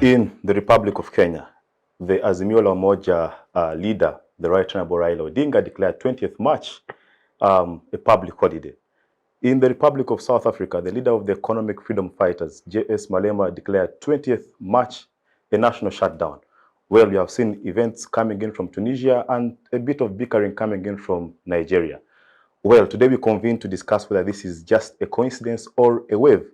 In the Republic of Kenya, the Azimio la Umoja leader, the Right Honorable Raila Odinga, declared 20th March a public holiday. In the Republic of South Africa, the leader of the economic freedom fighters, J.S. Malema, declared 20th March a national shutdown. Well, we have seen events coming in from Tunisia and a bit of bickering coming in from Nigeria. Well, today we convene to discuss whether this is just a coincidence or a wave.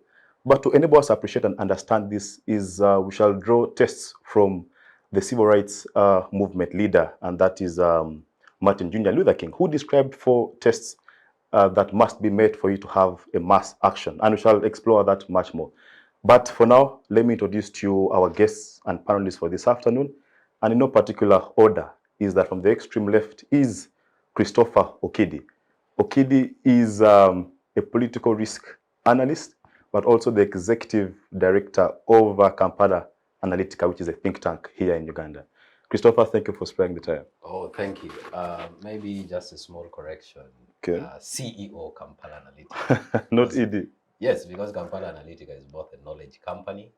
But to enable us to appreciate and understand this is we shall draw tests from the civil rights movement leader, and that is Martin Jr. Luther King, who described 4 tests that must be met for you to have a mass action. And we shall explore that much more. But for now, let me introduce to you our guests and panelists for this afternoon. And in no particular order is that from the extreme left is Christopher Okidi. Okidi is a political risk analyst, but also the executive director of Kampala Analytica, which is a think tank here in Uganda. Christopher, thank you for sparing the time. Oh, thank you. Maybe just a small correction. Okay. CEO Kampala Analytica. Not ED. Yes, because Kampala Analytica is both a knowledge company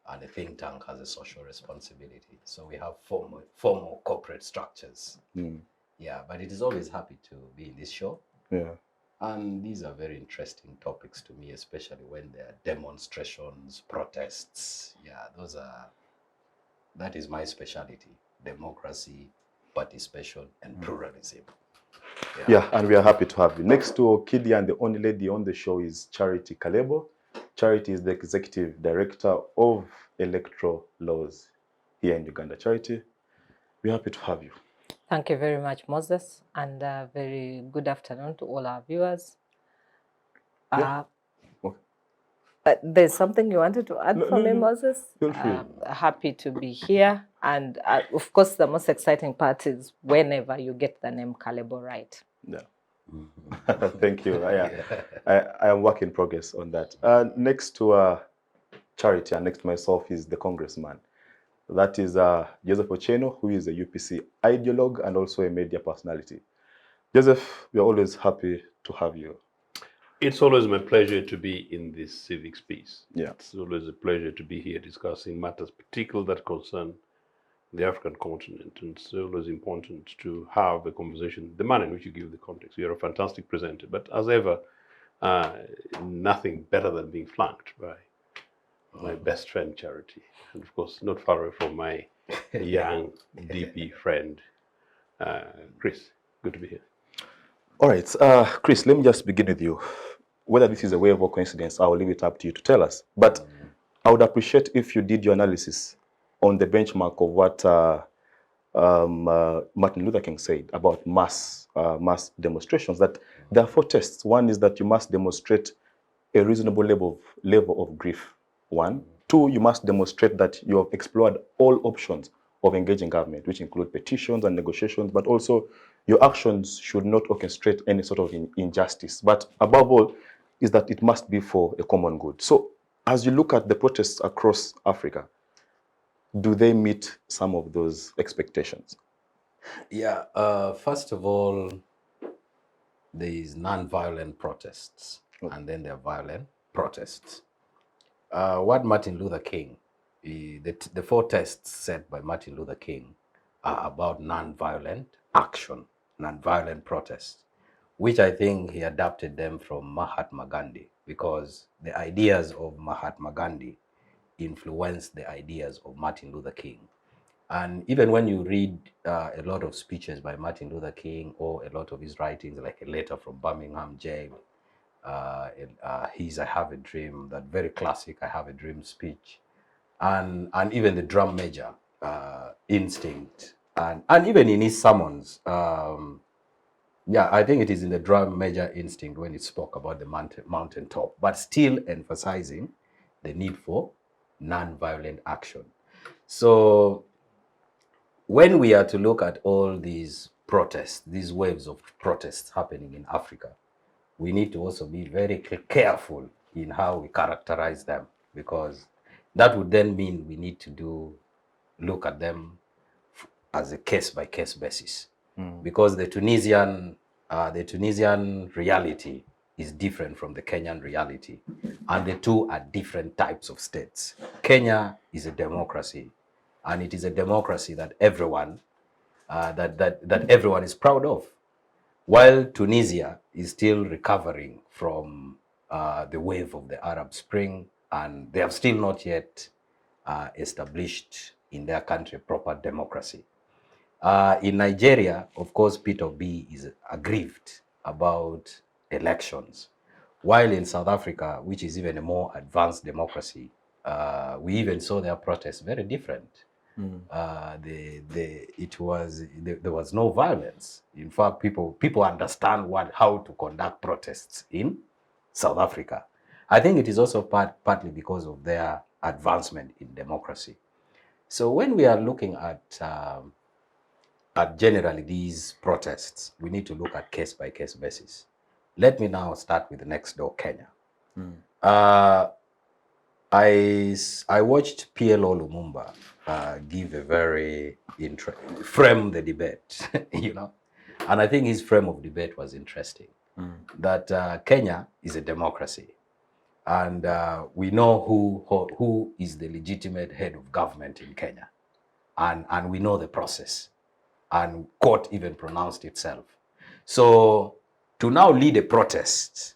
and a think tank has a social responsibility. So we have formal corporate structures. Yeah, but it is always happy to be in this show. Yeah. And these are very interesting topics to me, especially when there are demonstrations, protests. Yeah, that is my specialty: democracy, participation, and pluralism. Yeah, and we are happy to have you. Next to Okidi, and the only lady on the show is Charity Kalebo. Charity is the executive director of Electoral Laws here in Uganda. Charity, we're happy to have you. Thank you very much, Moses, and very good afternoon to all our viewers. There's something you wanted to add for me, Moses? Feel free. Happy to be here. And of course, the most exciting part is whenever you get the name Kalebo right. Yeah. Thank you. I am work in progress on that. Next to Charity and next to myself is the congressman. That is Joseph Ochieno, who is a UPC ideologue and also a media personality. Joseph, we are always happy to have you. It's always my pleasure to be in this civic space. Yeah. It's always a pleasure to be here discussing matters particularly that concern the African continent. And it's always important to have a conversation, the manner in which you give the context. You're a fantastic presenter, but as ever, nothing better than being flanked by my best friend, Charity. And of course, not far away from my young DP friend, Chris. Good to be here. All right, Chris, let me just begin with you. Whether this is a wave or coincidence, I will leave it up to you to tell us. But I would appreciate if you did your analysis on the benchmark of what Martin Luther King said about mass demonstrations, that there are 4 tests. One is that you must demonstrate a reasonable level of grief. 1. 2, you must demonstrate that you have explored all options of engaging government, which include petitions and negotiations, but also your actions should not orchestrate any sort of injustice. But above all, is that it must be for a common good. So as you look at the protests across Africa, do they meet some of those expectations? Yeah, first of all, there is non-violent protests, and then there are violent protests. What Martin Luther King, the 4 tests set by Martin Luther King are about non-violent action, non-violent protest, which I think he adapted them from Mahatma Gandhi, because the ideas of Mahatma Gandhi influenced the ideas of Martin Luther King. And even when you read a lot of speeches by Martin Luther King or a lot of his writings, like a letter from Birmingham jail, his I Have a Dream, that very classic I Have a Dream speech, and even the drum major instinct, and even in his sermons, yeah, I think it is in the drum major instinct when it spoke about the mountaintop, but still emphasizing the need for non-violent action. So when we are to look at all these protests, these waves of protests happening in Africa, we need to also be very careful in how we characterize them, because that would then mean we need to look at them as a case-by-case basis. Because the Tunisian reality is different from the Kenyan reality. And the two are different types of states. Kenya is a democracy, and it is a democracy that everyone that everyone is proud of. While Tunisia is still recovering from the wave of the Arab Spring, and they have still not yet established in their country proper democracy. In Nigeria, of course, Peter Obi is aggrieved about elections. While in South Africa, which is even a more advanced democracy, we even saw their protests very different. There was no violence. In fact, people understand how to conduct protests in South Africa. I think it is also partly because of their advancement in democracy. So when we are looking at generally these protests, we need to look at case-by-case basis. Let me now start with the next door, Kenya. I watched PLO Lumumba give a very frame the debate, you know, and I think his frame of debate was interesting. That Kenya is a democracy, and we know who is the legitimate head of government in Kenya, and we know the process, and court even pronounced itself. So to now lead a protest,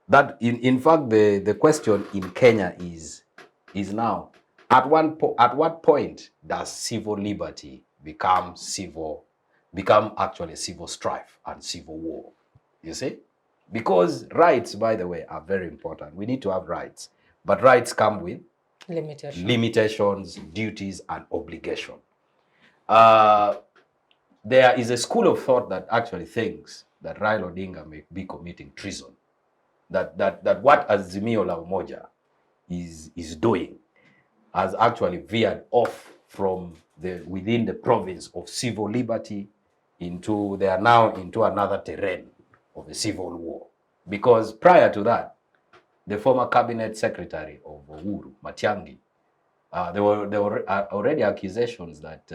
that in fact the question in Kenya is now at what point does civil liberty become actually civil strife and civil war? You see, because rights, by the way, are very important. We need to have rights, but rights come with limitations, duties, and obligation. There is a school of thought that actually thinks that Raila Odinga may be committing treason. That what Azimio la Umoja is doing has actually veered off from within the province of civil liberty they are now into another terrain of a civil war. Because prior to that, the former cabinet secretary of Uhuru, Matiang'i, there were already accusations that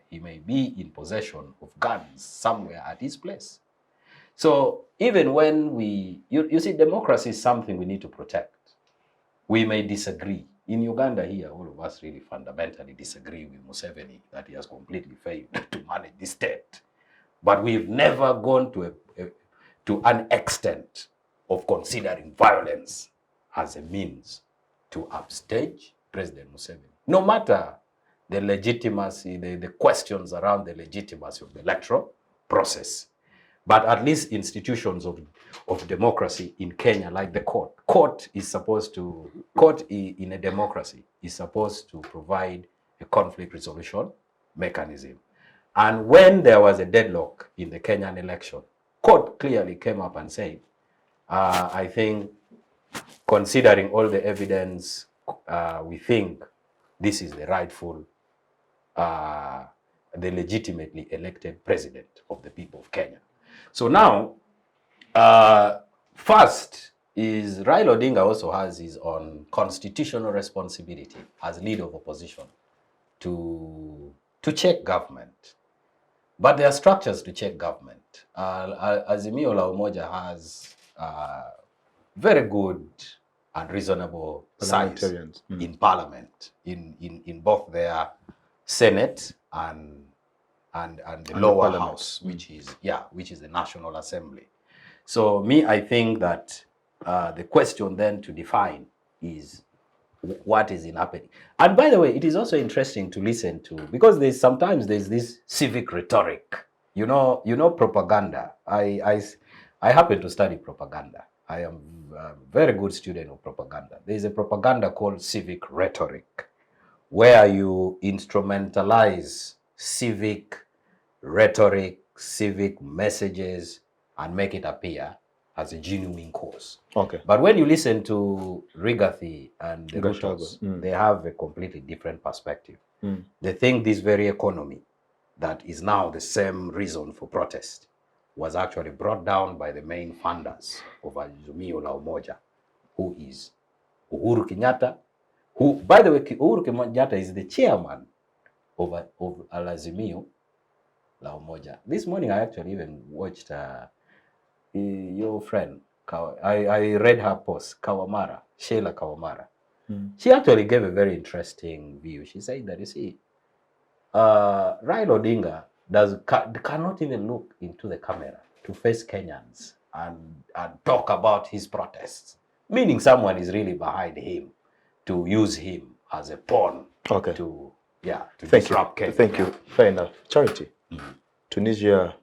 he may be in possession of guns somewhere at his place. So even when you see, democracy is something we need to protect. We may disagree. In Uganda here, all of us really fundamentally disagree with Museveni that he has completely failed to manage the state. But we've never gone to an extent of considering violence as a means to upstage President Museveni. No matter the legitimacy, the questions around the legitimacy of the electoral process. But at least institutions of democracy in Kenya, like the court in a democracy is supposed to provide a conflict resolution mechanism. And when there was a deadlock in the Kenyan election, court clearly came up and said, I think considering all the evidence, we think this is the rightful, the legitimately elected president of the people of Kenya. So now, first is Raila Odinga also has his own constitutional responsibility as leader of opposition to check government. But there are structures to check government. Azimio la Umoja has very good and reasonable size in parliament, in both their Senate and the lower house, which is the National Assembly. So I think that the question then to define is what is happening. And by the way, it is also interesting to listen to, because sometimes there's this civic rhetoric. You know propaganda. I happen to study propaganda. I am a very good student of propaganda. There's a propaganda called civic rhetoric, where you instrumentalize civic rhetoric, civic messages, and make it appear as a genuine cause. Okay. But when you listen to Rigathi and the Rutos, they have a completely different perspective. They think this very economy that is now the same reason for protest was actually brought down by the main funders of Azimio la Umoja, who is Uhuru Kenyatta, who, by the way, Uhuru Kenyatta is the chairman of Azimio la Umoja. This morning I actually even watched your friend, I read her post, Sheila Kawamara. She actually gave a very interesting view. She said that, you see, Raila Odinga cannot even look into the camera to face Kenyans and talk about his protests, meaning someone is really behind him to use him as a pawn to disrupt Kenya. Thank you. Fair enough. Charity. Tunisia,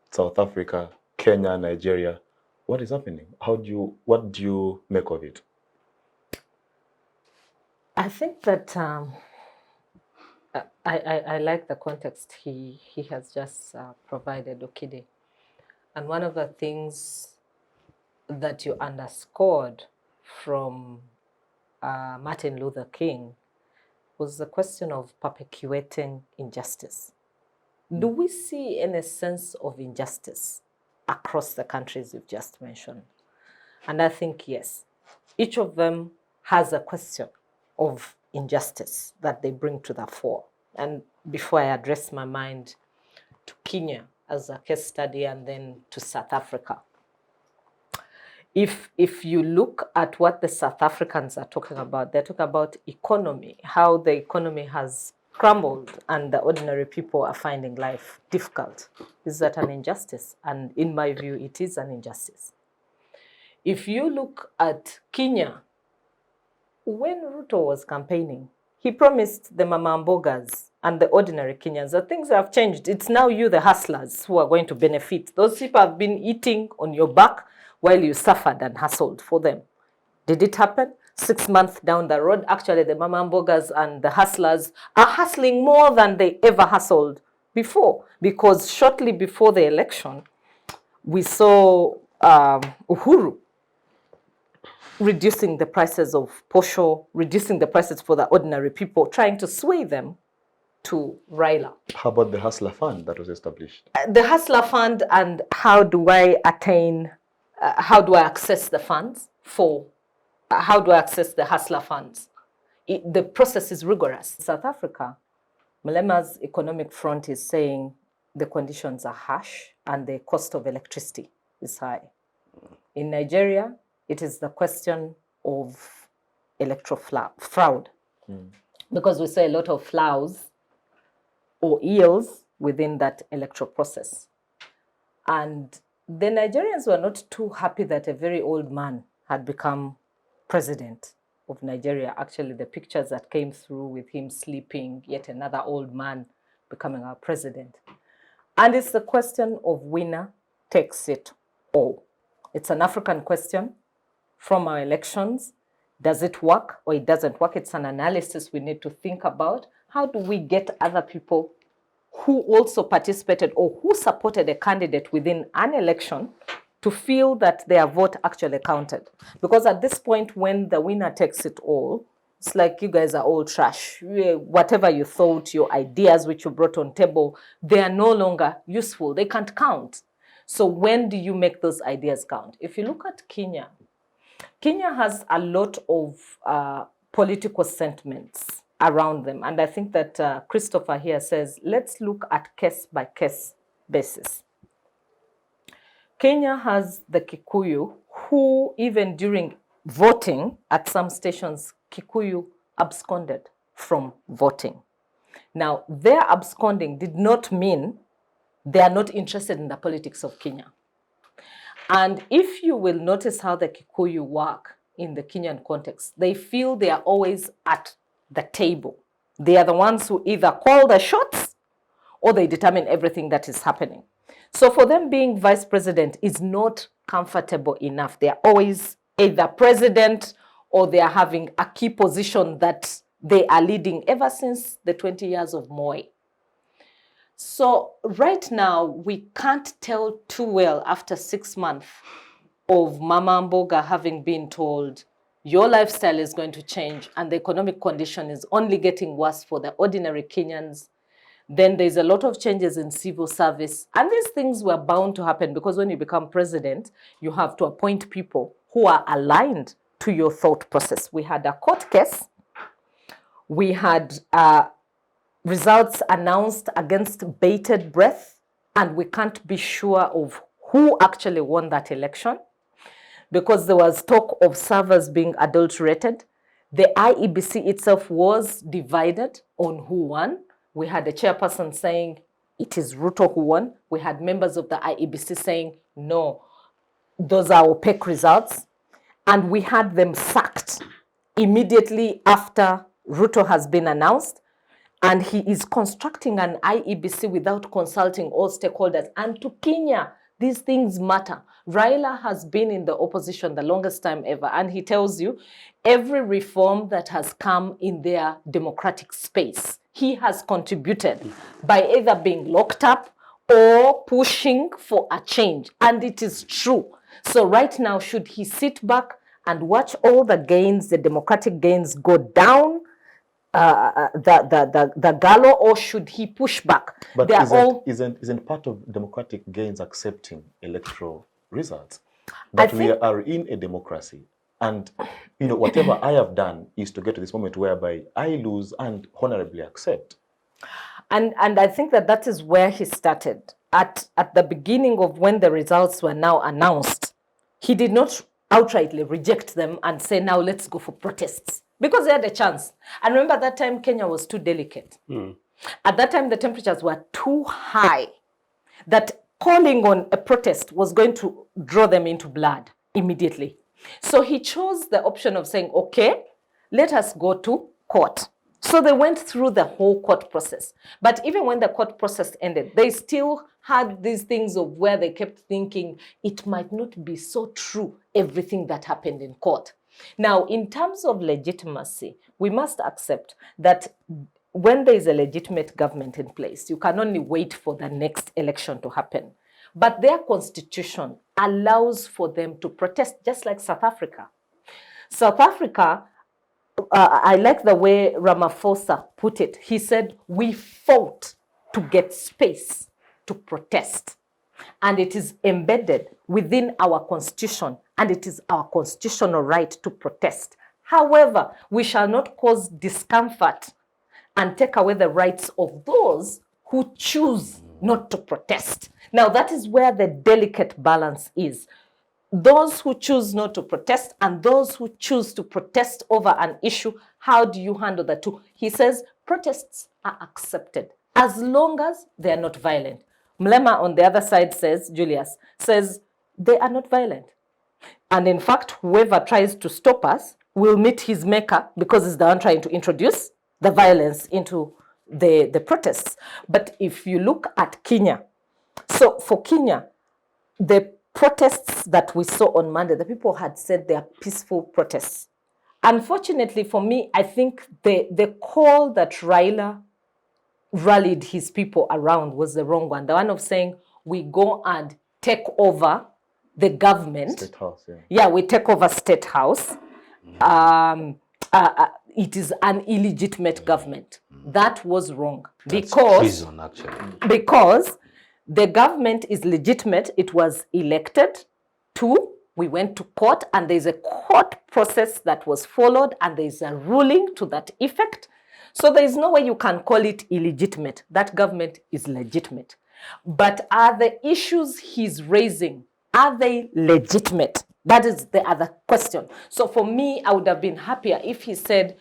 South Africa, Kenya, Nigeria. What is happening? What do you make of it? I think that I like the context he has just provided, Okidi. And one of the things that you underscored from Martin Luther King was the question of perpetuating injustice. Do we see any sense of injustice across the countries you've just mentioned? And I think yes. Each of them has a question of injustice that they bring to the fore. And before I address my mind to Kenya as a case study and then to South Africa, if you look at what the South Africans are talking about, they're talking about economy, how the economy has crumbled and the ordinary people are finding life difficult. Is that an injustice? And in my view, it is an injustice. If you look at Kenya, when Ruto was campaigning, he promised the mama mbogas and the ordinary Kenyans that things have changed. It's now you, the hustlers, who are going to benefit. Those people have been eating on your back while you suffered and hustled for them. Did it happen? 6 months down the road, actually the mama mbogas and the hustlers are hustling more than they ever hustled before. Because shortly before the election, we saw Uhuru reducing the prices of posho, reducing the prices for the ordinary people, trying to sway them to Raila. How about the Hustler Fund that was established? The Hustler Fund, and how do I access the funds how do I access the Hustler Funds? The process is rigorous. In South Africa, Malema's economic front is saying the conditions are harsh and the cost of electricity is high. In Nigeria, it is the question of electoral fraud. Because we saw a lot of flaws or ills within that electoral process. And the Nigerians were not too happy that a very old man had become president of Nigeria. Actually, the pictures that came through with him sleeping, yet another old man becoming our president. And it's the question of winner takes it all. It's an African question. From our elections, does it work or it doesn't work? It's an analysis we need to think about. How do we get other people who also participated or who supported a candidate within an election to feel that their vote actually counted? Because at this point, when the winner takes it all, it's like you guys are all trash. Whatever you thought, your ideas which you brought on table, they are no longer useful. They can't count. So when do you make those ideas count? If you look at Kenya, Kenya has a lot of political sentiments around them. And I think that Christopher here says, let's look at case-by-case basis. Kenya has the Kikuyu who, even during voting at some stations, Kikuyu absconded from voting. Now, their absconding did not mean they are not interested in the politics of Kenya. And if you will notice how the Kikuyu work in the Kenyan context, they feel they are always at the table. They are the ones who either call the shots or they determine everything that is happening. So for them, being vice president is not comfortable enough. They are always either president or they are having a key position that they are leading ever since the 20 years of Moi. So right now, we can't tell too well after 6 months of Mama Mboga having been told, your lifestyle is going to change and the economic condition is only getting worse for the ordinary Kenyans. Then there's a lot of changes in civil service. And these things were bound to happen because when you become president, you have to appoint people who are aligned to your thought process. We had a court case. We had results announced against bated breath, and we can't be sure of who actually won that election, because there was talk of servers being adulterated. The IEBC itself was divided on who won. We had a chairperson saying it is Ruto who won. We had members of the IEBC saying, no, those are opaque results. And we had them sacked immediately after Ruto has been announced. And he is constructing an IEBC without consulting all stakeholders. And to Kenya, these things matter. Raila has been in the opposition the longest time ever, and he tells you every reform that has come in their democratic space, he has contributed by either being locked up or pushing for a change. And it is true. So right now, should he sit back and watch all the gains, the democratic gains go down the gallows, or should he push back? But isn't part of democratic gains accepting electoral results? But we are in a democracy, and whatever I have done is to get to this moment whereby I lose and honorably accept. And I think that is where he started. At the beginning of when the results were now announced, he did not outrightly reject them and say, now let's go for protests, because they had a chance. And remember, that time Kenya was too delicate. At that time, the temperatures were too high that calling on a protest was going to draw them into blood immediately. So he chose the option of saying, okay, let us go to court. So they went through the whole court process. But even when the court process ended, they still had these things of where they kept thinking it might not be so true, everything that happened in court. Now, in terms of legitimacy, we must accept that when there is a legitimate government in place, you can only wait for the next election to happen. But their constitution allows for them to protest, just like South Africa. South Africa, I like the way Ramaphosa put it. He said, we fought to get space to protest. And it is embedded within our constitution, and it is our constitutional right to protest. However, we shall not cause discomfort and take away the rights of those who choose not to protest. Now, that is where the delicate balance is. Those who choose not to protest and those who choose to protest over an issue, how do you handle the two? He says protests are accepted as long as they are not violent. Mlema on the other side says, Julius, says they are not violent. And in fact, whoever tries to stop us will meet his maker, because he's the one trying to introduce the violence into the protests. But if you look at Kenya, so for Kenya, the protests that we saw on Monday, the people had said they are peaceful protests. Unfortunately for me, I think the call that Raila rallied his people around was the wrong one. The one of saying, we go and take over the government. State House, yeah. Yeah, we take over State House. It is an illegitimate government. That was wrong. That's treason, actually. Because the government is legitimate. It was elected. 2, we went to court, and there's a court process that was followed, and there's a ruling to that effect. So there is no way you can call it illegitimate. That government is legitimate. But are the issues he's raising, are they legitimate? That is the other question. So for me, I would have been happier if he said,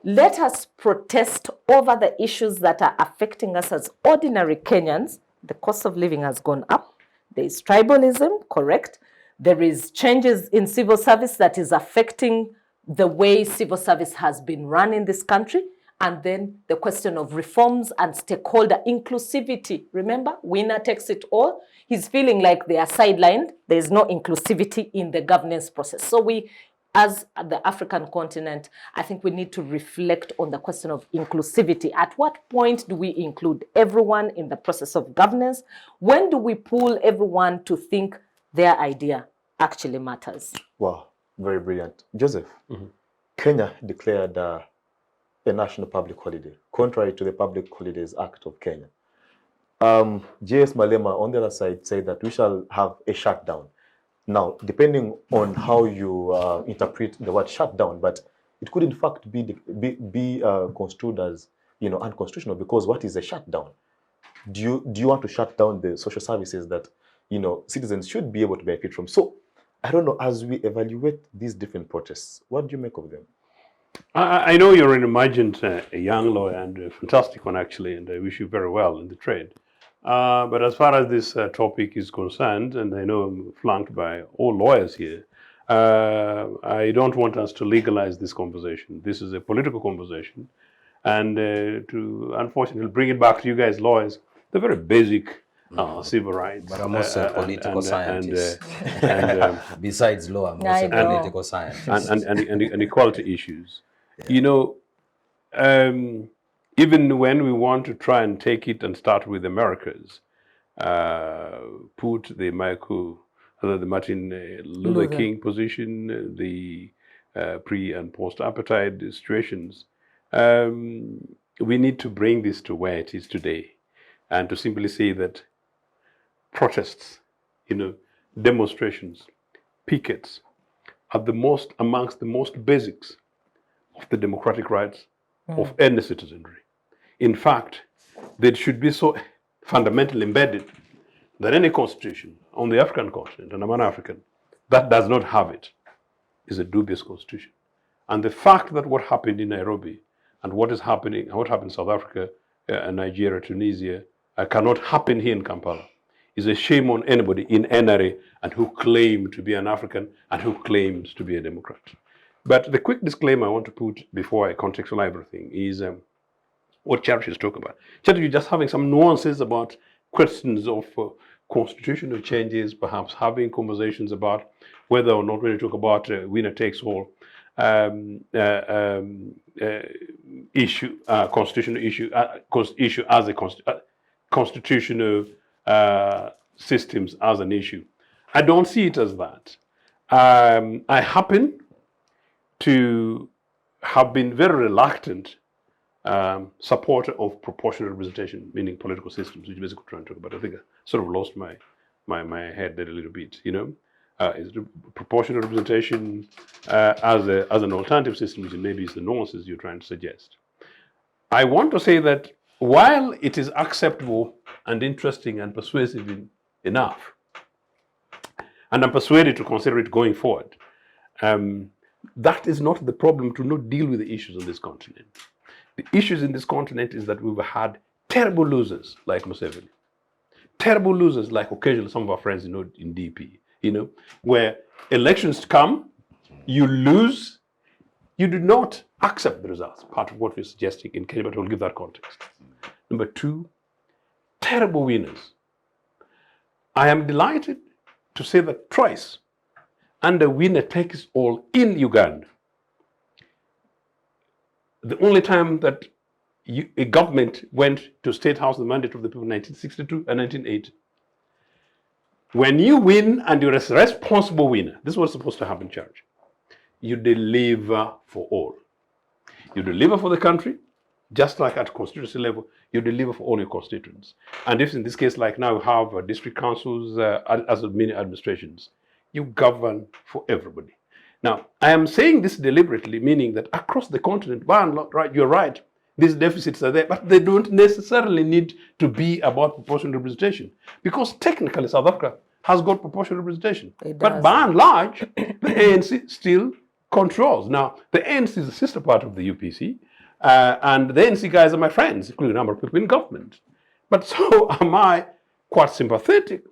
let us protest over the issues that are affecting us as ordinary Kenyans. The cost of living has gone up. There is tribalism, correct. There is changes in civil service that is affecting the way civil service has been run in this country. And then the question of reforms and stakeholder inclusivity. Remember, winner takes it all. He's feeling like they are sidelined. There is no inclusivity in the governance process. So we, as the African continent, I think we need to reflect on the question of inclusivity. At what point do we include everyone in the process of governance? When do we pull everyone to think their idea actually matters? Wow, very brilliant. Joseph, Kenya declared a national public holiday, contrary to the Public Holidays Act of Kenya. J.S. Malema, on the other side, said that we shall have a shutdown. Now, depending on how you interpret the word shutdown, but it could in fact be construed as unconstitutional, because what is a shutdown? Do you want to shut down the social services that citizens should be able to benefit from. So I don't know, as we evaluate these different protests, what do you make of them? I know you're an emergent, a young lawyer, and a fantastic one actually, and I wish you very well in the trade. But as far as this topic is concerned, and I know I'm flanked by all lawyers here, I don't want us to legalize this conversation. This is a political conversation, and to unfortunately bring it back to you guys lawyers, the very basic civil rights. But I'm also a political scientist. And besides law, I'm also a political scientist. And equality issues. Even when we want to try and take it and start with Americas, put the Martin Luther King position, the pre and post-apartheid situations, we need to bring this to where it is today, and to simply say that protests, demonstrations, pickets are amongst the most basics of the democratic rights of any citizenry. In fact, they should be so fundamentally embedded that any constitution on the African continent, and I'm an African, that does not have it is a dubious constitution. And the fact that what happened in Nairobi and what happened in South Africa, Nigeria, Tunisia, cannot happen here in Kampala is a shame on anybody in NRA and who claim to be an African and who claims to be a Democrat. But the quick disclaimer I want to put before I contextualize everything is what Charity is talking about. Charity, you're just having some nuances about questions of constitutional changes, perhaps having conversations about whether or not when you talk about winner takes all constitutional issue as a constitutional systems as an issue. I don't see it as that. I happen to have been very reluctant supporter of proportional representation, meaning political systems, which basically trying to talk about. I think I sort of lost my head there a little bit. Is proportional representation as an alternative system, which maybe is the nuances you're trying to suggest. I want to say that while it is acceptable and interesting and persuasive enough, and I'm persuaded to consider it going forward, that is not the problem to not deal with the issues on this continent. The issues in this continent is that we've had terrible losers like Museveni, terrible losers like occasionally some of our friends in DP, where elections come, you lose, you do not accept the results, part of what we're suggesting in Kenya, but we'll give that context. Number two, terrible winners. I am delighted to say that twice, under winner takes all in Uganda, the only time that a government went to State House, the mandate of the people, 1962 and 1980. When you win and you're a responsible winner, this is what's supposed to happen, Church. You deliver for all. You deliver for the country, just like at constituency level, you deliver for all your constituents. And if in this case, like now, you have district councils as mini administrations, you govern for everybody. Now, I am saying this deliberately, meaning that across the continent, by and large, right, you're right, these deficits are there, but they don't necessarily need to be about proportional representation, because technically South Africa has got proportional representation. But by and large, the ANC still controls. Now, the ANC is a sister part of the UPC, and the ANC guys are my friends, including a number of people in government. But so am I quite sympathetic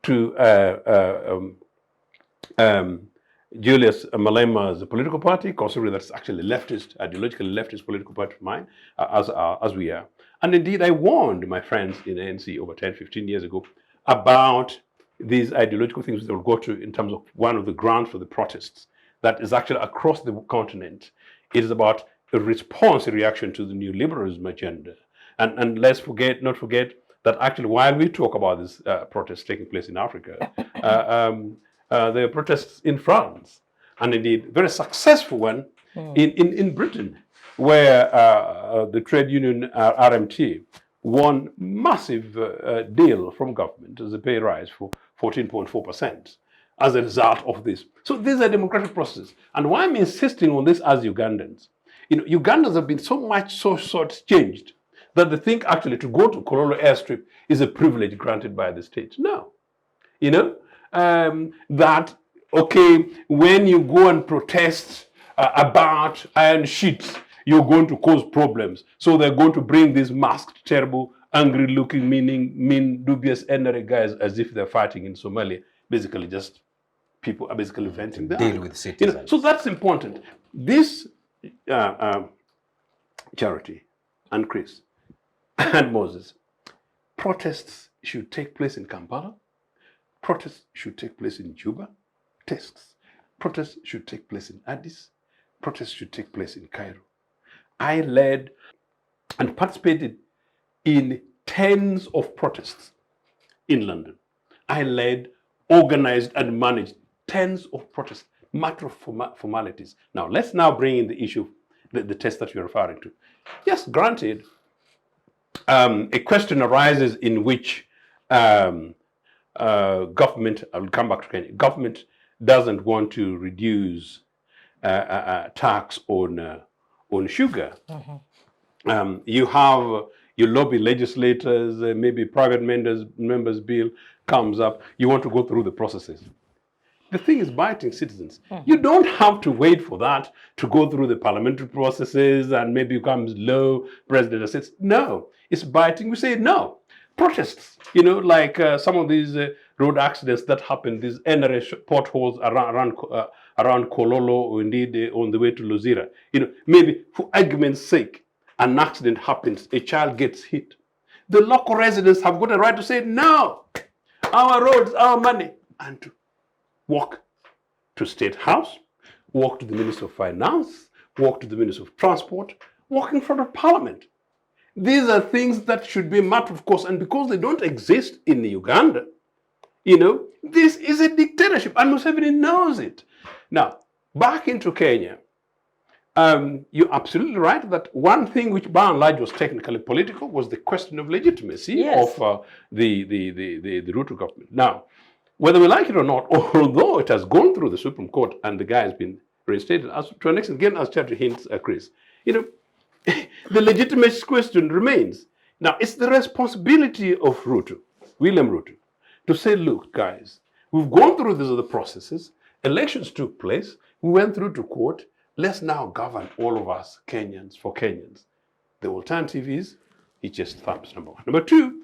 to Julius Malema's political party, considering that's actually leftist, ideologically leftist political party of mine, as we are. And indeed, I warned my friends in ANC over 10, 15 years ago about these ideological things they will go to in terms of one of the grounds for the protests that is actually across the continent. It is about a response, a reaction to the new liberalism agenda. And let's not forget that actually while we talk about this protests taking place in Africa, there are protests in France, and indeed very successful one in Britain, where the trade union RMT won massive deal from government as a pay rise for 14.4% as a result of this. So these are democratic processes. And why I'm insisting on this as Ugandans, Ugandans have been so much so short-changed that they think actually to go to Kololo airstrip is a privilege granted by the state. No. you know, that, okay, when you go and protest about iron sheets, you're going to cause problems. So they're going to bring these masked, terrible, angry-looking, mean, dubious NRA guys as if they're fighting in Somalia. Basically, just people are basically venting their deal anger. with citizens. So that's important. This Charity and Chris and Moses, protests should take place in Kampala. Protests should take place in Juba. Protests should take place in Addis. Protests should take place in Cairo. I led and participated in tens of protests in London. I led, organized, and managed tens of protests, matter of formalities. Now, let's now bring in the issue, the test that you're referring to. Yes, granted, a question arises in which government, I'll come back to Kenya, government doesn't want to reduce tax on sugar. You lobby legislators, maybe private members bill comes up, you want to go through the processes. The thing is biting citizens. You don't have to wait for that to go through the parliamentary processes and maybe comes low, president says, no, it's biting. We say no. Protests, like some of these road accidents that happen, these NRA potholes around Kololo, or indeed on the way to Luzira. Maybe for argument's sake, an accident happens, a child gets hit. The local residents have got a right to say, no, our roads, our money, and to walk to State House, walk to the Minister of Finance, walk to the Minister of Transport, walk in front of Parliament. These are things that should be a matter of course, and because they don't exist in Uganda, this is a dictatorship, and Museveni knows it. Now, back into Kenya, you're absolutely right that one thing which by and large was technically political was the question of legitimacy of the Ruto government. Now, whether we like it or not, although it has gone through the Supreme Court and the guy has been reinstated, as to an extent, again, as Charity hints, Chris, the legitimacy question remains. Now, it's the responsibility of William Ruto, to say, look, guys, we've gone through these other processes, elections took place, we went through to court, let's now govern all of us Kenyans for Kenyans. The alternative is, he just thumps, number one. Number two,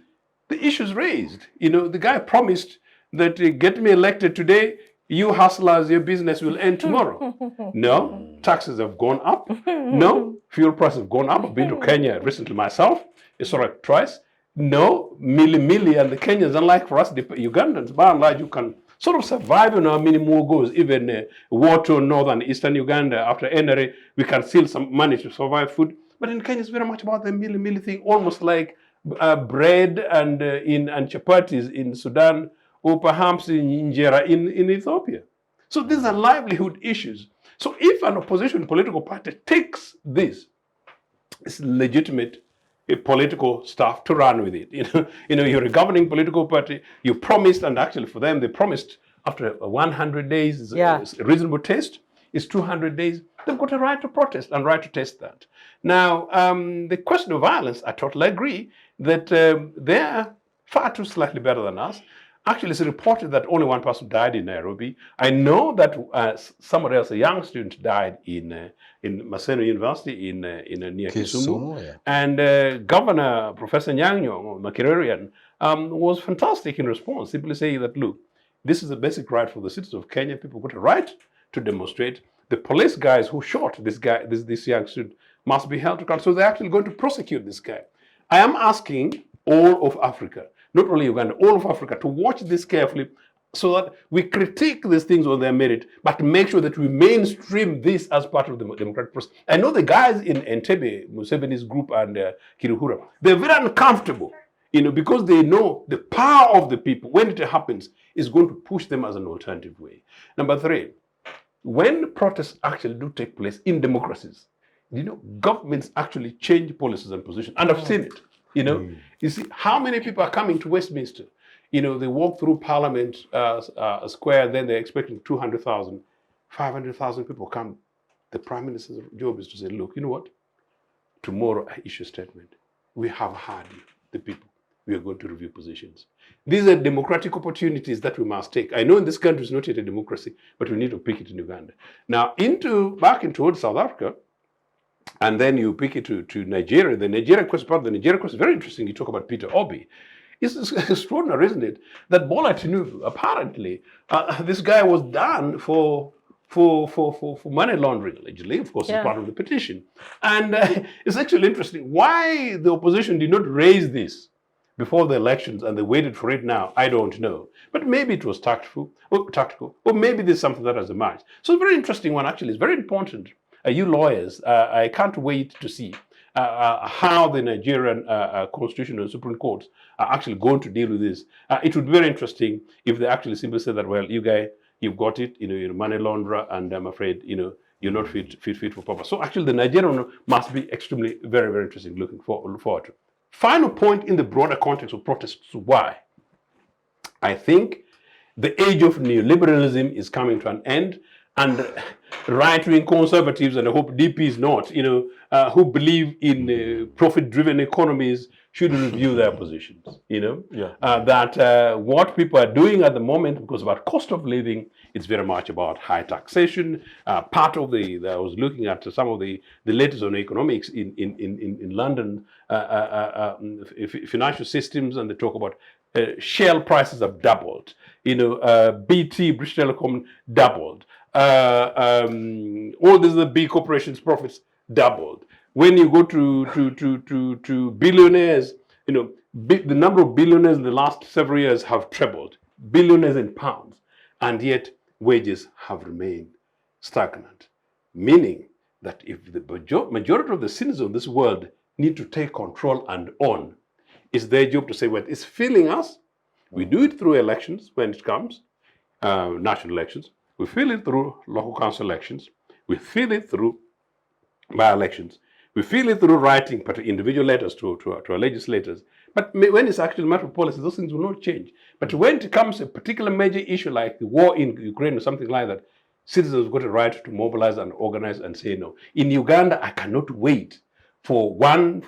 the issues raised. The guy promised that get me elected today, you hustlers, your business will end tomorrow. No, taxes have gone up. No, fuel prices have gone up. I've been to Kenya recently myself. It's all right twice. No, milli, and the Kenyans, unlike for us, the Ugandans, by and large, you can sort of survive on our minimum goals. Even war to northern eastern Uganda, after NRA, we can still some money to survive food. But in Kenya, it's very much about the milli thing, almost like bread and chapatis in Sudan, or perhaps in injera in Ethiopia. So these are livelihood issues. So if an opposition political party takes this, it's legitimate political stuff to run with it. You're a governing political party, you promised, and actually for them, they promised after 100 days is a reasonable test, is 200 days, they've got a right to protest and right to test that. Now, the question of violence, I totally agree that they're far too slightly better than us. Actually, it's reported that only one person died in Nairobi. I know that somebody else, a young student, died in Maseno University near Kisumu. Yeah. And Governor Professor Nyang'o Makirerian was fantastic in response, simply saying that, look, this is a basic right for the citizens of Kenya. People got a right to demonstrate. The police guys who shot this guy, this young student, must be held to account. So they're actually going to prosecute this guy. I am asking all of Africa, not only Uganda, all of Africa, to watch this carefully so that we critique these things on their merit, but make sure that we mainstream this as part of the democratic process. I know the guys in Entebbe, Museveni's group, and Kiruhura, they're very uncomfortable, because they know the power of the people, when it happens, is going to push them as an alternative way. Number three, when protests actually do take place in democracies, governments actually change policies and positions, and I've seen it. You see, how many people are coming to Westminster? They walk through Parliament Square, then they're expecting 200,000, 500,000 people come. The Prime Minister's job is to say, look, you know what? Tomorrow I issue a statement. We have heard you, the people. we are going to review positions. These are democratic opportunities that we must take. I know in this country it's not yet a democracy, but we need to pick it in Uganda. Now, back towards South Africa, and then you pick it to Nigeria. The Nigeria question, part of the Nigeria question is very interesting. You talk about Peter Obi. It's extraordinary, isn't it, that Bola Tinubu, apparently, this guy was done for money laundering, allegedly. Of course, it's part of the petition. And it's actually interesting. Why the opposition did not raise this before the elections and they waited for it now, I don't know. But maybe it was tactical, or maybe there's something that has emerged. So it's a very interesting one, actually. It's very important. You lawyers, I can't wait to see how the Nigerian Constitution and Supreme Courts are actually going to deal with this. It would be very interesting if they actually simply say that, well, you guys, you've got it, you're a money launderer, and I'm afraid, you're not fit for purpose. So actually, the Nigerian must be extremely, very, very interesting, looking forward to. Final point in the broader context of protests. Why? I think the age of neoliberalism is coming to an end, and right-wing conservatives, and I hope DP is not, who believe in profit-driven economies should review their positions, that what people are doing at the moment, because about cost of living, it's very much about high taxation. Part of I was looking at some of the latest on economics in London, financial systems, and they talk about Shell prices have doubled, BT, British Telecom, doubled. All these big corporations' profits doubled. When you go to billionaires, the number of billionaires in the last several years have trebled, billionaires in pounds, and yet wages have remained stagnant. Meaning that if the majority of the citizens of this world need to take control and own, it's their job to say, well, it's failing us. We do it through elections when it comes, national elections. We feel it through local council elections. We feel it through by-elections. We feel it through writing individual letters to our legislators. But when it's actually a matter of policy, those things will not change. But when it comes to a particular major issue like the war in Ukraine or something like that, citizens have got a right to mobilize and organize and say no. In Uganda, I cannot wait for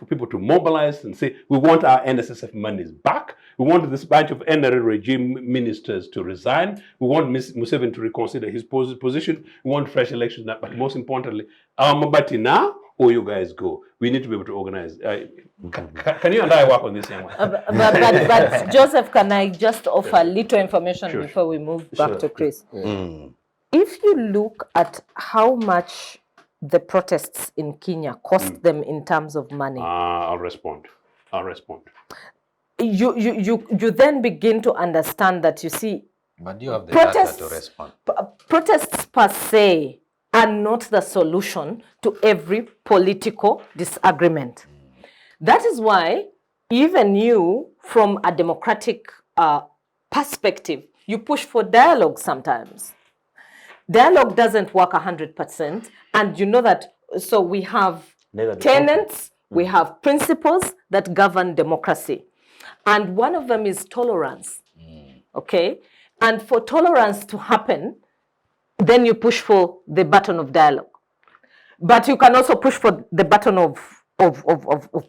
people to mobilize and say, we want our NSSF monies back. We want this batch of NRA regime ministers to resign. We want Museveni to reconsider his position. We want fresh elections now. But most importantly, our Mabati now, or you guys go. We need to be able to organize. Can you and I work on this, young one? But Joseph, can I just offer a little information before we move back to Chris? If you look at how much the protests in Kenya cost them in terms of money, I'll respond. You then begin to understand that, you see, but you have the data to respond. Protests per se are not the solution to every political disagreement. That is why even you, from a democratic perspective, you push for dialogue sometimes. Dialogue doesn't work 100%, and you know that. So we have tenets, we have principles that govern democracy, and one of them is tolerance. Okay, and for tolerance to happen, then you push for the button of dialogue, but you can also push for the button of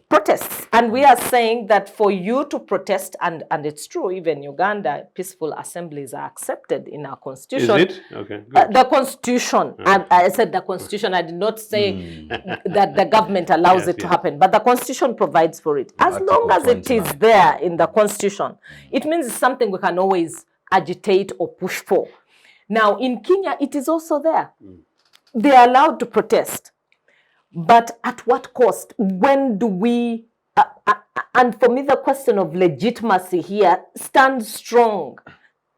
protests. And we are saying that for you to protest, and it's true, even Uganda, peaceful assemblies are accepted in our constitution. Is it? Okay, good. The constitution, I said the constitution, I did not say that the government allows it to happen, but the constitution provides for it. As long as it is there in the constitution, it means it's something we can always agitate or push for. Now, in Kenya, it is also there. They are allowed to protest. But at what cost? When do we, and for me, the question of legitimacy here stands strong.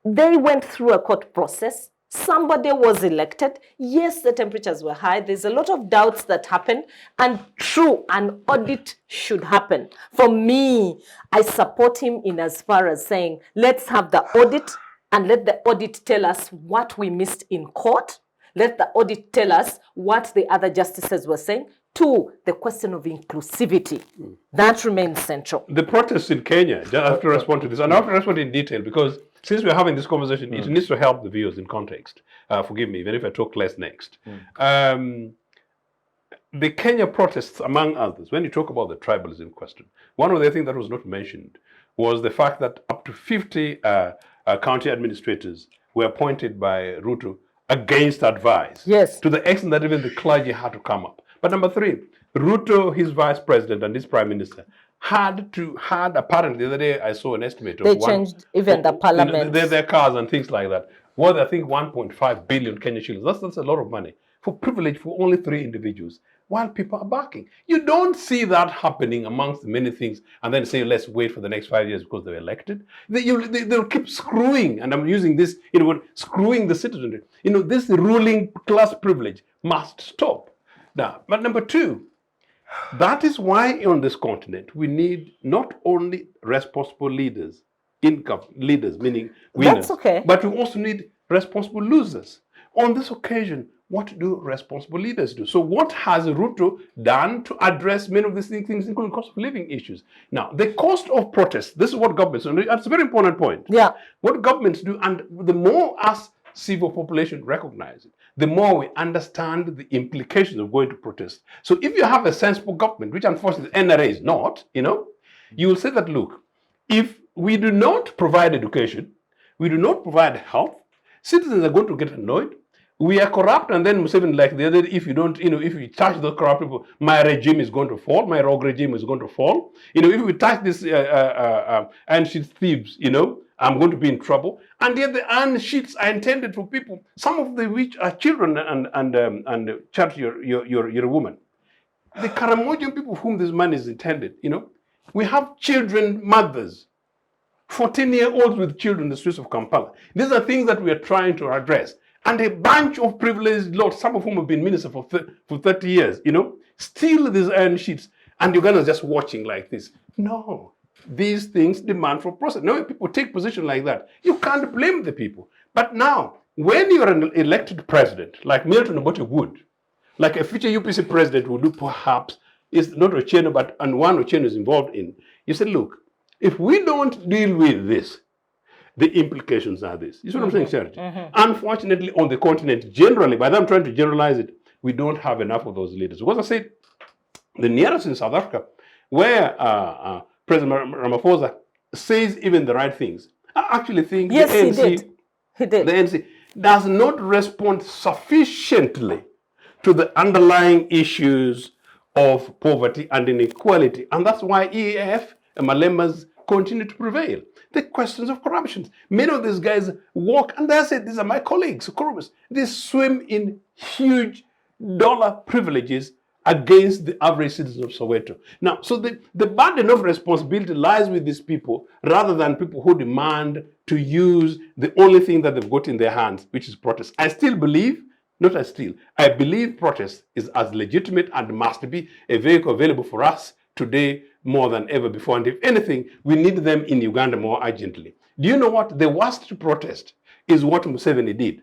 They went through a court process. Somebody was elected. Yes, the temperatures were high. There's a lot of doubts that happened. And true, an audit should happen. For me, I support him in as far as saying, let's have the audit and let the audit tell us what we missed in court. Let the audit tell us what the other justices were saying. Two, the question of inclusivity. That remains central. The protests in Kenya, I have to respond to this, and I have to respond in detail, because since we're having this conversation, it needs to help the viewers in context. Forgive me, even if I talk less next. The Kenya protests, among others, when you talk about the tribalism question, one of the things that was not mentioned was the fact that up to 50 county administrators were appointed by Ruto against advice. Yes. To the extent that even the clergy had to come up. But number three, Ruto, his vice president and his prime minister, had apparently, the other day I saw an estimate of They changed even the parliament. Their cars and things like that. Worth, I think, 1.5 billion Kenya shillings. That's a lot of money for privilege for only 3 individuals, while people are backing. You don't see that happening amongst many things and then say, let's wait for the next 5 years because they're elected. They'll keep screwing, and I'm using this, screwing the citizenry. This ruling class privilege must stop. Now, but number two, that is why on this continent we need not only responsible leaders, leaders, meaning winners, That's okay. but we also need responsible losers. On this occasion, what do responsible leaders do? So what has Ruto done to address many of these things, including cost of living issues? Now, the cost of protest, this is what governments do. That's a very important point. Yeah. What governments do, and the more us civil population recognize it, the more we understand the implications of going to protest. So if you have a sensible government, which unfortunately the NRA is not, you will say that, look, if we do not provide education, we do not provide health, citizens are going to get annoyed. We are corrupt, and then Museveni, like the other, if you don't, if you touch those corrupt people, my regime is going to fall, my rogue regime is going to fall. If we touch this ancient thieves, I'm going to be in trouble. And yet the iron sheets are intended for people, some of the which are children and Charity, you're a woman. The Karamojan people for whom this money is intended, we have children, mothers, 14-year-olds with children in the streets of Kampala. These are things that we are trying to address. And a bunch of privileged lords, some of whom have been ministers for 30 years, steal these iron sheets, and Uganda's just watching like this. No. These things demand for process. Now, when people take position like that, you can't blame the people. But now, when you're an elected president, like Milton Obote would, like a future UPC president would do perhaps, it's not Ochieno, but and one Ochieno is involved in, you say, look, if we don't deal with this, the implications are this. You see what I'm saying, Charity? Unfortunately, on the continent, generally, by that I'm trying to generalize it, we don't have enough of those leaders. Because I said, the nearest in South Africa, where President Ramaphosa says even the right things, I actually think yes, the ANC, he did. The ANC does not respond sufficiently to the underlying issues of poverty and inequality. And that's why EAF and Malemas continue to prevail. The questions of corruption. Many of these guys walk, and I said, these are my colleagues, economists. They swim in huge dollar privileges against the average citizen of Soweto. Now, so the burden of responsibility lies with these people rather than people who demand to use the only thing that they've got in their hands, which is protest. I believe protest is as legitimate and must be a vehicle available for us today more than ever before. And if anything, we need them in Uganda more urgently. Do you know what? The worst to protest is what Museveni did.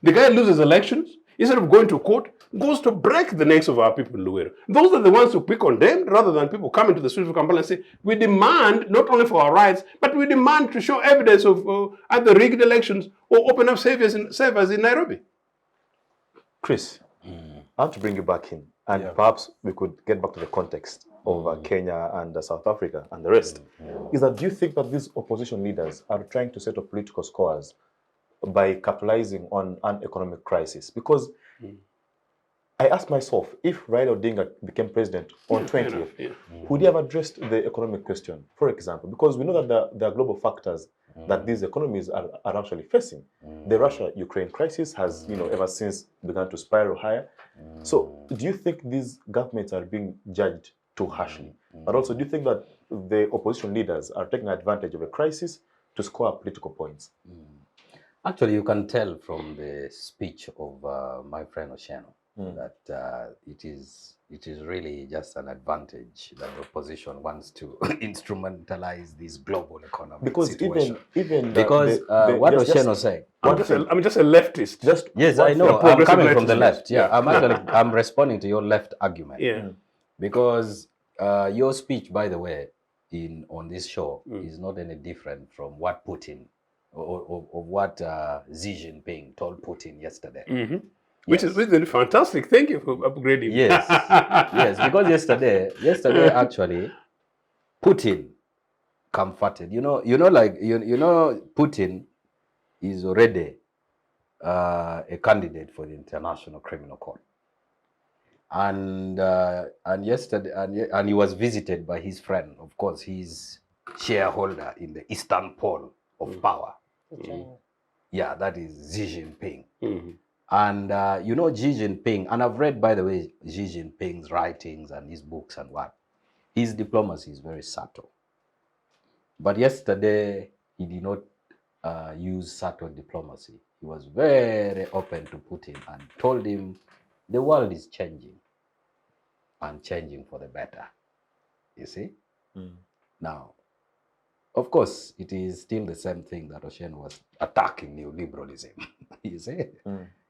The guy loses elections, instead of going to court, goes to break the necks of our people in Luwero. Those are the ones who be condemned rather than people coming to the streets of Kampala and say, we demand not only for our rights, but we demand to show evidence of either rigged elections or open up servers in Nairobi. Chris, I want to bring you back in, and perhaps we could get back to the context of Kenya and South Africa and the rest. Is that, do you think that these opposition leaders are trying to settle political scores by capitalizing on an economic crisis? Because I asked myself, if Raila Odinga became president on 20th, would he have addressed the economic question, for example? Because we know that there are global factors that these economies are actually facing. The Russia-Ukraine crisis has, ever since begun to spiral higher. So do you think these governments are being judged too harshly? And also, do you think that the opposition leaders are taking advantage of a crisis to score political points? Actually, you can tell from the speech of my friend Ochieno that it is really just an advantage that the opposition wants to instrumentalize this global economic situation. Because what Ochieno said. I'm just a leftist. Yes, I know. I'm coming from the left. Yeah, I'm responding to your left argument. Yeah. Because your speech, by the way, on this show is not any different from what Putin or what Xi Jinping told Putin yesterday. Which is fantastic. Thank you for upgrading. Yes, yes. Because yesterday actually, Putin comforted. Like Putin is already a candidate for the International Criminal Court, and yesterday, and he was visited by his friend, of course, his shareholder in the Eastern Pole of power. Yeah, that is Xi Jinping. And Xi Jinping, and I've read, by the way, Xi Jinping's writings and his books and what. His diplomacy is very subtle. But yesterday, he did not use subtle diplomacy. He was very open to Putin and told him the world is changing and changing for the better. You see? Now, of course, it is still the same thing that Ochieno was attacking neoliberalism. You see?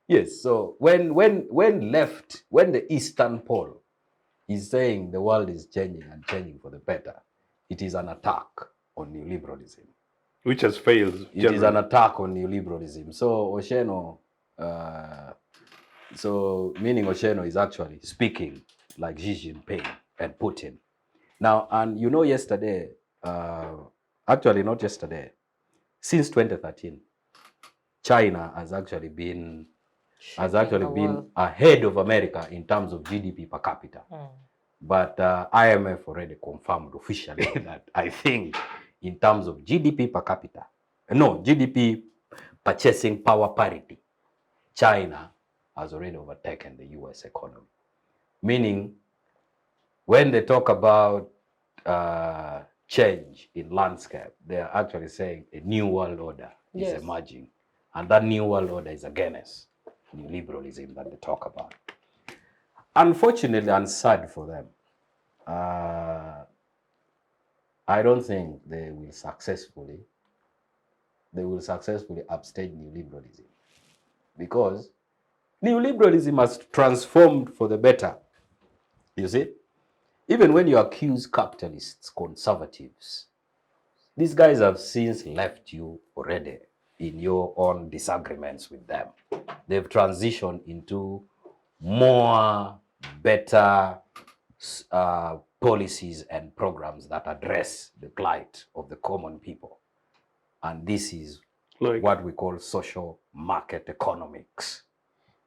Yes, so when the Eastern Pole is saying the world is changing and changing for the better, it is an attack on neoliberalism. Which has failed. It is an attack on neoliberalism. So Ochieno, meaning Ochieno is actually speaking like Xi Jinping and Putin. Now, and yesterday, actually not yesterday, since 2013, China has actually been ahead of America in terms of GDP per capita. But IMF already confirmed officially that I think in terms of GDP per capita, GDP purchasing power parity, China has already overtaken the US economy. Meaning, when they talk about change in landscape, they are actually saying a new world order is emerging. And that new world order is against neoliberalism that they talk about. Unfortunately and sad for them, I don't think they will successfully upstage neoliberalism, because neoliberalism has transformed for the better. You see? Even when you accuse capitalists, conservatives, these guys have since left you already in your own disagreements with them. They've transitioned into more better policies and programs that address the plight of the common people. And this is what we call social market economics.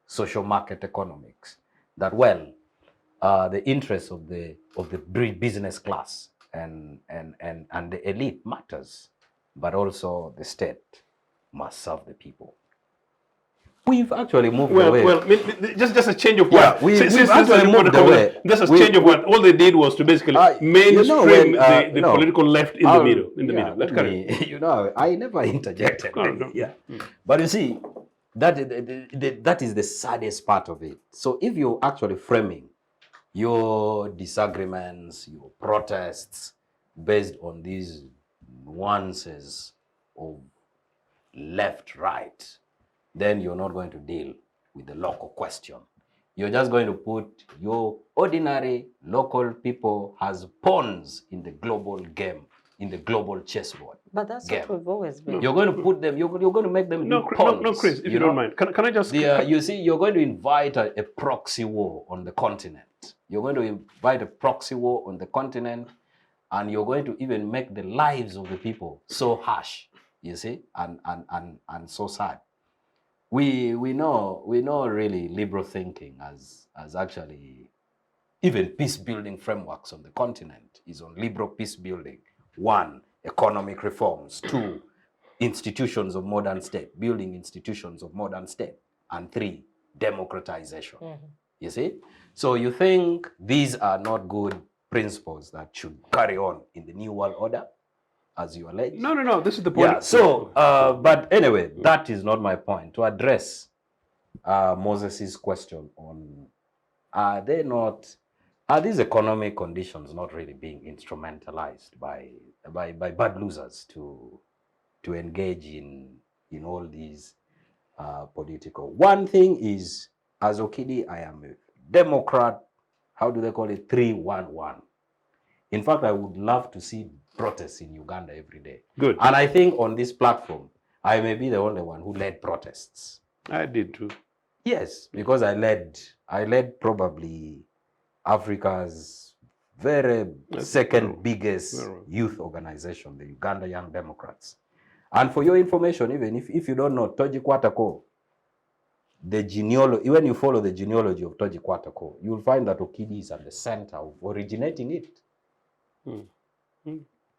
Social market economics. That, the interests of the business class and the elite matters, but also the state must serve the people. We've actually moved away. Well, just a change of Yeah, what? we've actually moved away. Just a change of what? All they did was to basically mainstream the political left in the middle. middle. I never interjected. Yeah, but you see, that is the saddest part of it. So if you're actually framing your disagreements, your protests based on these nuances of left, right, then you're not going to deal with the local question. You're just going to put your ordinary local people as pawns in the global game, in the global chessboard. But that's what we've always been. You're going to put them, you're going to make them pawns. No, Chris, if you don't mind. Can I just... you see, you're going to invite a proxy war on the continent. You're going to invite a proxy war on the continent, and you're going to even make the lives of the people so harsh, you see, and so sad. We know really liberal thinking as actually, even peace building frameworks on the continent is on liberal peace building. 1, economic reforms. 2, institutions of modern state, building institutions of modern state. And 3, democratization. You see? So you think these are not good principles that should carry on in the New World Order, as you allege? No, this is the point. Yeah, so, but anyway, that is not my point. To address Moses's question on, are these economic conditions not really being instrumentalized by bad losers to engage in all these political? One thing is, as Okidi, I am a Democrat, how do they call it, 3-1-1. In fact, I would love to see protests in Uganda every day. Good. And I think on this platform, I may be the only one who led protests. I did too. Yes, because I led probably Africa's very second true. biggest Very well. youth organization, the Uganda Young Democrats. And for your information, even if you don't know, Toji Kwatako, the genealogy, when you follow the genealogy of Toji Kwatako, you'll find that Okidi is at the center of originating it.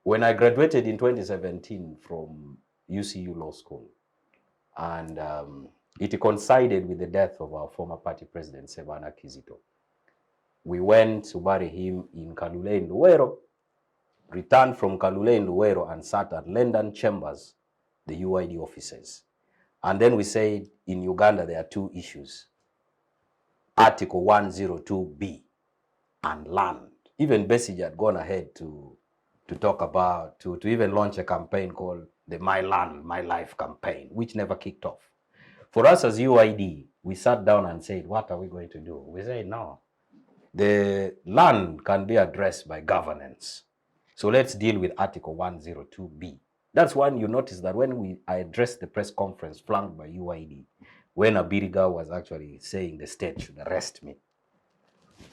When I graduated in 2017 from UCU Law School, and it coincided with the death of our former party president, Sebana Kizito. We went to bury him in Kalule in Luwero, returned from Kalule in Luwero and sat at London Chambers, the UID offices. And then we said, in Uganda, there are two issues. Article 102B and land. Even Besigye had gone ahead to talk about, to even launch a campaign called the My Land, My Life campaign, which never kicked off. For us as UID, we sat down and said, what are we going to do? We said, no, the land can be addressed by governance. So let's deal with Article 102B. That's when you notice that when I addressed the press conference flanked by UID, when Abiriga was actually saying the state should arrest me.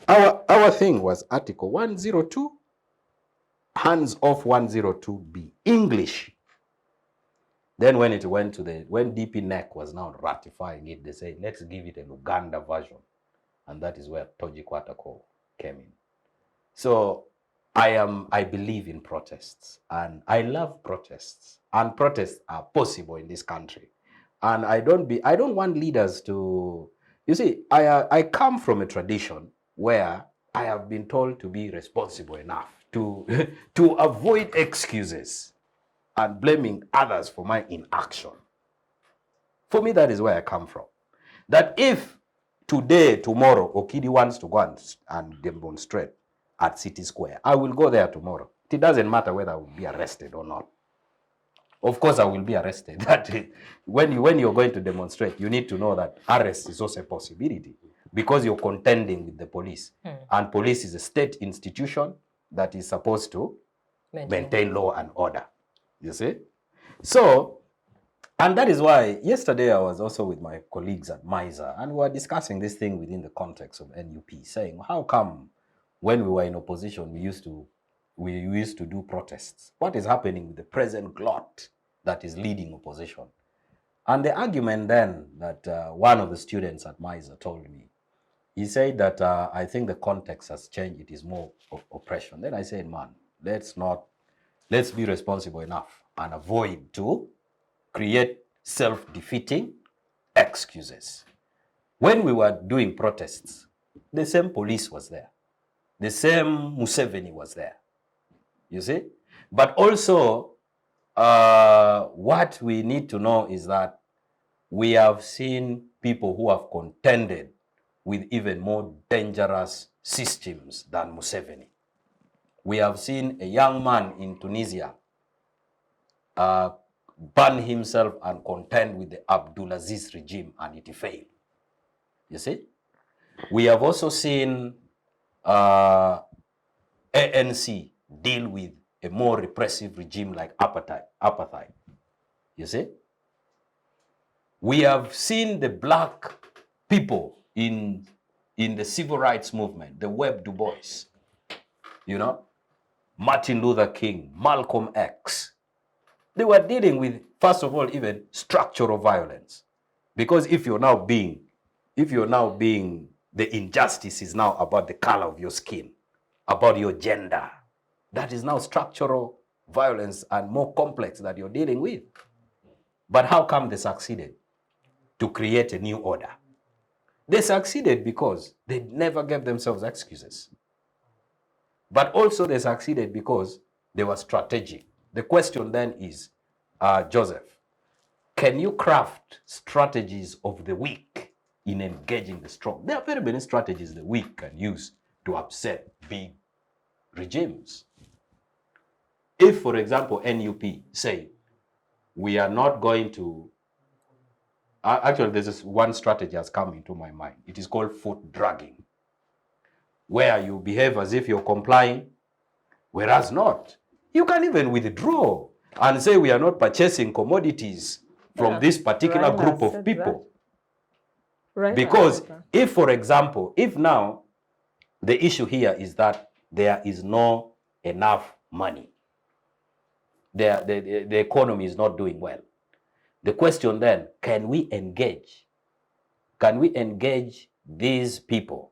Our thing was Article 102, hands off 102B, English. Then when it went to when DP NEC was now ratifying it, they said, let's give it a Luganda version. And that is where Toji Kwatako came in. So I believe in protests, and I love protests, and protests are possible in this country. And I don't want leaders to, you see, I come from a tradition where I have been told to be responsible enough to avoid excuses and blaming others for my inaction. For me, that is where I come from. That if today, tomorrow, Okidi wants to go and demonstrate at City Square, I will go there tomorrow. It doesn't matter whether I will be arrested or not. Of course, I will be arrested. That when you're going to demonstrate, you need to know that arrest is also a possibility because you're contending with the police. And police is a state institution that is supposed to maintain law and order. You see? So, and that is why yesterday I was also with my colleagues at MISA, and we were discussing this thing within the context of NUP, saying, how come when we were in opposition, we used to do protests? What is happening with the present glut that is leading opposition? And the argument then that one of the students at MISA told me, he said that I think the context has changed. It is more of oppression. Then I said, man, let's be responsible enough and avoid to create self-defeating excuses. When we were doing protests, the same police was there. The same Museveni was there. You see? But also, what we need to know is that we have seen people who have contended with even more dangerous systems than Museveni. We have seen a young man in Tunisia burn himself and contend with the Abdulaziz regime, and it failed. You see? We have also seen ANC deal with a more repressive regime like apartheid. You see? We have seen the black people in the civil rights movement, the Webb Du Bois, you know, Martin Luther King, Malcolm X. They were dealing with, first of all, even structural violence. Because if you're now being, the injustice is now about the color of your skin, about your gender. That is now structural violence and more complex that you're dealing with. But how come they succeeded to create a new order? They succeeded because they never gave themselves excuses. But also they succeeded because they were strategic. The question then is, Joseph, can you craft strategies of the weak in engaging the strong? There are very many strategies the weak can use to upset big regimes. If, for example, NUP say, we are not going to, actually there's this one strategy has come into my mind. It is called foot dragging, where you behave as if you're complying, whereas not. You can even withdraw and say we are not purchasing commodities from this particular group of people. Because if, for example, if now the issue here is that there is no enough money. The economy is not doing well. The question then, can we engage? Can we engage these people?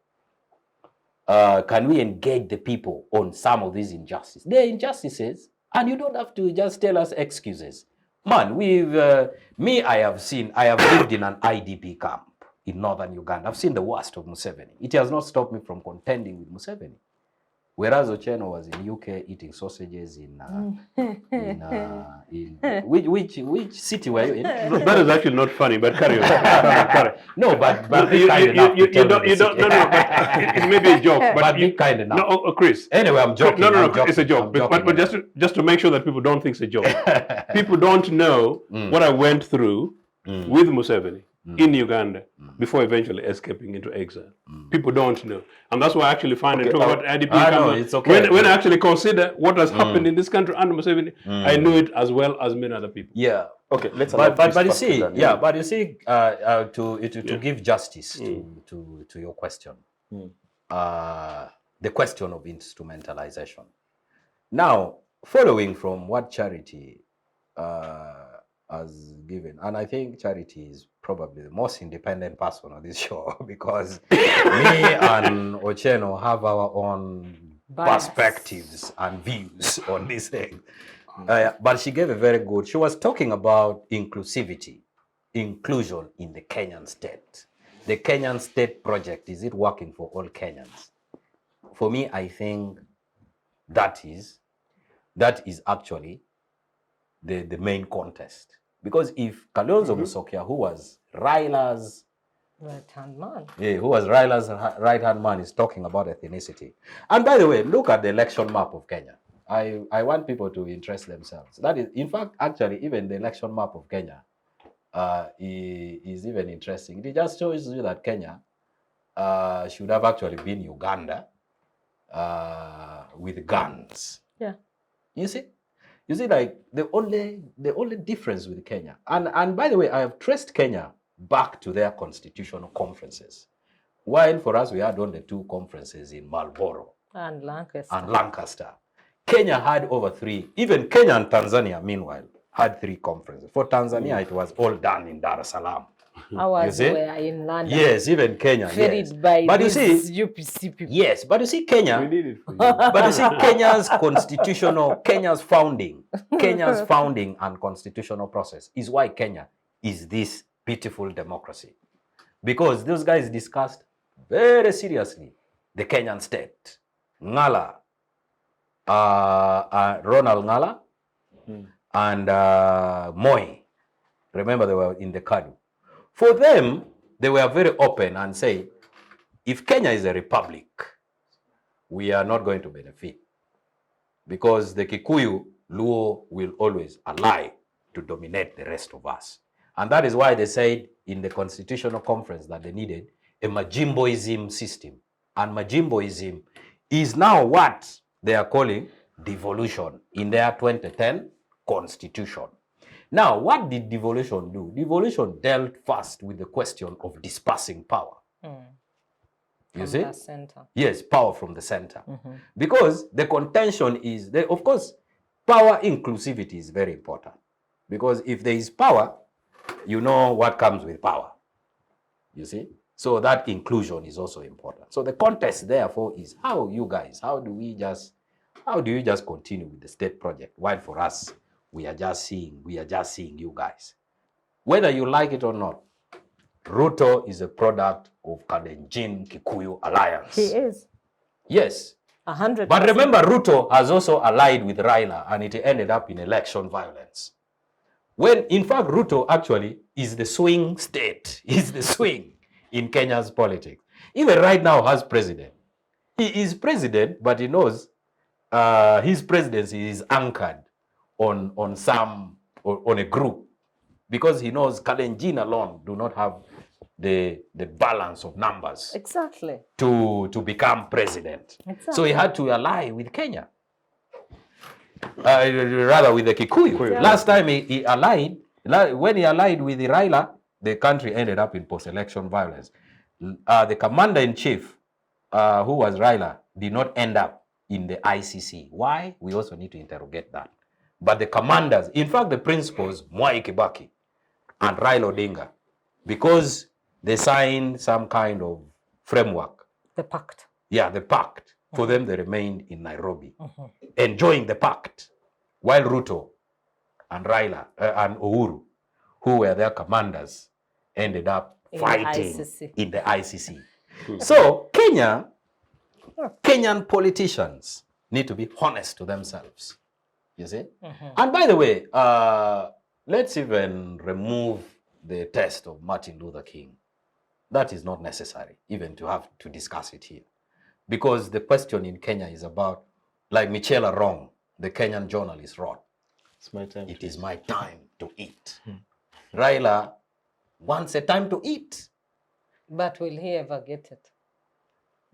Can we engage the people on some of these injustices? They're injustices, and you don't have to just tell us excuses. Man, I have lived in an IDP camp in northern Uganda. I've seen the worst of Museveni. It has not stopped me from contending with Museveni. Whereas Ochieno was in UK eating sausages which city were you in? That is actually not funny, but carry on. No, but you don't. No, but it may be a joke. But be kind enough. No, Chris. Anyway, I'm joking. No, I'm joking. It's a joke. But just to make sure that people don't think it's a joke. People don't know what I went through with Museveni in Uganda before eventually escaping into exile. People don't know. And that's why I actually find it about IDP. It's okay. When I actually consider what has happened in this country under Museveni, I knew it as well as many other people. Yeah. Okay, let's but you see, to give justice to your question, the question of instrumentalization. Now, following from what Charity has given, and I think Charity is probably the most independent person on this show because me and Ochieno have our own perspectives and views on this thing. But she gave a very good, she was talking about inclusivity, inclusion in the Kenyan state. The Kenyan state project, is it working for all Kenyans? For me, I think that is actually the main contest. Because if Kalonzo Musyoka, who was Raila's right-hand man, right-hand man, is talking about ethnicity. And by the way, look at the election map of Kenya. I want people to interest themselves. That is, in fact, actually, even the election map of Kenya is even interesting. It just shows you that Kenya should have actually been Uganda with guns. Yeah. You see, like the only difference with Kenya, and by the way, I have traced Kenya back to their constitutional conferences. While for us, we had only 2 conferences in Marlborough and Lancaster. Kenya had over 3. Even Kenya and Tanzania, meanwhile, had 3 conferences. For Tanzania, it was all done in Dar es Salaam. Ours were in London. Yes, even Kenya. Yes. By but you see, UPC people. Yes, but you see, Kenya. We did it for you. But you see, Kenya's founding and constitutional process is why Kenya is this beautiful democracy. Because those guys discussed very seriously the Kenyan state. Ngala, Ronald Ngala, and Moi. Remember, they were in the KADU. For them, they were very open and say, if Kenya is a republic, we are not going to benefit. Because the Kikuyu, Luo will always ally to dominate the rest of us. And that is why they said in the Constitutional Conference that they needed a Majimboism system. And Majimboism is now what they are calling devolution in their 2010 Constitution. Now, what did devolution do? Devolution dealt first with the question of dispersing power. You see? The center. Yes, power from the center. Because the contention is, of course, power inclusivity is very important. Because if there is power, you know what comes with power. You see? So that inclusion is also important. So the contest, therefore, is how you just continue with the state project? While for us, we are just seeing you guys. Whether you like it or not, Ruto is a product of Kalenjin Kikuyu alliance. He is. Yes. 100%. But remember, Ruto has also allied with Raila, and it ended up in election violence. When, in fact, Ruto actually is the swing state, is the swing in Kenya's politics. Even right now as president. He is president, but he knows his presidency is anchored on a group, because he knows Kalenjin alone do not have the balance of numbers Exactly. to become president. Exactly. So he had to ally with Kenya, rather with the Kikuyu. Yeah. Last time he allied, when he allied with the Raila, the country ended up in post-election violence. The commander-in-chief, who was Raila, did not end up in the ICC. Why? We also need to interrogate that. But the commanders, in fact, the principals, Mwai Kibaki and Raila Odinga, because they signed some kind of framework. The pact. Yeah, the pact. For them, they remained in Nairobi, enjoying the pact, while Ruto and Raila and Uhuru, who were their commanders, ended up fighting in the ICC. So Kenyan politicians need to be honest to themselves. You see? And by the way, let's even remove the test of Martin Luther King. That is not necessary even to have to discuss it here. Because the question in Kenya is about, like Michela Rong, the Kenyan journalist, wrote, It's my time. it is my time to eat. Raila wants a time to eat. But will he ever get it?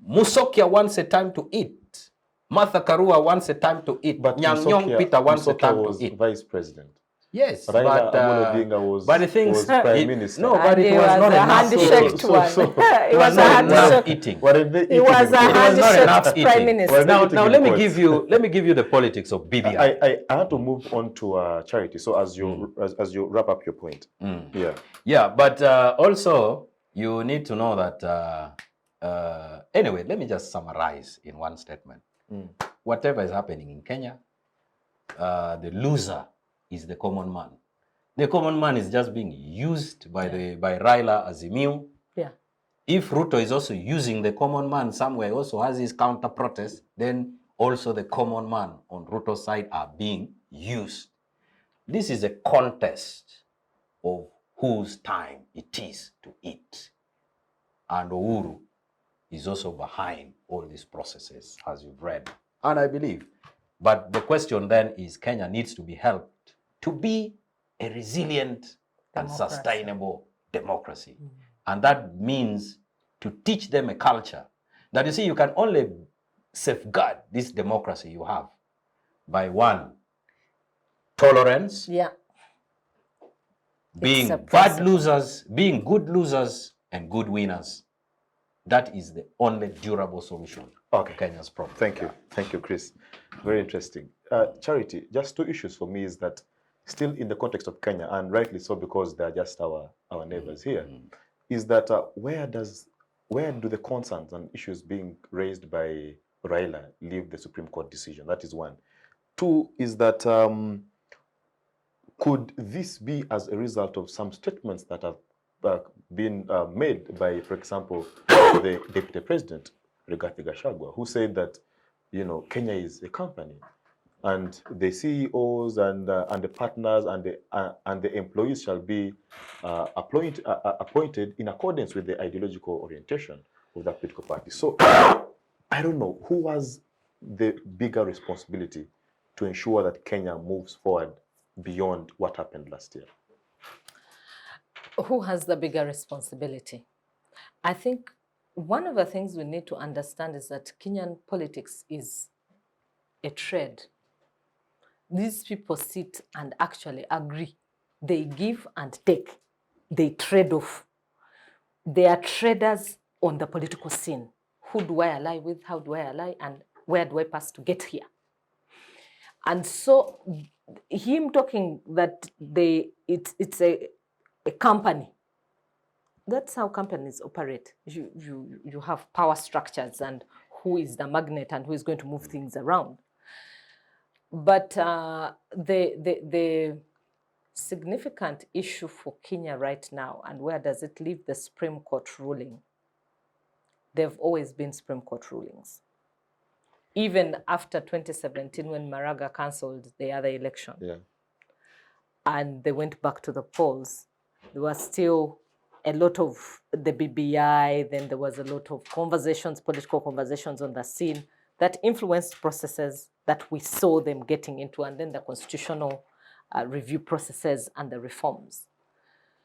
Musokia wants a time to eat. Martha Karua wants a time to eat. But Nyong Peter wants a time was to eat. vice president. Yes, Raila but Amolo Odinga was, but the things, was prime minister. No, but it was not a enough handshaked eating. one. It was a not enough handshake. eating. What are they It was a eating? was not enough handshaked eating. prime minister. Well, Now let me points. give you the politics of BBI. I had to move on to Charity. So as you as you wrap up your point, Yeah, but also you need to know that anyway, let me just summarize in one statement. Whatever is happening in Kenya, the loser is the common man. The common man is just being used by by Raila Azimio. Yeah. If Ruto is also using the common man somewhere, also has his counter protest, then also the common man on Ruto's side are being used. This is a contest of whose time it is to eat. And Uhuru is also behind all these processes, as you've read. And I believe. But the question then is, Kenya needs to be helped to be a resilient and sustainable democracy. And that means to teach them a culture that, you see, you can only safeguard this democracy you have by one, tolerance, being bad losers, being good losers and good winners. That is the only durable solution to Kenya's problem. Thank you, Chris. Very interesting. Charity, just two issues for me is that still in the context of Kenya, and rightly so because they're just our neighbors here, is that where do the concerns and issues being raised by Raila leave the Supreme Court decision? That is one. Two is that could this be as a result of some statements that have been made by, for example, the Deputy President, Rigathi Gachagua, who said that, you know, Kenya is a company, and the CEOs and the partners and the employees shall be appointed in accordance with the ideological orientation of that political party. So I don't know who has the bigger responsibility to ensure that Kenya moves forward beyond what happened last year. Who has the bigger responsibility? I think one of the things we need to understand is that Kenyan politics is a trade. These people sit and actually agree. They give and take. They trade off. They are traders on the political scene. Who do I ally with? How do I ally? And where do I pass to get here? And so him talking that it's a company, that's how companies operate. You have power structures and who is the magnet and who is going to move things around. But the significant issue for Kenya right now, and where does it leave the Supreme Court ruling? There have always been Supreme Court rulings. Even after 2017, when Maraga cancelled the other election, and they went back to the polls, there was still a lot of the BBI, then there was a lot of conversations, political conversations on the scene that influenced processes that we saw them getting into, and then the constitutional review processes and the reforms.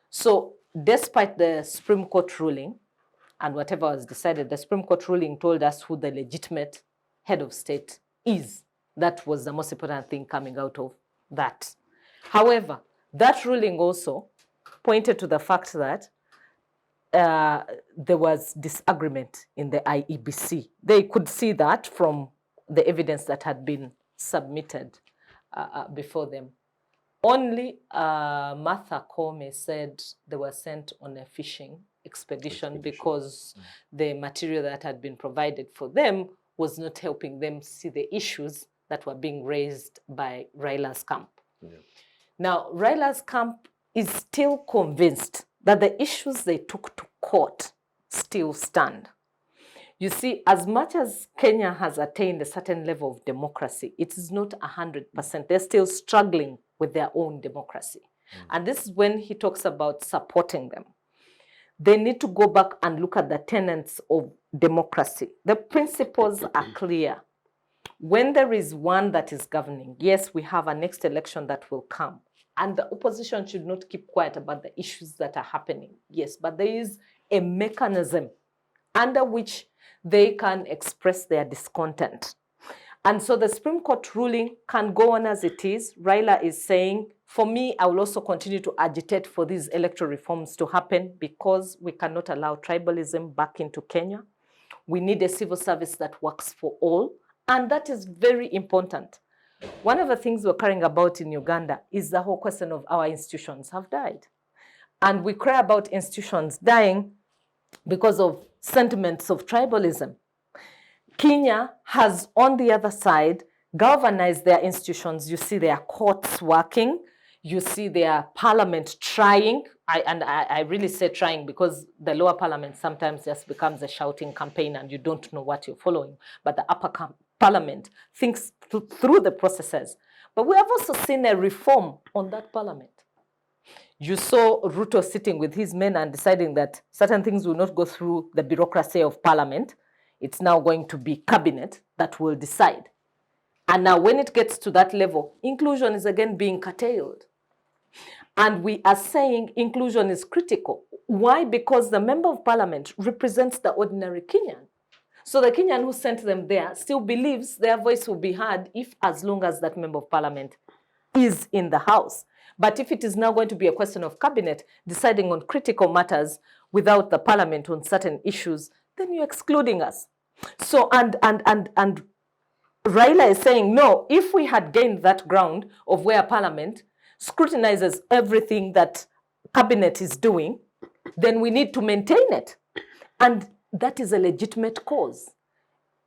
So despite the Supreme Court ruling and whatever was decided, the Supreme Court ruling told us who the legitimate head of state is. That was the most important thing coming out of that. However, that ruling also pointed to the fact that there was disagreement in the IEBC. They could see that from the evidence that had been submitted before them. Only Martha Koome said they were sent on a fishing expedition because the material that had been provided for them was not helping them see the issues that were being raised by Raila's camp. Yeah. Now, Raila's camp is still convinced that the issues they took to court still stand. You see, as much as Kenya has attained a certain level of democracy, it is not 100%. They're still struggling with their own democracy. And this is when he talks about supporting them. They need to go back and look at the tenets of democracy. The principles are clear. When there is one that is governing, yes, we have a next election that will come. And the opposition should not keep quiet about the issues that are happening. Yes, but there is a mechanism under which they can express their discontent. And so the Supreme Court ruling can go on as it is. Raila is saying, for me, I will also continue to agitate for these electoral reforms to happen because we cannot allow tribalism back into Kenya. We need a civil service that works for all. And that is very important. One of the things we're caring about in Uganda is the whole question of our institutions have died. And we cry about institutions dying because of sentiments of tribalism. Kenya has, on the other side, galvanized their institutions. You see their courts working. You see their parliament trying. I really say trying because the lower parliament sometimes just becomes a shouting campaign and you don't know what you're following. But the upper parliament thinks through the processes. But we have also seen a reform on that parliament. You saw Ruto sitting with his men and deciding that certain things will not go through the bureaucracy of parliament. It's now going to be cabinet that will decide. And now when it gets to that level, inclusion is again being curtailed. And we are saying inclusion is critical. Why? Because the member of parliament represents the ordinary Kenyan. So the Kenyan who sent them there still believes their voice will be heard if as long as that member of parliament is in the house. But if it is now going to be a question of cabinet deciding on critical matters without the parliament on certain issues, then you're excluding us. So, and Raila is saying, no, if we had gained that ground of where parliament scrutinizes everything that cabinet is doing, then we need to maintain it. And that is a legitimate cause.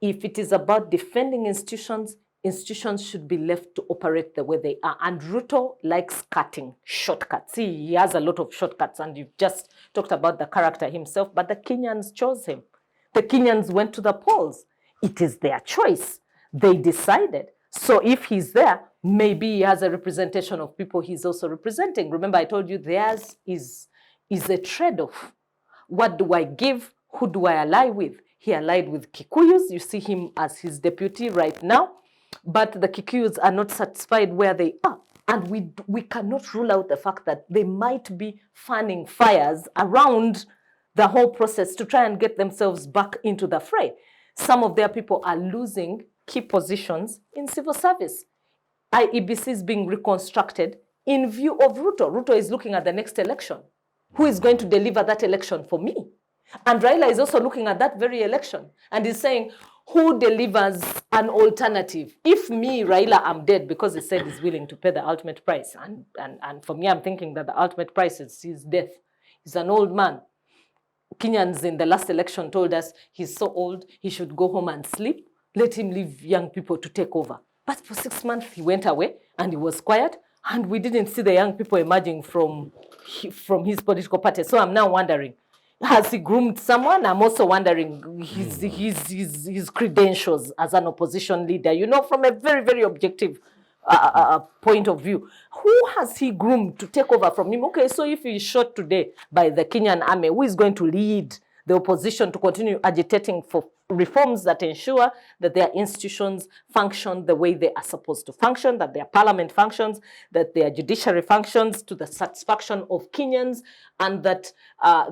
If it is about defending institutions, institutions should be left to operate the way they are. And Ruto likes cutting shortcuts. He has a lot of shortcuts, and you've just talked about the character himself, but the Kenyans chose him. The Kenyans went to the polls. It is their choice. They decided. So if he's there, maybe he has a representation of people he's also representing. Remember, I told you theirs is a trade-off. What do I give? Who do I ally with? He allied with Kikuyus. You see him as his deputy right now. But the Kikuyus are not satisfied where they are. And we cannot rule out the fact that they might be fanning fires around the whole process to try and get themselves back into the fray. Some of their people are losing key positions in civil service. IEBC is being reconstructed in view of Ruto. Ruto is looking at the next election. Who is going to deliver that election for me? And Raila is also looking at that very election and is saying, who delivers an alternative? If me, Raila, I'm dead because he said he's willing to pay the ultimate price. And for me, I'm thinking that the ultimate price is his death. He's an old man. Kenyans in the last election told us he's so old, he should go home and sleep. Let him leave young people to take over. But for 6 months, he went away and he was quiet. And we didn't see the young people emerging from his political party. So I'm now wondering, has he groomed someone? I'm also wondering his credentials as an opposition leader, you know, from a very, very objective point of view. Who has he groomed to take over from him? Okay, so if he's shot today by the Kenyan army, who is going to lead the opposition to continue agitating for reforms that ensure that their institutions function the way they are supposed to function, that their parliament functions, that their judiciary functions to the satisfaction of Kenyans, and that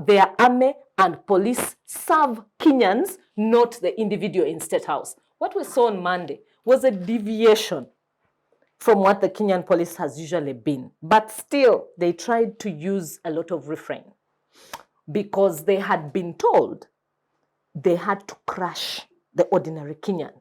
their army and police serve Kenyans, not the individual in State House. What we saw on Monday was a deviation from what the Kenyan police has usually been. But still, they tried to use a lot of refrain because they had been told they had to crush the ordinary Kenyan.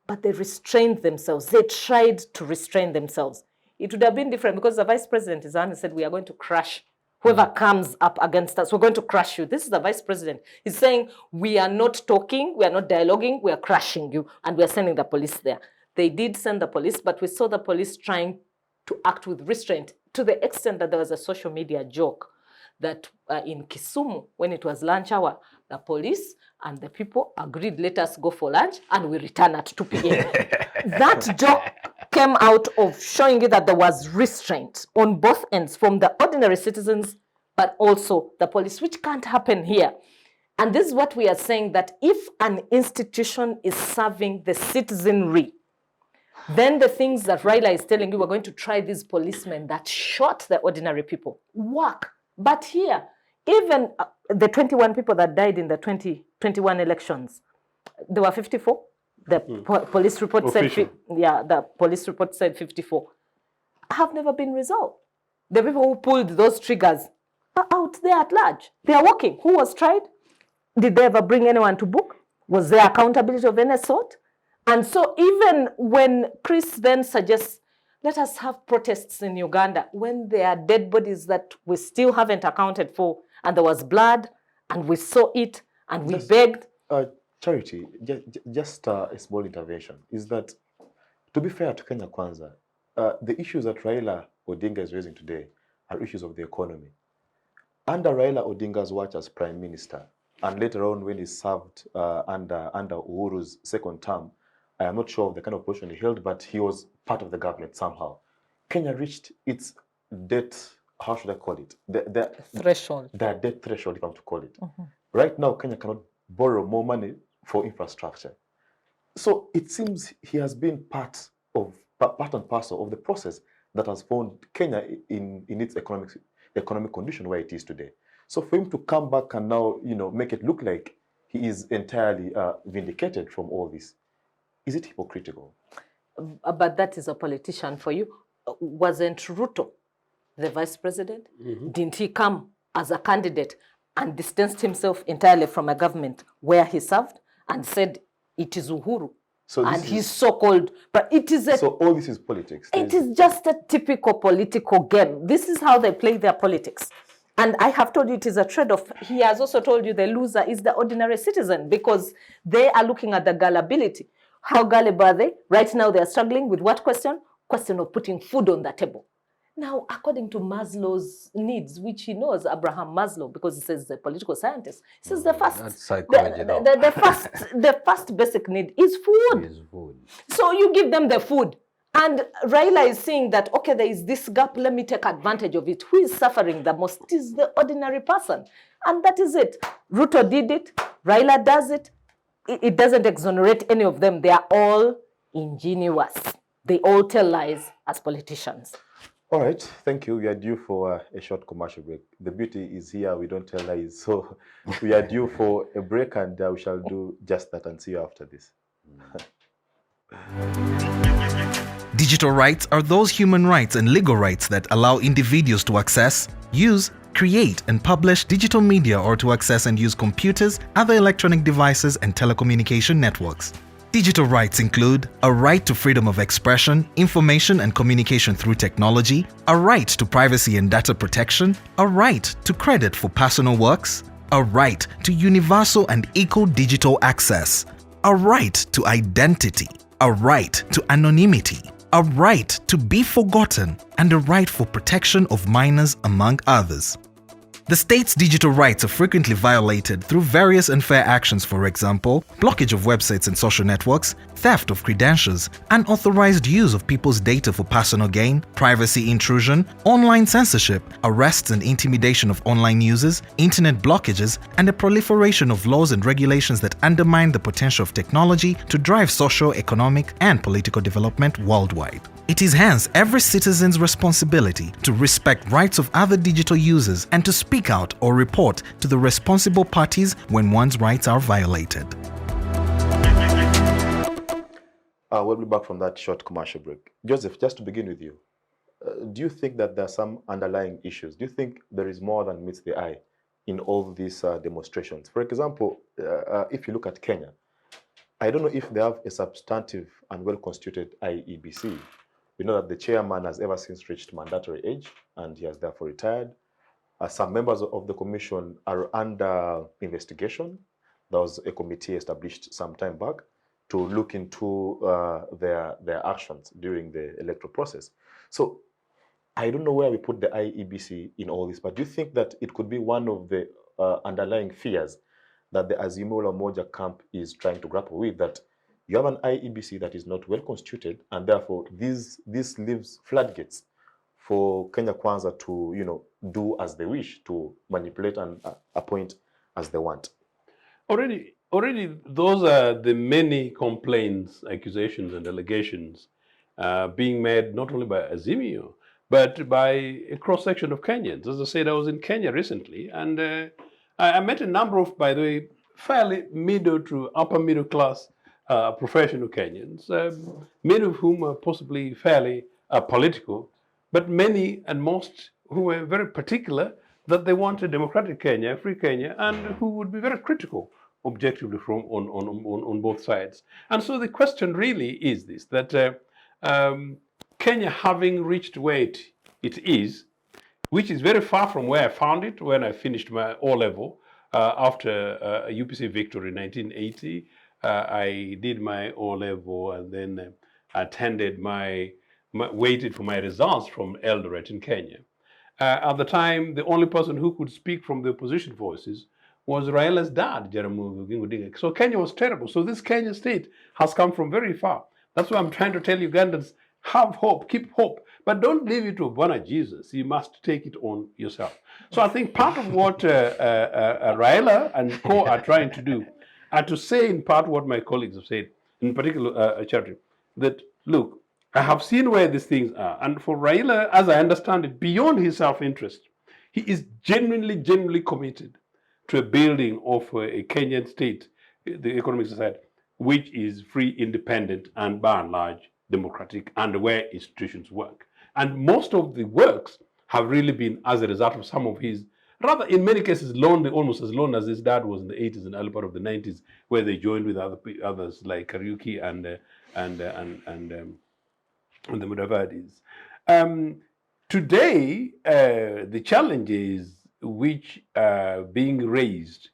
but they restrained themselves. They tried to restrain themselves. It would have been different because the vice president is the one who said, we are going to crush whoever comes up against us. We're going to crush you. This is the vice president. He's saying, we are not talking, we are not dialoguing, we are crushing you, and we are sending the police there. They did send the police, but we saw the police trying to act with restraint to the extent that there was a social media joke that in Kisumu, when it was lunch hour, the police and the people agreed, let us go for lunch, and we return at 2 p.m. That joke came out of showing you that there was restraint on both ends, from the ordinary citizens, but also the police, which can't happen here. And this is what we are saying, that if an institution is serving the citizenry, then the things that Raila is telling you, we're going to try these policemen that shot the ordinary people, work. But here, even the 21 people that died in the 2021 elections, there were 54. The police report said, the police report said 54, have never been resolved. The people who pulled those triggers are out there at large. They are working. Who was tried? Did they ever bring anyone to book? Was there accountability of any sort? And so even when Chris then suggests, let us have protests in Uganda, when there are dead bodies that we still haven't accounted for, and there was blood, and we saw it, and we begged. Charity, just a small intervention, is that, to be fair to Kenya Kwanza, the issues that Raila Odinga is raising today are issues of the economy. Under Raila Odinga's watch as Prime Minister, and later on when he served under Uhuru's second term, I am not sure of the kind of position he held, but he was part of the government somehow. Kenya reached its debt, how should I call it? The Threshold. The debt threshold, if I'm to call it. Right now, Kenya cannot borrow more money for infrastructure. So it seems he has been part and parcel of the process that has found Kenya in its economic condition where it is today. So for him to come back and now, make it look like he is entirely vindicated from all this, is it hypocritical? But that is a politician for you. Wasn't Ruto the vice president? Didn't he come as a candidate and distanced himself entirely from a government where he served and said it is Uhuru? So and he's so-called, but it is a... So all this is politics? It is just a typical political game. This is how they play their politics. And I have told you it is a trade-off. He has also told you the loser is the ordinary citizen, because they are looking at the gullibility. How gullible are they? Right now they are struggling with what question? Question of putting food on the table. Now, according to Maslow's needs, which he knows, Abraham Maslow, because he says he's a political scientist, he says the first basic need is food. So you give them the food. And Raila is saying that, okay, there is this gap, let me take advantage of it. Who is suffering the most? It is the ordinary person. And that is it. Ruto did it. Raila does it. It doesn't exonerate any of them. They are all ingenious. They all tell lies as politicians. All right, thank you. We are due for a short commercial break. The beauty is here, we don't tell lies. So we are due for a break, and we shall do just that and see you after this. Digital rights are those human rights and legal rights that allow individuals to access, use, create and publish digital media, or to access and use computers, other electronic devices and telecommunication networks. Digital rights include a right to freedom of expression, information and communication through technology, a right to privacy and data protection, a right to credit for personal works, a right to universal and equal digital access, a right to identity, a right to anonymity, a right to be forgotten, and a right for protection of minors, among others. The state's digital rights are frequently violated through various unfair actions, for example, blockage of websites and social networks, theft of credentials, unauthorized use of people's data for personal gain, privacy intrusion, online censorship, arrests and intimidation of online users, internet blockages, and the proliferation of laws and regulations that undermine the potential of technology to drive social, economic, and political development worldwide. It is hence every citizen's responsibility to respect rights of other digital users and to speak out or report to the responsible parties when one's rights are violated. We'll be back from that short commercial break. Joseph, just to begin with you, do you think that there are some underlying issues? Do you think there is more than meets the eye in all these demonstrations? For example, if you look at Kenya, I don't know if they have a substantive and well-constituted IEBC. We know that the chairman has ever since reached mandatory age, and he has therefore retired. Some members of the commission are under investigation. There was a committee established some time back to look into their actions during the electoral process. So I don't know where we put the IEBC in all this, but do you think that it could be one of the underlying fears that the Azimio la Umoja camp is trying to grapple with, that you have an IEBC that is not well constituted, and therefore this leaves floodgates for Kenya Kwanza to, do as they wish, to manipulate and appoint as they want? Already, those are the many complaints, accusations, and allegations being made not only by Azimio, but by a cross-section of Kenyans. As I said, I was in Kenya recently, and I met a number of, by the way, fairly middle to upper middle class professional Kenyans, many of whom are possibly fairly political, but many and most who were very particular that they want a democratic Kenya, free Kenya, and who would be very critical, objectively, from on both sides. And so the question really is this, that Kenya, having reached where it is, which is very far from where I found it when I finished my O-level after a UPC victory in 1980. I did my O-level and then attended waited for my results from Eldoret in Kenya. At the time, the only person who could speak from the opposition voices was Raila's dad, Jaramogi Oginga Odinga. So Kenya was terrible. So this Kenya state has come from very far. That's why I'm trying to tell Ugandans, have hope, keep hope, but don't leave it to Bwana Jesus. You must take it on yourself. So I think part of what Raila and co are trying to do are to say in part what my colleagues have said, in particular Charity, that look, I have seen where these things are. And for Raila, as I understand it, beyond his self-interest, he is genuinely committed to a building of a Kenyan state, the economic society, which is free, independent, and by and large democratic, and where institutions work. And most of the works have really been as a result of some of his, rather in many cases, lonely, almost as lonely as his dad was in the 80s and early part of the 90s, where they joined with others like Kariuki and the Mudavadis. Today, the challenges which are being raised,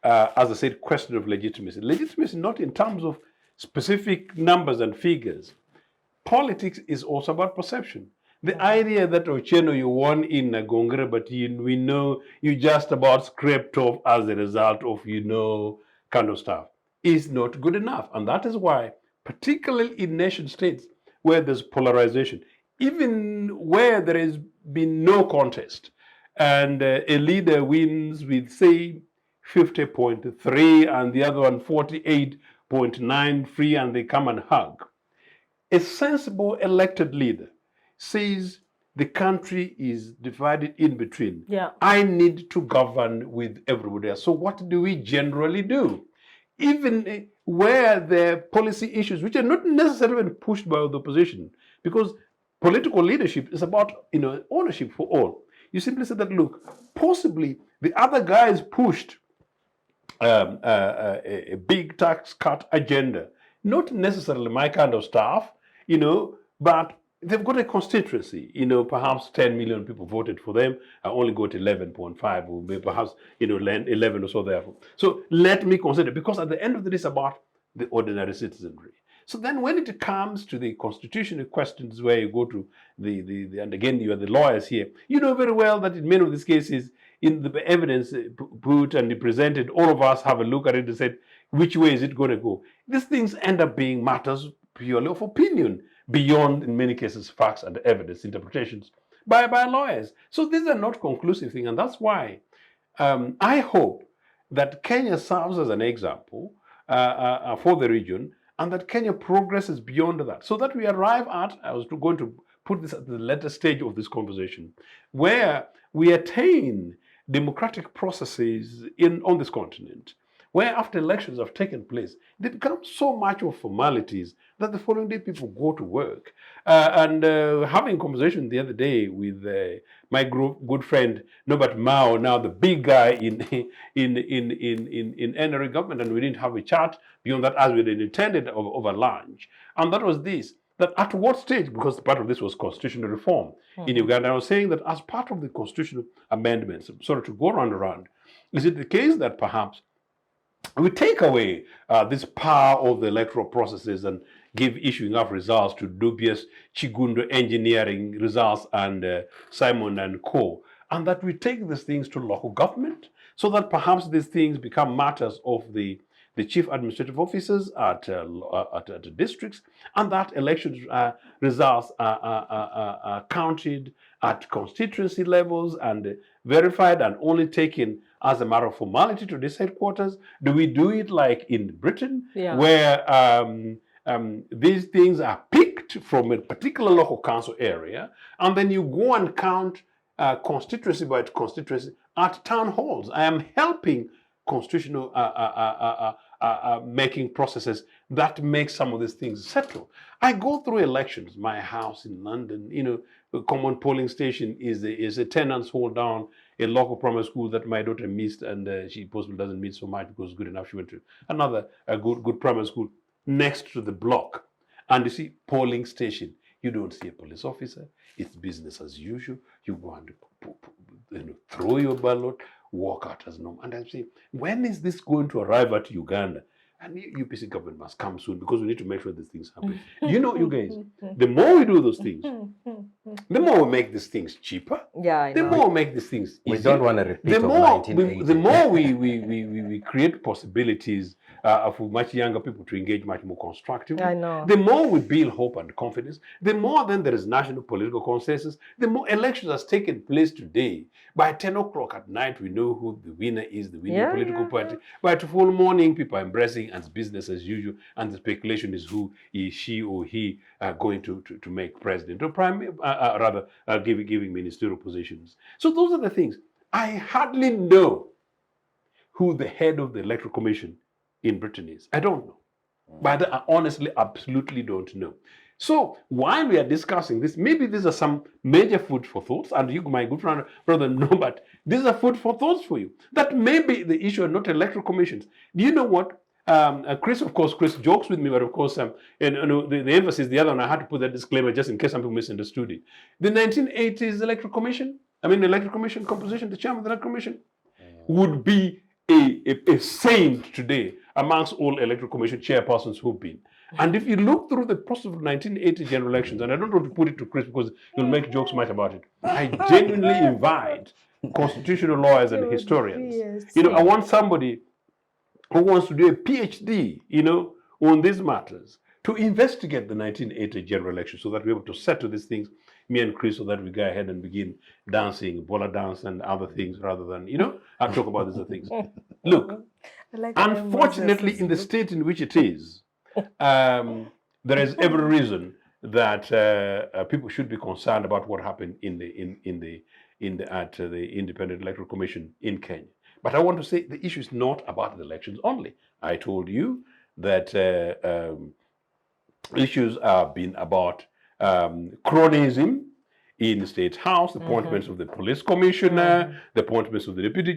as I said, question of legitimacy. Legitimacy not in terms of specific numbers and figures. Politics is also about perception. The idea that Ochieno, you won in Gongre, but we know you just about scraped off as a result of, kind of stuff, is not good enough. And that is why, particularly in nation states where there's polarization, even where there has been no contest, and a leader wins with, say, 50.3 and the other one 48.9 free, and they come and hug. A sensible elected leader says the country is divided in between. Yeah. I need to govern with everybody else. So what do we generally do? Even where there are policy issues which are not necessarily pushed by the opposition, because political leadership is about ownership for all. You simply say that, look, possibly the other guys pushed a big tax cut agenda, not necessarily my kind of stuff, but they've got a constituency, perhaps 10 million people voted for them. I only got 11.5, or maybe perhaps, 11 or so therefore. So let me consider, because at the end of the day, it's about the ordinary citizenry. So then when it comes to the constitutional questions where you go to and again, you are the lawyers here, you know very well that in many of these cases, in the evidence put and presented, all of us have a look at it and said, which way is it going to go? These things end up being matters purely of opinion, beyond, in many cases, facts and evidence interpretations by lawyers. So these are not conclusive things, and that's why I hope that Kenya serves as an example for the region, and that Kenya progresses beyond that, so that we arrive at, I was going to put this at the later stage of this conversation, where we attain democratic processes on this continent, where after elections have taken place, they become so much of formalities that the following day people go to work. Having a conversation the other day with my good friend Norbert Mao, now the big guy in NRA government, and we didn't have a chat beyond that as we had intended over lunch. And that was this, that at what stage, because part of this was constitutional reform in Uganda, I was saying that as part of the constitutional amendments, sort of to go around, is it the case that perhaps we take away this power of the electoral processes and give issuing of results to dubious Chigundo engineering results and Simon and Co. And that we take these things to local government so that perhaps these things become matters of the chief administrative officers at districts, and that election results are counted at constituency levels and verified and only taken as a matter of formality to this headquarters. Do we do it like in Britain, where these things are picked from a particular local council area, and then you go and count constituency by constituency at town halls? I am helping constitutional making processes that make some of these things settle. I go through elections. My house in London, a common polling station is a tenant's hall down a local primary school that my daughter missed, and she possibly doesn't miss so much because it's good enough. She went to another good primary school next to the block. And you see, polling station, you don't see a police officer. It's business as usual. You go and throw your ballot, walk out as normal. And I say, when is this going to arrive at Uganda? And the UPC government must come soon, because we need to make sure these things happen. You guys, the more we do those things, the more we make these things cheaper. The more we make these things easier. We don't want to repeat of 1980. The more we create possibilities for much younger people to engage much more constructively. The more we build hope and confidence, the more then there is national political consensus, the more elections has taken place today. By 10 o'clock at night, we know who the winner is, the winning political party. By tomorrow morning, people are embracing as business as usual, and the speculation is who is she or he going to make president or giving ministerial positions. So those are the things. I hardly know who the head of the Electoral Commission in Britain is. I don't know. But I honestly absolutely don't know. So while we are discussing this, maybe these are some major food for thoughts, and you, my good friend, brother Norbert, these are food for thoughts for you. That may be the issue, not electoral commissions. Do you know what? Chris jokes with me, but of course, the emphasis, the other one, I had to put that disclaimer just in case some people misunderstood it. The 1980s Electoral Commission, Electoral Commission composition, the chairman of the Electoral Commission, would be a saint today amongst all Electoral Commission chairpersons who've been. And if you look through the process of 1980 general elections, and I don't want to put it to Chris because he'll make jokes much about it, I genuinely invite constitutional lawyers and historians. I want somebody who wants to do a PhD, on these matters, to investigate the 1980 general election so that we're able to settle these things, me and Chris, so that we go ahead and begin dancing, bola dance and other things rather than, I'll talk about these other things. Look, unfortunately, in the state in which it is, there is every reason that people should be concerned about what happened at the Independent Electoral Commission in Kenya. But I want to say the issue is not about the elections only. I told you that issues have been about cronyism in the State House, the appointments of the police commissioner, the appointments of the deputy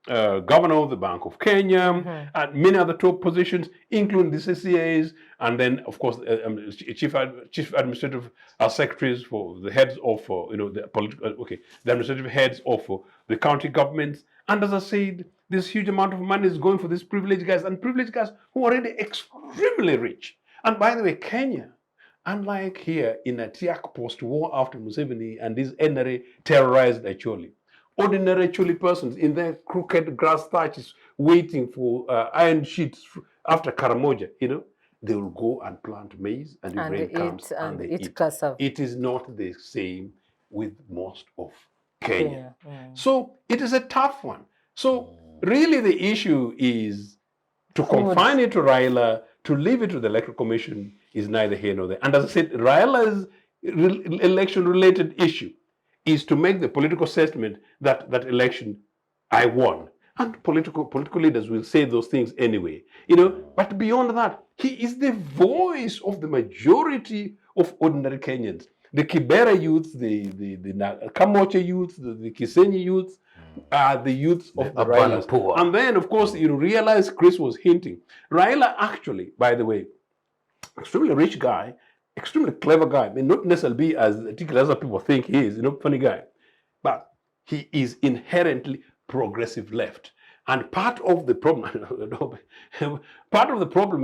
governor of the Bank of Kenya, and many other top positions, including the CCAs, and then, of course, chief administrative secretaries for the heads of, the administrative heads of the county governments. And as I said, this huge amount of money is going for these privileged guys, and privileged guys who are already extremely rich. And by the way, Kenya, unlike here in a Tiak post-war after Museveni and these NRA terrorized Acholi, ordinary Acholi persons in their crooked grass thatches waiting for iron sheets after Karamoja, they will go and plant maize, and the rain comes and they eat. It is not the same with most of Kenya. So it is a tough one. So really the issue is to confine it to Raila, to leave it to the Electoral Commission is neither here nor there. And as I said, Raila's election-related issue is to make the political assessment that that election I won. And political leaders will say those things anyway, but beyond that, he is the voice of the majority of ordinary Kenyans. The Kibera youths, the Kamoche youths, the Kisenyi youths are the youths of the Railas. poor. And then, of course, you realize Chris was hinting. Raila actually, by the way, extremely rich guy, extremely clever guy, may not necessarily be as articulate as other people think he is, funny guy. But he is inherently progressive left. And part of the problem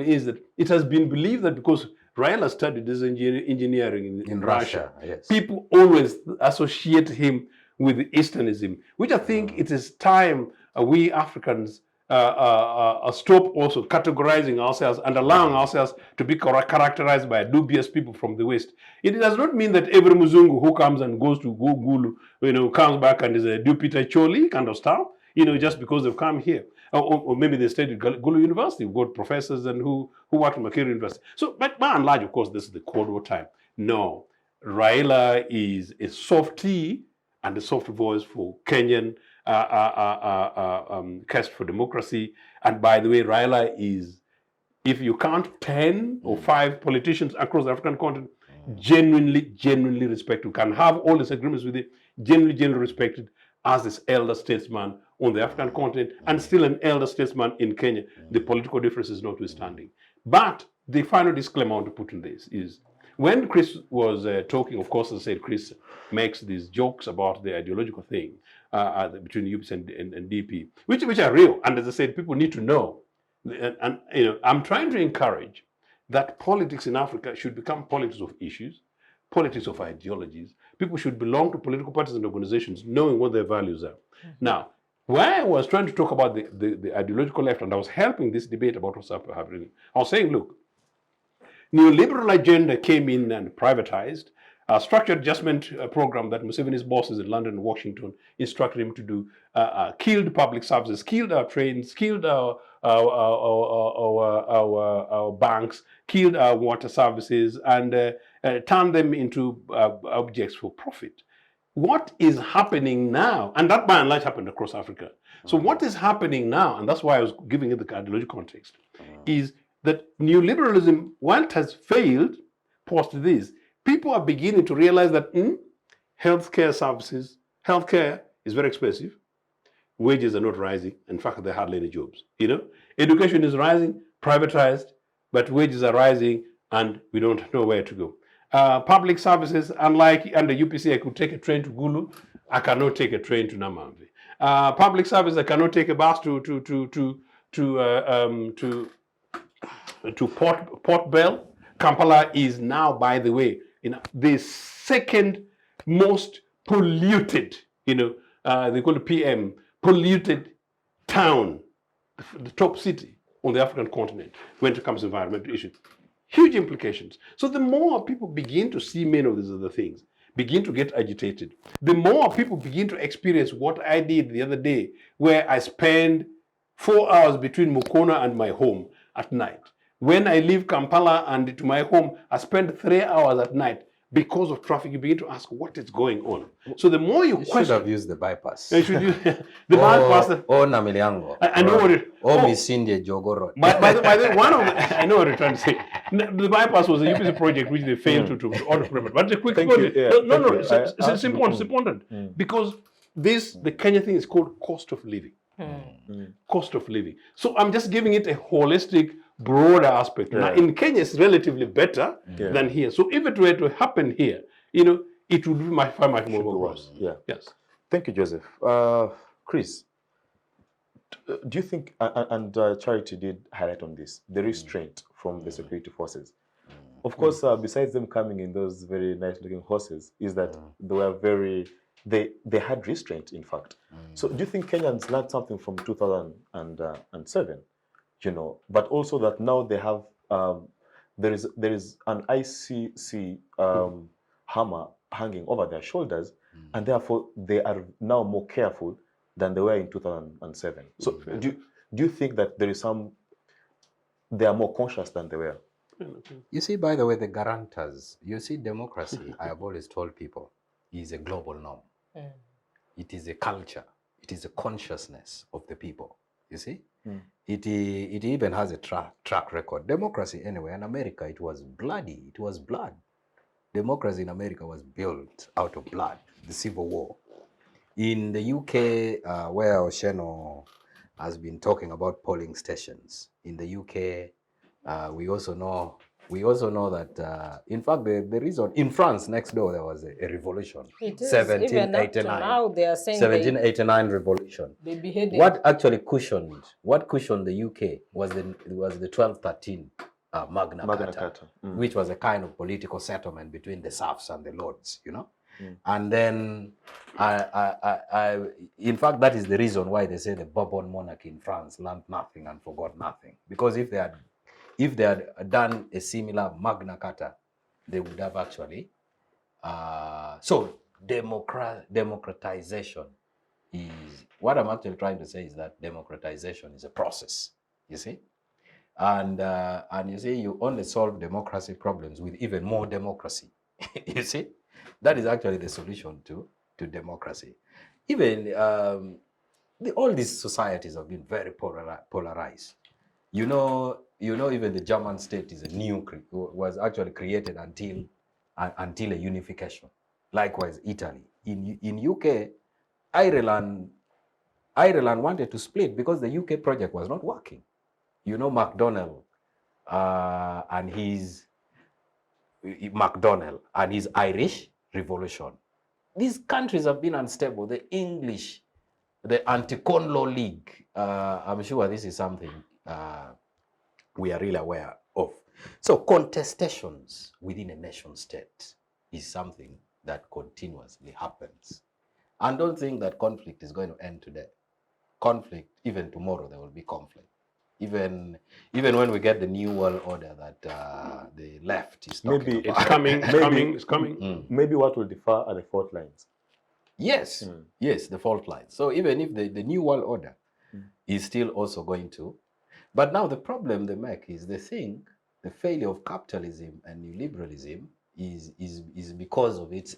is that it has been believed that because Raila studied this engineering in Russia, yes. People always associate him with Easternism, which I think it is time we Africans stop also categorizing ourselves and allowing ourselves to be characterized by dubious people from the West. It does not mean that every Muzungu who comes and goes to Gulu, comes back and is a Dupita Choli kind of stuff, just because they've come here. Or maybe they studied Gulu University. We've got professors and who work at Makerere University. So, but by and large, of course, this is the Cold War time. No, Raila is a softie and a soft voice for Kenyan quest for democracy. And by the way, Raila is, if you count 10 or 5 politicians across the African continent, genuinely respected, can have all disagreements with it, genuinely respected as this elder statesman on the African continent and still an elder statesman in Kenya, the political differences notwithstanding. But the final disclaimer I want to put in this is, when Chris was talking, of course, as I said, Chris makes these jokes about the ideological thing between UPC and DP, which are real. And as I said, people need to know. And I'm trying to encourage that politics in Africa should become politics of issues, politics of ideologies. People should belong to political parties and organizations knowing what their values are. Now, why I was trying to talk about the ideological left, and I was helping this debate about what's happening, I was saying, look, neoliberal agenda came in and privatized a structured adjustment program that Museveni's bosses in London and Washington instructed him to do, killed public services, killed our trains, killed our banks, killed our water services, and turned them into objects for profit. What is happening now, and that by and large happened across Africa. So what is happening now, and that's why I was giving it the ideological context, is that neoliberalism, while it has failed post this, people are beginning to realize that healthcare services, healthcare is very expensive, wages are not rising, in fact, there are hardly any jobs. Education is rising, privatized, but wages are rising, and we don't know where to go. Public services, unlike under UPC, I could take a train to Gulu, I cannot take a train to Namamvi. Public service, I cannot take a bus to Port Bell. Kampala is now, by the way, the second most polluted, they call it PM, polluted town, the top city on the African continent when it comes to environmental issues. Huge implications. So the more people begin to see many of these other things, begin to get agitated, the more people begin to experience what I did the other day, where I spend 4 hours between Mukona and my home at night. When I leave Kampala and to my home, I spend 3 hours at night because of traffic. You begin to ask what is going on. So the more you question, should have used the bypass. You should use the bypass. Or Namiliango. I know what it. Or Misinde Jogoro. By the way, I know what you're trying to say. The bypass was a UPC project which they failed to order permit. But the quick story. It's important because the Kenya thing is called cost of living. Cost of living. So I'm just giving it a holistic, broader aspect. Now, in Kenya, it's relatively better than here. So if it were to happen here, it would be far much more worse. Yes. Thank you, Joseph. Chris, do you think, and Charity did highlight on this, the restraint from the security forces. Of course, besides them coming in those very nice-looking horses, is that they were they had restraint, in fact. So do you think Kenyans learned something from 2007? But also that now they have, there is an ICC hammer hanging over their shoulders, and therefore they are now more careful than they were in 2007. So do you think that they are more conscious than they were? You see, by the way, the guarantors, democracy, I have always told people, is a global norm. It is a culture. It is the consciousness of the people, you see? It even has a track record. Democracy, anyway, in America, it was bloody. It was blood. Democracy in America was built out of blood, the Civil War. In the UK, where Ochieno has been talking about polling stations, in the UK, we also know that, in fact, the reason, in France, next door, there was a revolution. It is. Even up to now, they are saying 1789 revolution. they beheaded. What actually cushioned the UK was the 1213 Magna Carta, which was a kind of political settlement between the serfs and the lords, you know. And then, in fact, that is the reason why they say the Bourbon monarchy in France learned nothing and forgot nothing. Because if they had done a similar Magna Carta, they would have actually. So democratization is what I'm actually trying to say is that democratization is a process. You see, and you see, you only solve democracy problems with even more democracy. You see. That is actually the solution to democracy. Even all these societies have been very polarized. You know, even the German state was actually created until a unification. Likewise, Italy. In UK, Ireland wanted to split because the UK project was not working. You know, MacDonald and his Irish Revolution. These countries have been unstable. The English, the Anti-Corn Law League, I'm sure this is something we are really aware of. So contestations within a nation state is something that continuously happens. And don't think that conflict is going to end today. Conflict, even tomorrow there will be conflict. Even when we get the new world order that the left is talking about. It's coming. Maybe what will differ are the fault lines. Yes, yes, the fault lines. So even if the new world order is still also going to, but now the problem they make is the failure of capitalism and neoliberalism is because of its.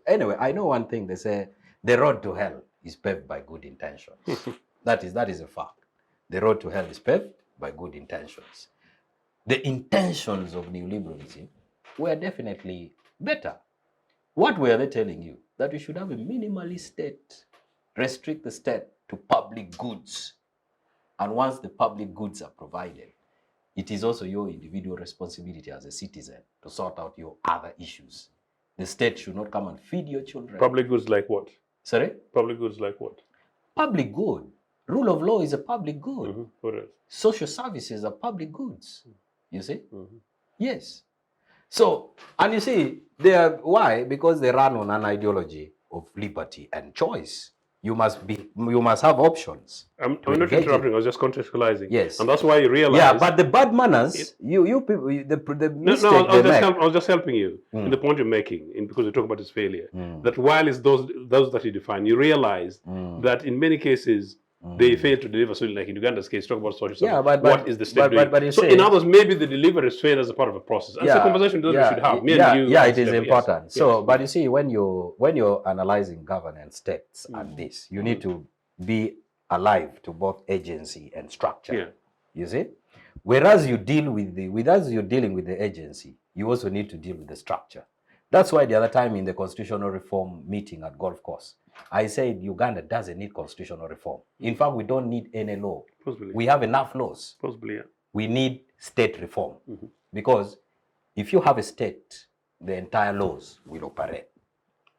Anyway, I know one thing. They say the road to hell is paved by good intentions. that is a fact. The road to hell is paved by good intentions. The intentions of neoliberalism were definitely better. What were they telling you? That we should have a minimalist state, restrict the state to public goods. And once the public goods are provided, it is also your individual responsibility as a citizen to sort out your other issues. The state should not come and feed your children. Public goods like what? Sorry? Public goods like what? Public good. Rule of law is a public good. What else? Social services are public goods. You see? Yes. So, and you see, why? Because they run on an ideology of liberty and choice. You must have options. I'm not interrupting. I was just contextualizing. Yes, and that's why you realize. Yeah, but the bad manners, you people, the mistake I was just helping you in the point you're making, because you talk about his failure. That while it's those that you define, you realize that in many cases they fail to deliver. So, like in Uganda's case, talk about social. Yeah, but what is the state doing? So, in others, maybe the delivery failed as a part of a process. And it's a conversation that we should have. Me and you. Yeah, it is important. Yes. So, but you see, when you're analyzing governance states and this, you need to be alive to both agency and structure. Yeah. You see, whereas you're dealing with the agency, you also need to deal with the structure. That's why the other time in the constitutional reform meeting at Golf Course, I said Uganda doesn't need constitutional reform. In fact, we don't need any law. Possibly. We have enough laws. Possibly, yeah. We need state reform. Because if you have a state, the entire laws will operate.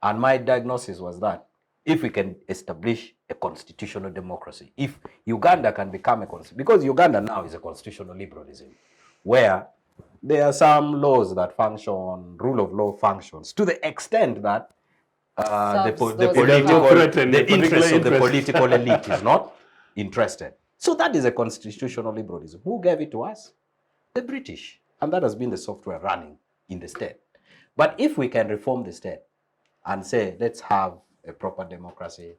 And my diagnosis was that if we can establish a constitutional democracy, if Uganda can become because Uganda now is a constitutional liberalism, where there are some laws that function, rule of law functions, to the extent that the interest of the political elite is not interested. So that is a constitutional liberalism. Who gave it to us? The British. And that has been the software running in the state. But if we can reform the state and say, let's have a proper democracy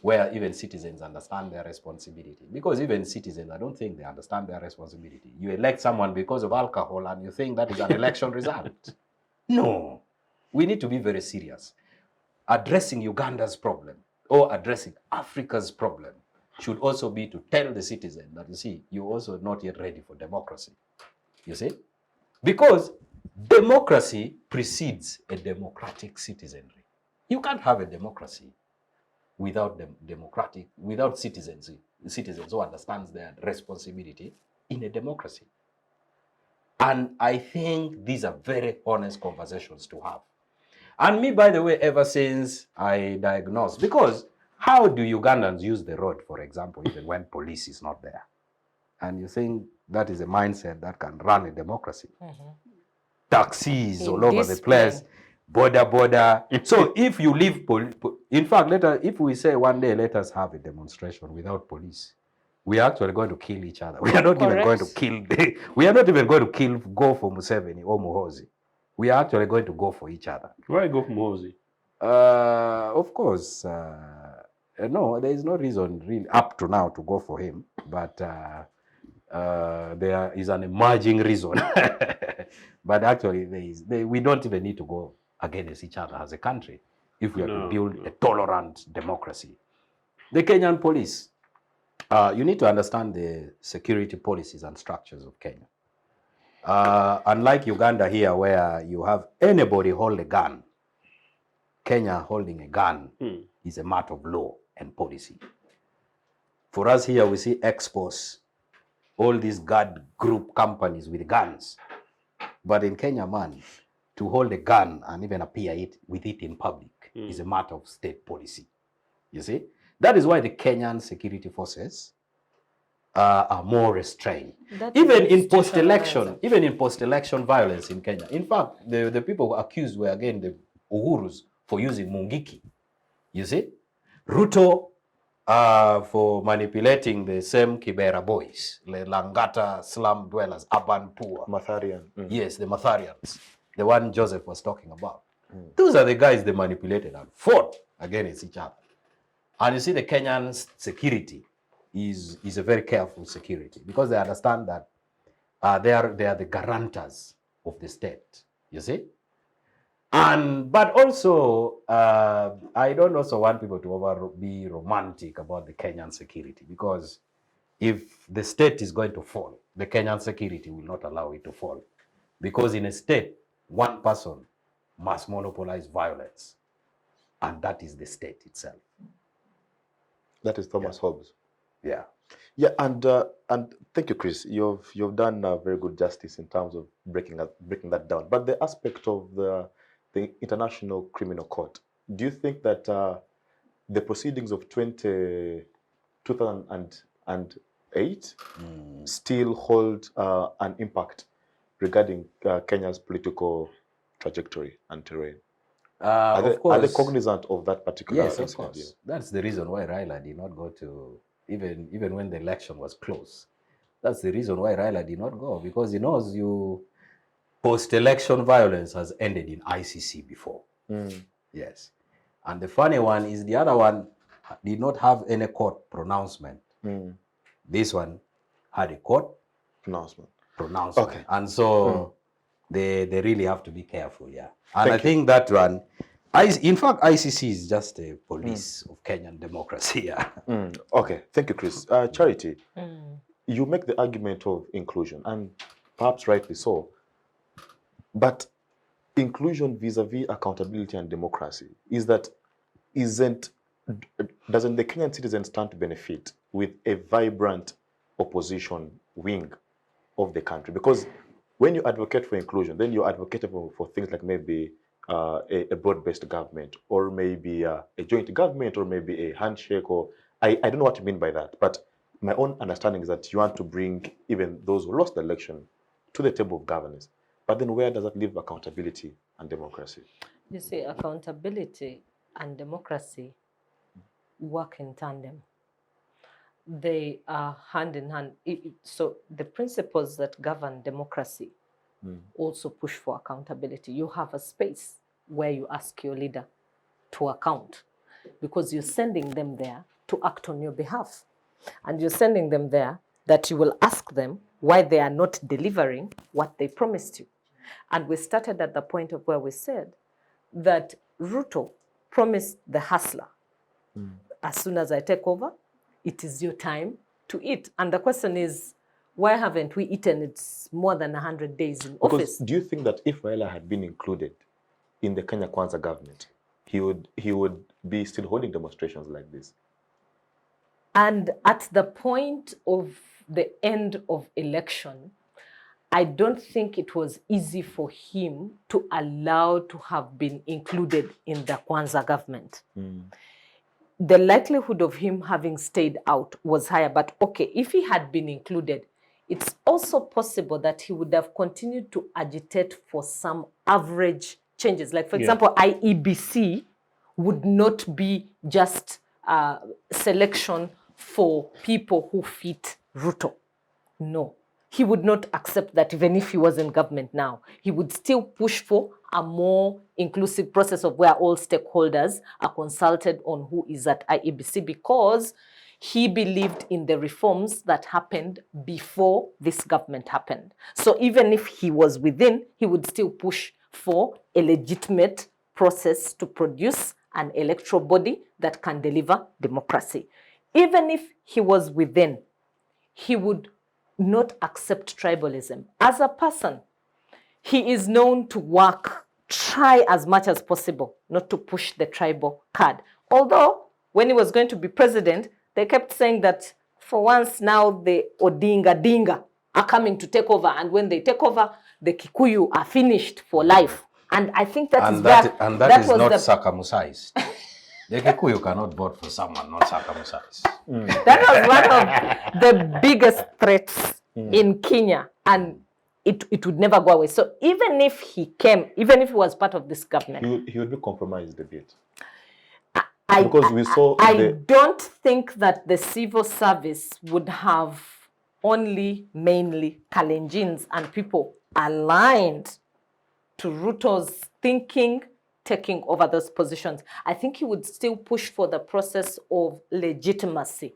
where even citizens understand their responsibility. Because even citizens, I don't think they understand their responsibility. You elect someone because of alcohol and you think that is an election result. No. We need to be very serious. Addressing Uganda's problem. or addressing Africa's problem should also be to tell the citizen that, you see, you're also not yet ready for democracy. You see? Because democracy precedes a democratic citizenry. You can't have a democracy without without citizens who understands their responsibility in a democracy. And I think these are very honest conversations to have. And me, by the way, ever since I diagnosed, because how do Ugandans use the road, for example, even when police is not there? And you think that is a mindset that can run a democracy? Taxis all over the place, border. So if you leave, in fact, if we say one day, let us have a demonstration without police, we are actually going to kill each other. We are not even going to kill, we are not even going to go for Museveni or Muhoozi. We are actually going to go for each other. Why go for Muhoozi? Of course, no, there is no reason really up to now to go for him, but there is an emerging reason. But actually, we don't even need to go against each other as a country if we are to build a tolerant democracy. The Kenyan police, you need to understand the security policies and structures of Kenya. Unlike Uganda here, where you have anybody hold a gun, Kenya holding a gun is a matter of law and policy. For us here, we see expos, all these guard group companies with guns. But in Kenya, man, to hold a gun and even appear with it in public is a matter of state policy. You see? That is why the Kenyan security forces are more restrained. Even in post-election violence in Kenya. In fact, the people accused were again the Uhurus for using Mungiki. You see? Ruto for manipulating the same Kibera boys, the Langata slum dwellers, urban poor. Matharian. Yes, the Matharians, the one Joseph was talking about. Those are the guys they manipulated and fought against each other. And you see, the Kenyan security is a very careful security because they understand that they are the guarantors of the state. You see? But also, I don't also want people to be romantic about the Kenyan security, because if the state is going to fall, the Kenyan security will not allow it to fall. Because in a state, one person must monopolize violence, and that is the state itself. That is Thomas Hobbes. Yeah. Yeah, and thank you, Chris. You've done very good justice in terms of breaking that down. But the aspect of the International Criminal Court, do you think that the proceedings of 2008 still hold an impact regarding Kenya's political trajectory and terrain? Are they cognizant of that particular incident? Yes, of course. That's the reason why Raila did not go to, even when the election was close. That's the reason why Raila did not go, because he knows post-election violence has ended in ICC before. Yes. And the funny one is the other one did not have any court pronouncement. This one had a court pronouncement. Okay. And so they really have to be careful, yeah. And I think that one, in fact, ICC is just a police of Kenyan democracy, yeah. Okay, thank you, Chris. Charity, you make the argument of inclusion, and perhaps rightly so. But inclusion vis-a-vis accountability and democracy doesn't the Kenyan citizen stand to benefit with a vibrant opposition wing of the country? Because when you advocate for inclusion, then you advocate for things like maybe a broad-based government, or maybe a joint government, or maybe a handshake, or I don't know what you mean by that. But my own understanding is that you want to bring even those who lost the election to the table of governance. But then where does that leave accountability and democracy? You see, accountability and democracy work in tandem. They are hand in hand. So the principles that govern democracy also push for accountability. You have a space where you ask your leader to account, because you're sending them there to act on your behalf. And you're sending them there that you will ask them why they are not delivering what they promised you. And we started at the point of where we said that Ruto promised the hustler As soon as I take over, it is your time to eat. And the question is, why haven't we eaten? It's more than 100 days in office. Do you think that if Raila had been included in the Kenya Kwanza government, he would be still holding demonstrations like this? And at the point of the end of election, I don't think it was easy for him to allow to have been included in the Kwanza government. The likelihood of him having stayed out was higher. But okay, if he had been included, it's also possible that he would have continued to agitate for some average changes. Like, for example, IEBC would not be just selection for people who fit Ruto. No, he would not accept that even if he was in government now. He would still push for a more inclusive process of where all stakeholders are consulted on who is at IEBC, because he believed in the reforms that happened before this government happened. So even if he was within, he would still push for a legitimate process to produce an electoral body that can deliver democracy. Even if he was within, he would not accept tribalism. As a person, he is known to try as much as possible not to push the tribal card. Although, when he was going to be president, they kept saying that for once now the Odinga are coming to take over, and when they take over, the Kikuyu are finished for life. And I think that is not circumcised. The Kikuyu cannot vote for someone not circumcised. That was one of the biggest threats in Kenya, and it would never go away. So even if he came, even if he was part of this government, he would be compromised a bit. I don't think that the civil service would have only mainly Kalenjins and people aligned to Ruto's thinking taking over those positions. I think he would still push for the process of legitimacy.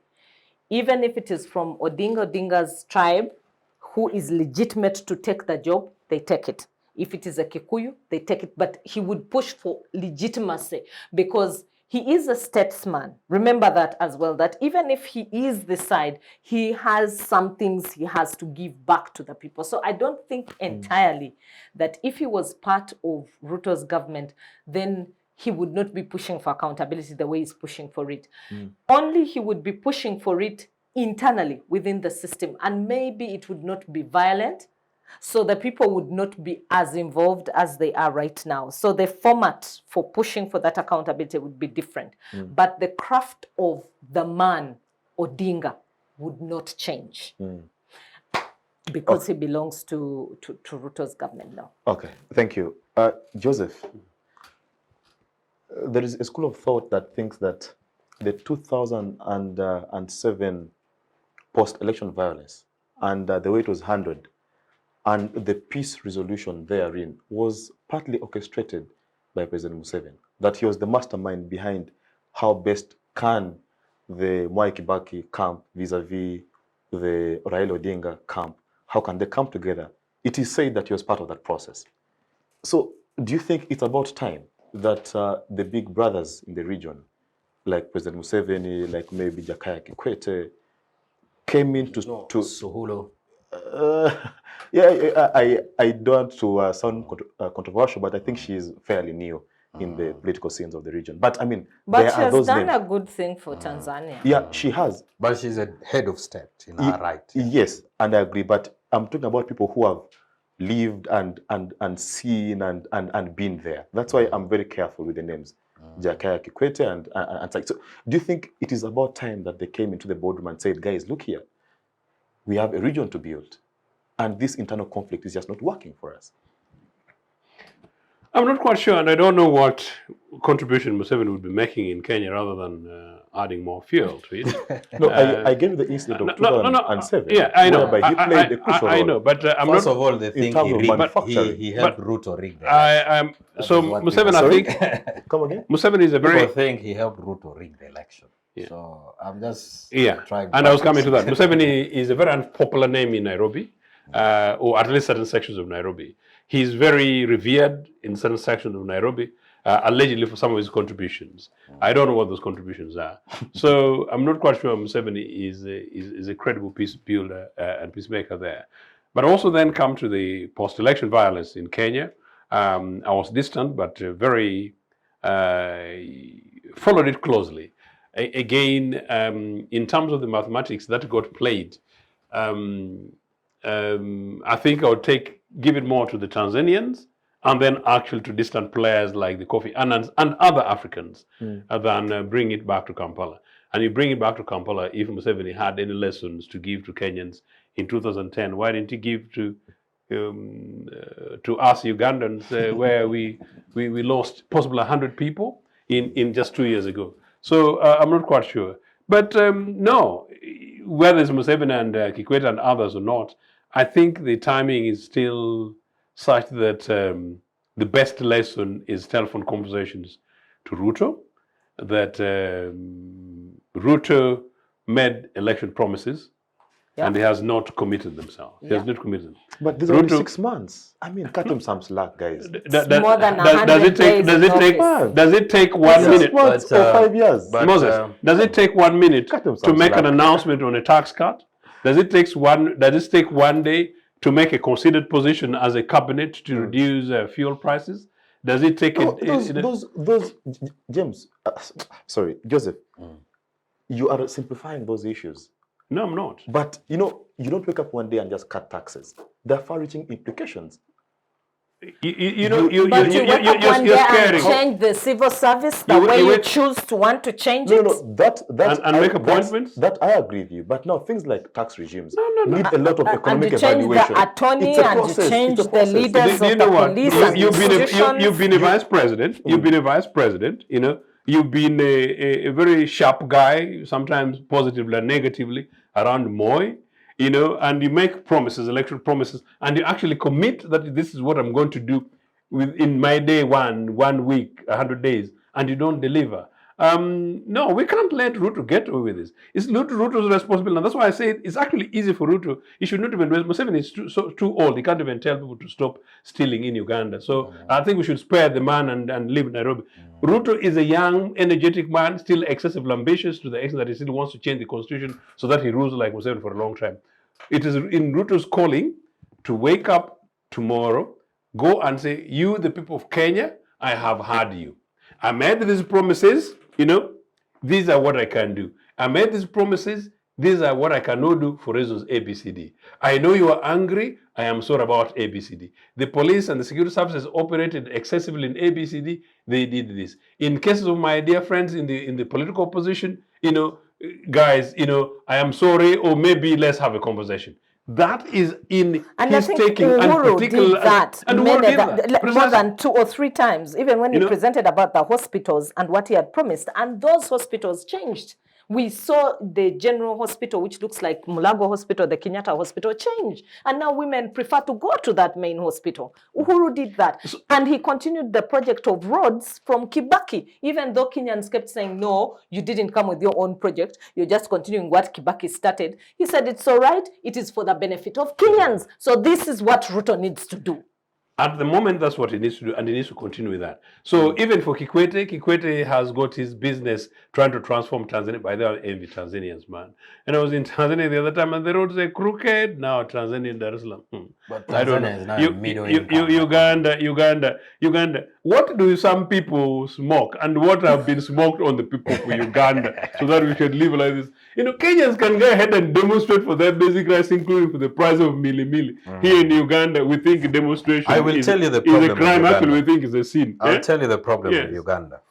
Even if it is from Odinga's tribe, who is legitimate to take the job, they take it. If it is a Kikuyu, they take it. But he would push for legitimacy because he is a statesman. Remember that as well, that even if he is the side, he has some things he has to give back to the people. So I don't think entirely that if he was part of Ruto's government, then he would not be pushing for accountability the way he's pushing for it. Only he would be pushing for it internally within the system, and maybe it would not be violent, so the people would not be as involved as they are right now. So the format for pushing for that accountability would be different. But the craft of the man, Odinga, would not change because he belongs to Ruto's government now. Okay, thank you. Joseph, there is a school of thought that thinks that the 2007 post-election violence and the way it was handled and the peace resolution therein was partly orchestrated by President Museveni, that he was the mastermind behind how best can the Mwai Kibaki camp vis-a-vis the Raila Odinga camp, how can they come together? It is said that he was part of that process. So do you think it's about time that the big brothers in the region, like President Museveni, like maybe Jakaya Kikwete, came in to Suhulo? I don't want to sound controversial, but I think she is fairly new in the political scenes of the region. But I mean, but she has done a good thing for Tanzania. Yeah, she has. But she's a head of state in her right. Yes, and I agree. But I'm talking about people who have lived and seen and been there. That's why I'm very careful with the names. Jakaya Kikwete and so do you think it is about time that they came into the boardroom and said, guys, look here, we have a region to build, and this internal conflict is just not working for us? I'm not quite sure, and I don't know what contribution Museveni would be making in Kenya rather than adding more fuel to it. No, I gave the incident of 2007. Yeah, I know. He played a crucial role. I know, but I'm First not. of all, the thing he helped Ruto rig the election. So Museveni, I think. Come again? Museveni is a very. People think he helped Ruto rig the election. Yeah. So I'm just trying. And I was coming to that. Museveni is a very unpopular name in Nairobi, or at least certain sections of Nairobi. He's very revered in certain sections of Nairobi. allegedly for some of his contributions. I don't know what those contributions are. So I'm not quite sure Museveni is a credible peace builder and peacemaker there. But also then come to the post-election violence in Kenya. I was distant, but very followed it closely. Again, in terms of the mathematics that got played, I think I would give it more to the Tanzanians and then actually to distant players like the Kofi Annans and other Africans than bring it back to Kampala. And you bring it back to Kampala, if Museveni had any lessons to give to Kenyans in 2010, why didn't he give to us Ugandans where we lost possibly 100 people in just 2 years ago? So I'm not quite sure. But no, whether it's Museveni and Kikwete and others or not, I think the timing is still such that the best lesson is telephone conversations to Ruto, that Ruto made election promises and he has not committed themselves. He has not committed them. But this is only 6 months. I mean, cut him some slack, guys. More than 100 days. Does it take 1 minute? 6 months or 5 years. Moses, does it take 1 minute to make an announcement on a tax cut? Does it take 1 day to make a considered position as a cabinet to reduce fuel prices? Does it take those James? Sorry, Joseph. You are simplifying those issues. No, I'm not. But you don't wake up one day and just cut taxes. There are far-reaching implications. You're scaring. Change the civil service the way you choose to want to change it. And make appointments. That I agree with you. But now things like tax regimes need a lot of economic evaluation. And the attorney and you change the leaders of the police and You've been a vice president. You've been a vice president. You've been a very sharp guy, sometimes positively and negatively, around Moi, and you make promises, electoral promises, and you actually commit that this is what I'm going to do in my day 1 week, 100 days, and you don't deliver. No, we can't let Ruto get away with this. It's Ruto's responsibility, and that's why I say it's actually easy for Ruto. He should not even. Museveni is too old. He can't even tell people to stop stealing in Uganda. So I think we should spare the man and leave Nairobi. Ruto is a young, energetic man, still excessively ambitious to the extent that he still wants to change the constitution so that he rules like Museveni for a long time. It is in Ruto's calling to wake up tomorrow, go and say, you, the people of Kenya, I have heard you. I made these promises. These are what I can do. I made these promises. These are what I cannot do for reasons ABCD. I know you are angry. I am sorry about ABCD. The police and the security services operated excessively in ABCD. They did this. In cases of my dear friends in the political opposition, guys, I am sorry, or maybe let's have a conversation. That is in his taking and particular. More than 2 or 3 times, even when he presented about the hospitals and what he had promised, and those hospitals changed. We saw the general hospital, which looks like Mulago Hospital, the Kenyatta Hospital, change. And now women prefer to go to that main hospital. Uhuru did that. And he continued the project of roads from Kibaki, even though Kenyans kept saying, no, you didn't come with your own project. You're just continuing what Kibaki started. He said, it's all right. It is for the benefit of Kenyans. So this is what Ruto needs to do. At the moment, that's what he needs to do, and he needs to continue with that. So even for Kikwete has got his business trying to transform Tanzania. By the way, I envy Tanzanians, man. And I was in Tanzania the other time, and the roads are crooked. Now Tanzania and Dar es Salaam. But Tanzania is now middle income. Uganda. What do some people smoke, and what have been smoked on the people for Uganda, so that we can live like this? Kenyans can go ahead and demonstrate for their basic rights, including for the price of mili. Here in Uganda, we think demonstration I will tell you the problem is a crime. Actually, we think it's a sin. I'll tell you the problem with Uganda.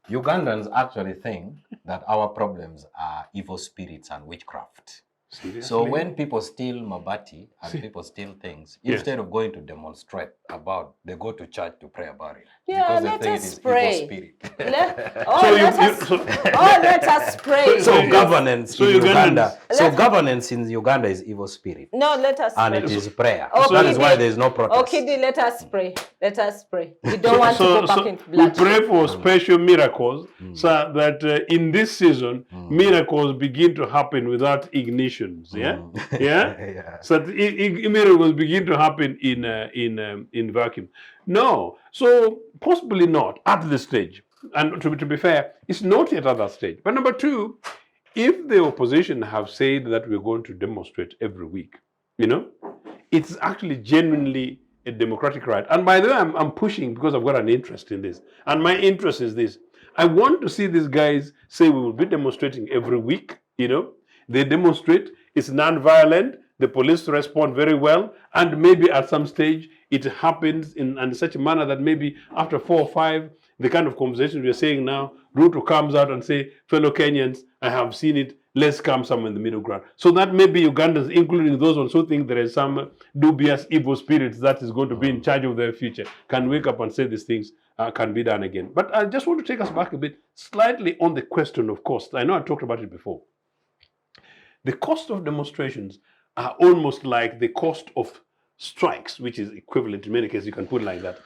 Ugandans actually think that our problems are evil spirits and witchcraft. Seriously? So when people steal mabati and people steal things, instead of going to demonstrate about, they go to church to pray about it. Yeah, because let they think us it is pray. evil spirit. Let us pray. So governance in Uganda. So governance in Uganda is evil spirit. No, let us and pray. it is prayer. Okidi, that is why there is no protest. Okidi, let us pray. Let us pray. We don't want to go back into bloodshed. We pray for special miracles so that in this season, miracles begin to happen without ignition. conditions. Yeah, yeah. Yeah. So that miracles begin to happen in vacuum. No, so possibly not at this stage. And to be fair, it's not yet at that stage. But number two, if the opposition have said that we're going to demonstrate every week, it's actually genuinely a democratic right. And by the way, I'm pushing because I've got an interest in this. And my interest is this. I want to see these guys say we will be demonstrating every week, They demonstrate, it's non-violent, the police respond very well, and maybe at some stage it happens in such a manner that maybe after 4 or 5, the kind of conversations we're saying now, Ruto comes out and say, fellow Kenyans, I have seen it, let's come somewhere in the middle ground. So that maybe Ugandans, including those ones who think there is some dubious evil spirits that is going to be in charge of their future, can wake up and say these things can be done again. But I just want to take us back a bit, slightly on the question of cost. I know I talked about it before. The cost of demonstrations are almost like the cost of strikes, which is equivalent in many cases, you can put it like that,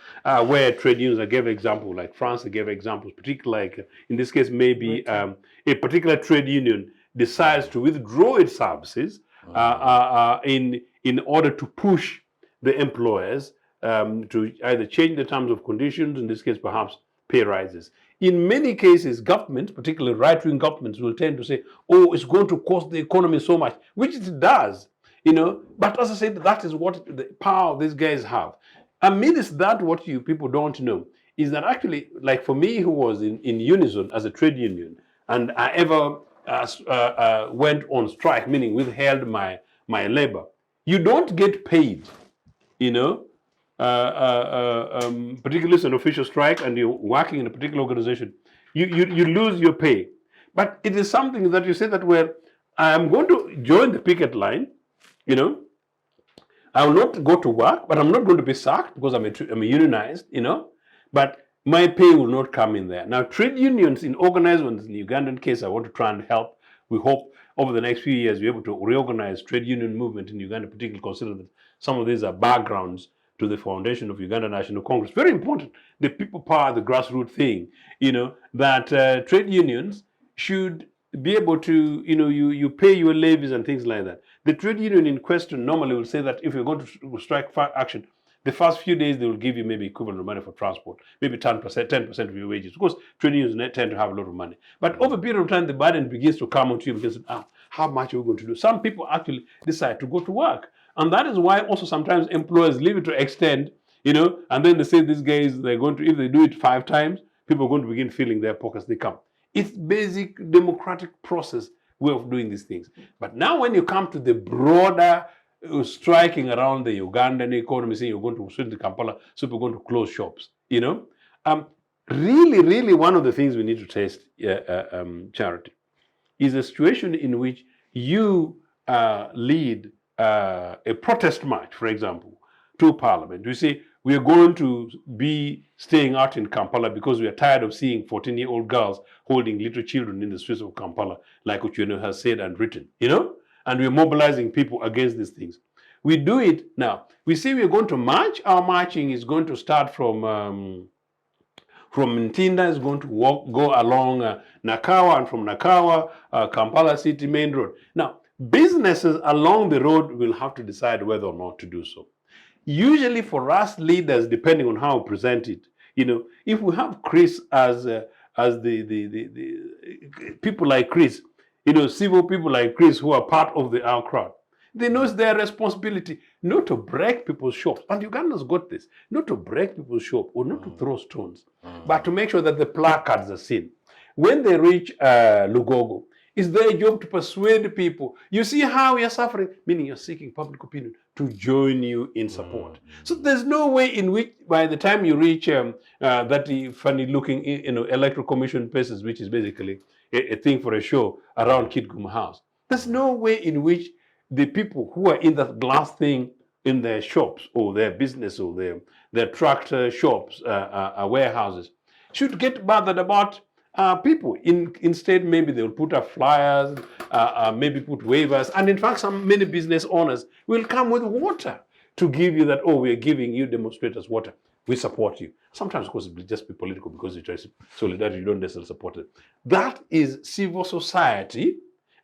where trade unions, I gave an example, like France, I gave examples, particularly like, in this case, maybe a particular trade union decides to withdraw its services in order to push the employers to either change the terms of conditions, in this case, perhaps pay rises. In many cases, governments, particularly right-wing governments, will tend to say, oh, it's going to cost the economy so much, which it does. But as I said, that is what the power these guys have. Amidst that, what you people don't know is that actually, like for me, who was in unison as a trade union, and I ever went on strike, meaning withheld my labor, you don't get paid, particularly as an official strike and you're working in a particular organization, you lose your pay. But it is something that you say that, well, I'm going to join the picket line, I will not go to work, but I'm not going to be sacked because I'm unionized, but my pay will not come in there. Now, trade unions in organized ones, in the Ugandan case, I want to try and help. We hope over the next few years we're able to reorganize trade union movement in Uganda, particularly considering that some of these are backgrounds to the foundation of Uganda National Congress. Very important, the people power, the grassroots thing, that trade unions should be able to, you pay your levies and things like that. The trade union in question normally will say that if you're going to strike action, the first few days they will give you maybe equivalent of money for transport, maybe 10% of your wages. Of course, trade unions tend to have a lot of money. But over a period of time, the burden begins to come onto you because, how much are we going to do? Some people actually decide to go to work. And that is why also sometimes employers leave it to extend, and then they say these guys, they're going to, if they do it 5 times, people are going to begin feeling their pockets, they come. It's basic democratic process way of doing these things. But now when you come to the broader striking around the Ugandan economy, saying you're going to swing to Kampala, so we're going to close shops, really one of the things we need to test, Charity, is a situation in which you lead a protest march, for example, to Parliament. You say, we are going to be staying out in Kampala because we are tired of seeing 14-year-old girls holding little children in the streets of Kampala, like Ochieno has said and written, and we're mobilizing people against these things. We do it now. We say we're going to march. Our marching is going to start from Ntinda, is going to go along Nakawa, and from Nakawa, Kampala City Main Road. Now, businesses along the road will have to decide whether or not to do so. Usually for us leaders, depending on how we present it, if we have Chris as the people like Chris, civil people like Chris who are part of our crowd, they know it's their responsibility not to break people's shops. And Ugandans got this, not to break people's shop or not to throw stones, but to make sure that the placards are seen. When they reach Lugogo, it's their job to persuade people. You see how you're suffering, meaning you're seeking public opinion to join you in support. So there's no way in which by the time you reach that funny looking electoral commission places, which is basically a thing for a show around Kidgum House, there's no way in which the people who are in that glass thing in their shops or their business or their tractor shops, warehouses, should get bothered about people. Instead, maybe they'll put up flyers, maybe put waivers, and in fact, many business owners will come with water to give you that, we're giving you demonstrators water. We support you. Sometimes, of course, it will just be political because you try solidarity, you don't necessarily support it. That is civil society,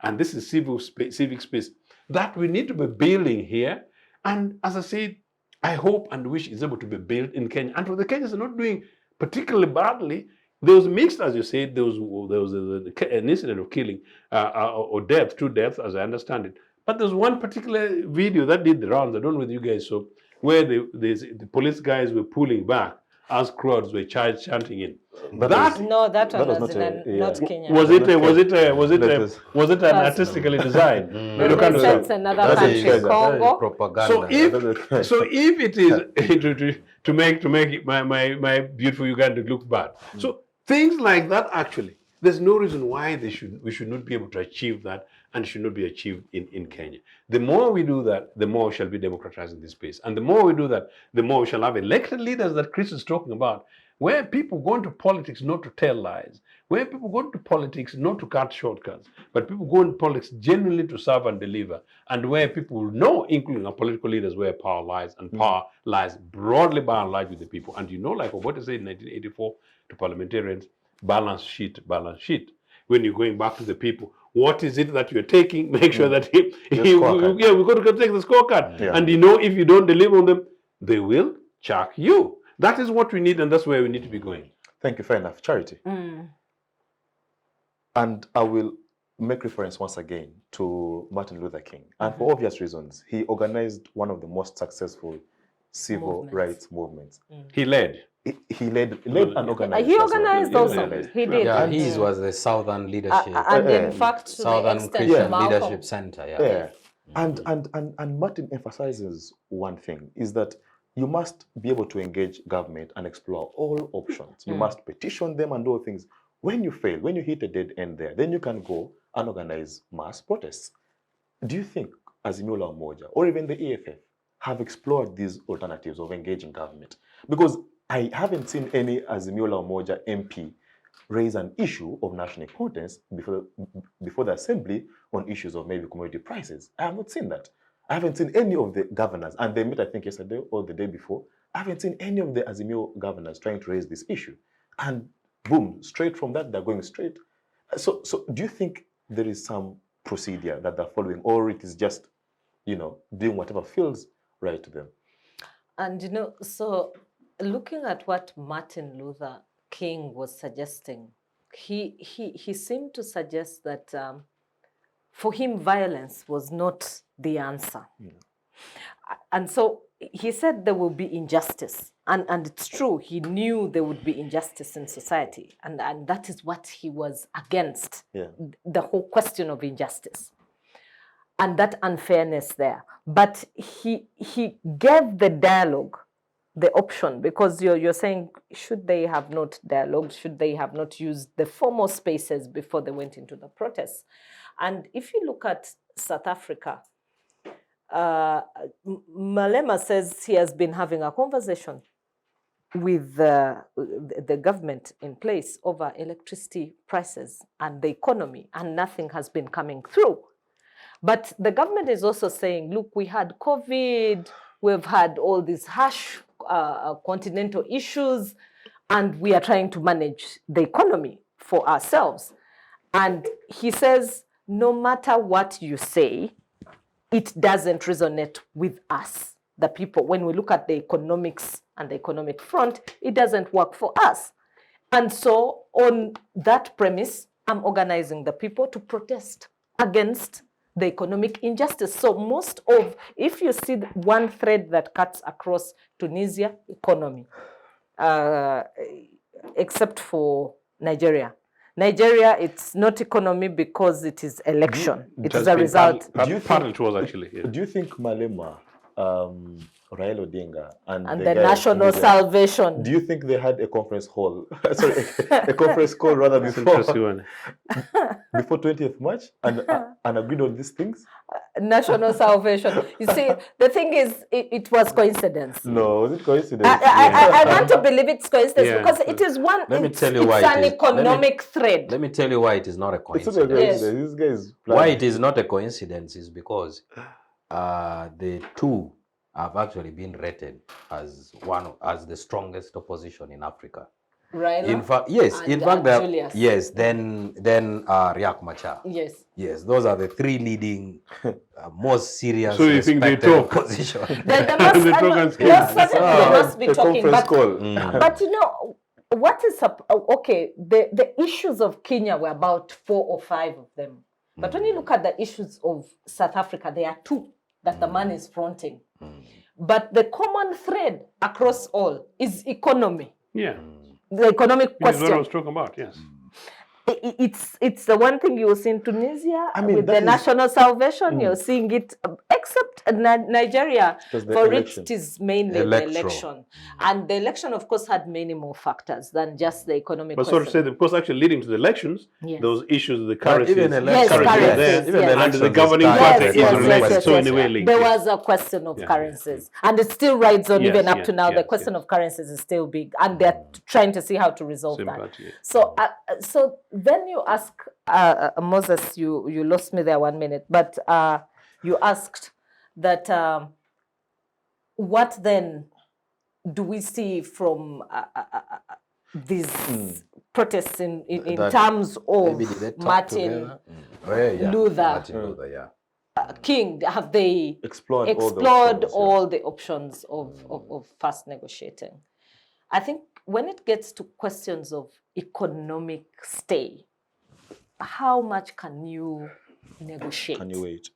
and this is civic space that we need to be building here. And as I said, I hope and wish it's able to be built in Kenya. And for the Kenyans are not doing particularly badly. There was mixed, as you said, there was an incident of killing or death, 2 deaths, as I understand it. But there's one particular video that did the rounds, I don't know whether you guys saw, where the police guys were pulling back as crowds were chanting in. No, that one was not Kenya. Was it an artistically designed? It's another country, Congo. Propaganda. So if it is to make my beautiful Uganda look bad, so things like that, actually, there's no reason why we should not be able to achieve that, and should not be achieved in Kenya. The more we do that, the more we shall be democratizing this space. And the more we do that, the more we shall have elected leaders that Chris is talking about, where people go into politics not to tell lies, where people go into politics not to cut shortcuts, but people go into politics genuinely to serve and deliver, and where people know, including our political leaders, where power lies, and power lies broadly by and large with the people. And like what I said in 1984 to parliamentarians, balance sheet. When you're going back to the people, what is it that you're taking? Make sure that we've got to take the scorecard. Yeah. And if you don't deliver on them, they will chuck you. That is what we need, and that's where we need to be going. Thank you. Fair enough. Charity. And I will make reference once again to Martin Luther King. And for obvious reasons, he organized one of the most successful civil rights movements. He led. He led and organized. He organized also. He did. Yeah, his was the Southern Leadership. And in fact, to Southern the extent Christian Malcolm. Leadership Center. Yeah. And Martin emphasizes one thing, is that you must be able to engage government and explore all options. You must petition them and do things. When you fail, when you hit a dead end there, then you can go and organize mass protests. Do you think Azimio la Umoja or even the EFF have explored these alternatives of engaging government? Because I haven't seen any Azimio la Umoja MP raise an issue of national importance before the assembly on issues of maybe commodity prices. I have not seen that. I haven't seen any of the governors, and they met, I think, yesterday or the day before. I haven't seen any of the Azimio governors trying to raise this issue. And boom, straight from that, they're going straight. So do you think there is some procedure that they're following, or it is just, doing whatever feels right to them? And, so looking at what Martin Luther King was suggesting, he seemed to suggest that for him, violence was not the answer. Yeah. And so he said there will be injustice. And it's true, he knew there would be injustice in society. And that is what he was against, the whole question of injustice. And that unfairness there. But he gave the dialogue the option, because you're saying, should they have not dialogued? Should they have not used the formal spaces before they went into the protests? And if you look at South Africa, Malema says he has been having a conversation with the government in place over electricity prices and the economy, and nothing has been coming through. But the government is also saying, look, we had COVID, we've had all these harsh continental issues, and we are trying to manage the economy for ourselves. And he says, no matter what you say, it doesn't resonate with us, the people. When we look at the economics and the economic front, it doesn't work for us. And so on that premise, I'm organizing the people to protest against the economic injustice. So if you see one thread that cuts across Tunisia, economy, except for Nigeria. Nigeria, it's not economy because it is election. It is a result. Do you think Malema, Raila Odinga, and the National Salvation, do you think they had a conference hall? Sorry, a conference call rather before 20th March and agreed on these things? National Salvation. You see, the thing is, it was coincidence. No, was it coincidence? I want to believe it's coincidence because it is one. Let me tell you why it's an economic thread. Let me tell you why it is not a coincidence. It's not a coincidence. These guys. Why it is not a coincidence is because the two have actually been rated as the strongest opposition in Africa. Raila In fact, yes. and, In fact, Julius. yes. Then Riek Machar. Yes. Yes, those are the three leading, most serious, So you think they respected talk? opposition. They must, They talk and speak. certainly they must be A talking, conference but, call. but you know, what is okay? The issues of Kenya were about 4 or 5 of them, but when you look at the issues of South Africa, there are 2 that the man is fronting. But the common thread across all is economy. Yeah. The economic Which is what I question. was talking about, yes. It's the one thing you will see in Tunisia with that the is- national salvation. You're seeing it, except Nigeria, Because the for election. it is mainly Electoral. the election. And the election, of course, had many more factors than just the economic But sort of question. say, of course, actually leading to the elections, Yes. those issues of the But currencies, even Yes, elections, currencies, yes, yes. even Yes. and elections the governing is party tied is to related, so in a way questions. linked. There yes. was a question of Yeah, currencies, and it still rides on Yes, even up yes, to now. The yes, question yes. of currencies is still big, and they're trying to see how to resolve that. Sympathy, yes. So then you ask Moses, you lost me there 1 minute, but you asked that what then do we see from these protests in That terms of Maybe did they talk Martin together? Oh, yeah. Luther. Martin Luther, yeah. King? Have they Explored explored all the options, all the options of fast negotiating? I think when it gets to questions of economic stay, how much can you negotiate? Can you wait?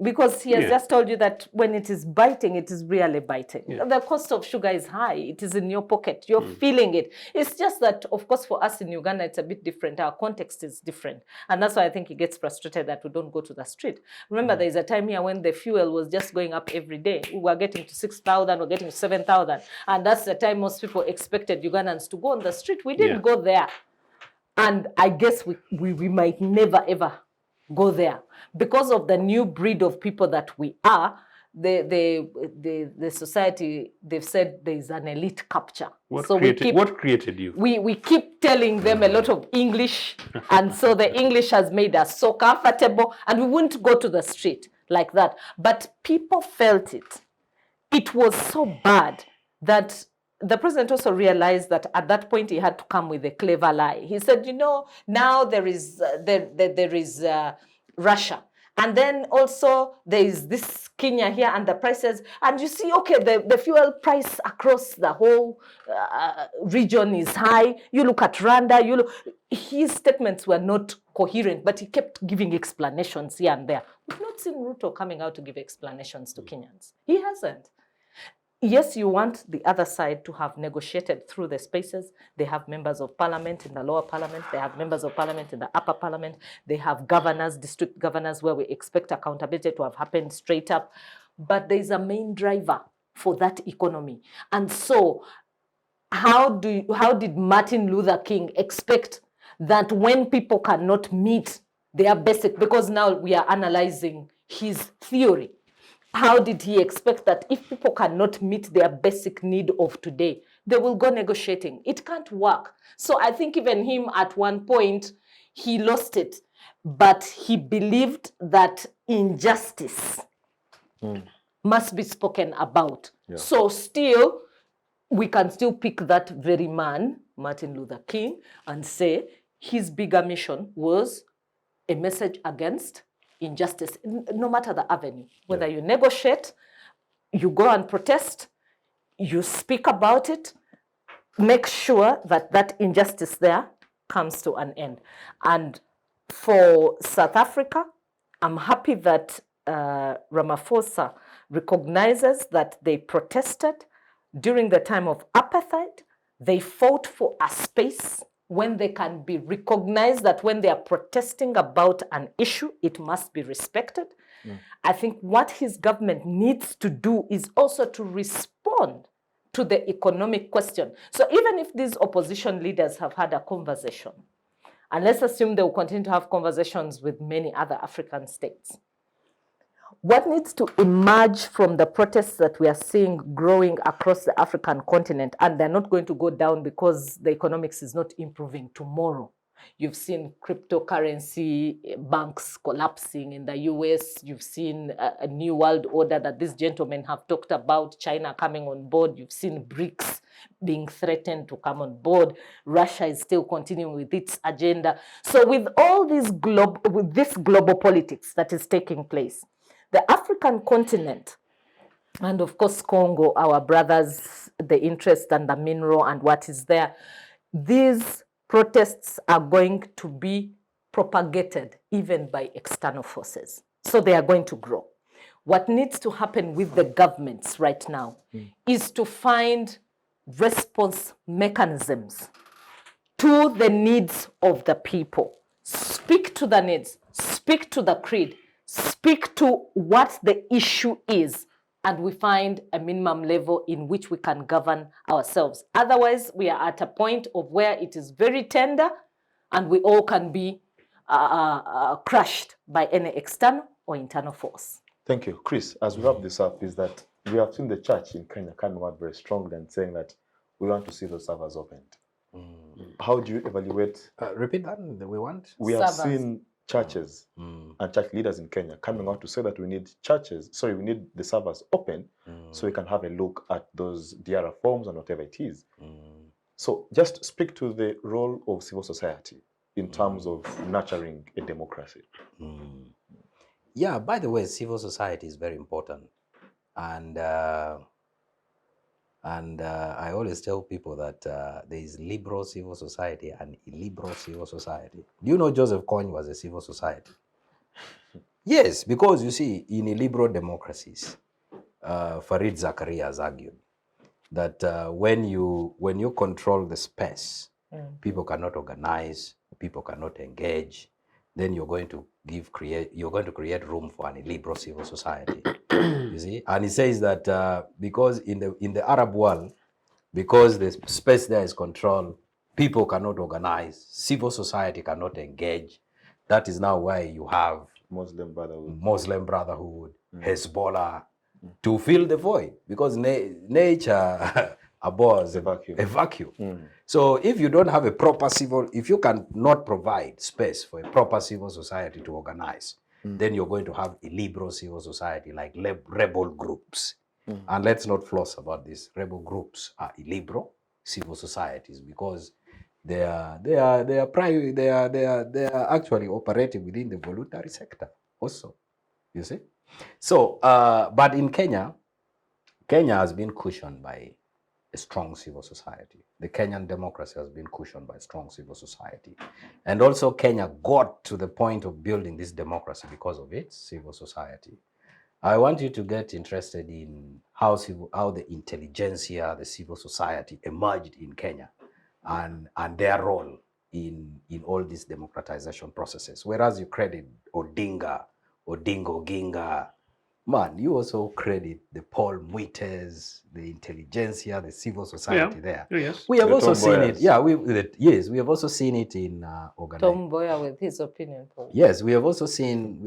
Because he has Yeah. just told you that when it is biting, it is really biting. Yeah. The cost of sugar is high. It is in your pocket. You're feeling it. It's just that, of course, for us in Uganda, it's a bit different. Our context is different. And that's why I think he gets frustrated that we don't go to the street. Remember, there is a time here when the fuel was just going up every day. We were getting to 6,000, we're getting to 7,000. And that's the time most people expected Ugandans to go on the street. We didn't Yeah. go there. And I guess we might never, ever go there because of the new breed of people that we are. The society, they've said there's an elite capture. What So created you? we keep telling them a lot of English, and so the English has made us so comfortable, and we wouldn't go to the street like that. But people felt it. It was so bad that the president also realized that at that point he had to come with a clever lie. He said, you know, now there is Russia. And then also there is this Kenya here and the prices. And you see, okay, the fuel price across the whole region is high. You look at Rwanda, his statements were not coherent, but he kept giving explanations here and there. We've not seen Ruto coming out to give explanations to Kenyans. He hasn't. Yes, you want the other side to have negotiated through the spaces. They have members of parliament in the lower parliament. They have members of parliament in the upper parliament. They have governors, district governors, where we expect accountability to have happened straight up. But there is a main driver for that economy. And so how did Martin Luther King expect that when people cannot meet their basic, because now we are analyzing his theory, how did he expect that if people cannot meet their basic need of today, they will go negotiating? It can't work. So I think even him at one point, he lost it. But he believed that injustice must be spoken about. Yeah. So still, we can still pick that very man, Martin Luther King, and say his bigger mission was a message against injustice, no matter the avenue. Whether you negotiate, you go and protest, you speak about it, make sure that that injustice there comes to an end. And for South Africa, I'm happy that Ramaphosa recognizes that they protested during the time of apartheid. They fought for a space when they can be recognized that when they are protesting about an issue, it must be respected. I think what his government needs to do is also to respond to the economic question. So even if these opposition leaders have had a conversation, and let's assume they will continue to have conversations with many other African states, what needs to emerge from the protests that we are seeing growing across the African continent, and they're not going to go down because the economics is not improving tomorrow, You've seen cryptocurrency banks collapsing in the US. You've seen a new world order that these gentlemen have talked about, China coming on board. You've seen BRICS being threatened to come on board. Russia is still continuing with its agenda. So with all this global politics that is taking place, the African continent, and of course Congo, our brothers, the interest and the mineral and what is there, these protests are going to be propagated even by external forces. So they are going to grow. What needs to happen with the governments right now is to find response mechanisms to the needs of the people. Speak to the needs, speak to the creed, speak to what the issue is, and we find a minimum level in which we can govern ourselves. Otherwise, we are at a point of where it is very tender and we all can be crushed by any external or internal force. Thank you. Chris, as we wrap this up, is that we have seen the church in Kenya coming out very strongly and saying that we want to see those servers opened. How do you evaluate? Repeat that. We want? We have Servers. seen churches and church leaders in Kenya coming out to say that we need we need the servers open so we can have a look at those DRR forms and whatever it is. So just speak to the role of civil society in terms of nurturing a democracy. Yeah, by the way, civil society is very important. And I always tell people that there is liberal civil society and illiberal civil society. Do you know Joseph Kony was a civil society? Yes, because you see, in illiberal democracies, Farid Zakaria has argued that when you control the space, people cannot organize, people cannot engage, then you're going to create room for an illiberal civil society. You see, and he says that because in the Arab world, because the space there is controlled, people cannot organize, civil society cannot engage. That is now why you have Muslim Brotherhood, Hezbollah, to fill the void, because nature abhors a vacuum. So if you don't have a proper if you cannot provide space for a proper civil society to organize, then you're going to have a liberal civil society like rebel groups. And let's not floss about this. Rebel groups are illiberal civil societies because they are actually operating within the voluntary sector also. You see? So, but in Kenya has been cushioned by a strong civil society. The Kenyan democracy has been cushioned by strong civil society. And also Kenya got to the point of building this democracy because of its civil society. I want you to get interested in how the intelligentsia, the civil society emerged in Kenya and their role in all these democratization processes. Whereas you credit Odinga, Odingo Ginga, man, you also credit the Paul Muites, the intelligentsia, the civil society there. Yes. We have The also seen Tomboyas. it. Yeah, we have also seen it in organization. Tom Boyer with his opinion poll. Yes, we've also seen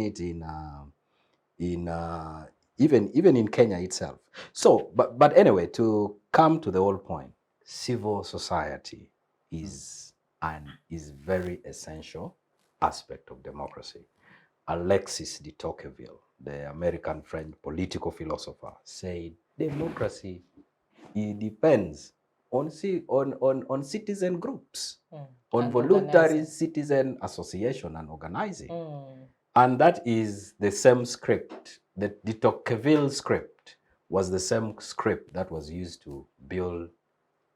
it even in Kenya itself. So, but anyway, to come to the whole point, civil society is very essential aspect of democracy. Alexis de Tocqueville, the American French political philosopher, said democracy, it depends on citizen groups, on And voluntary organizing. citizen association and organizing. And that is the same script. The de Tocqueville script was the same script that was used to build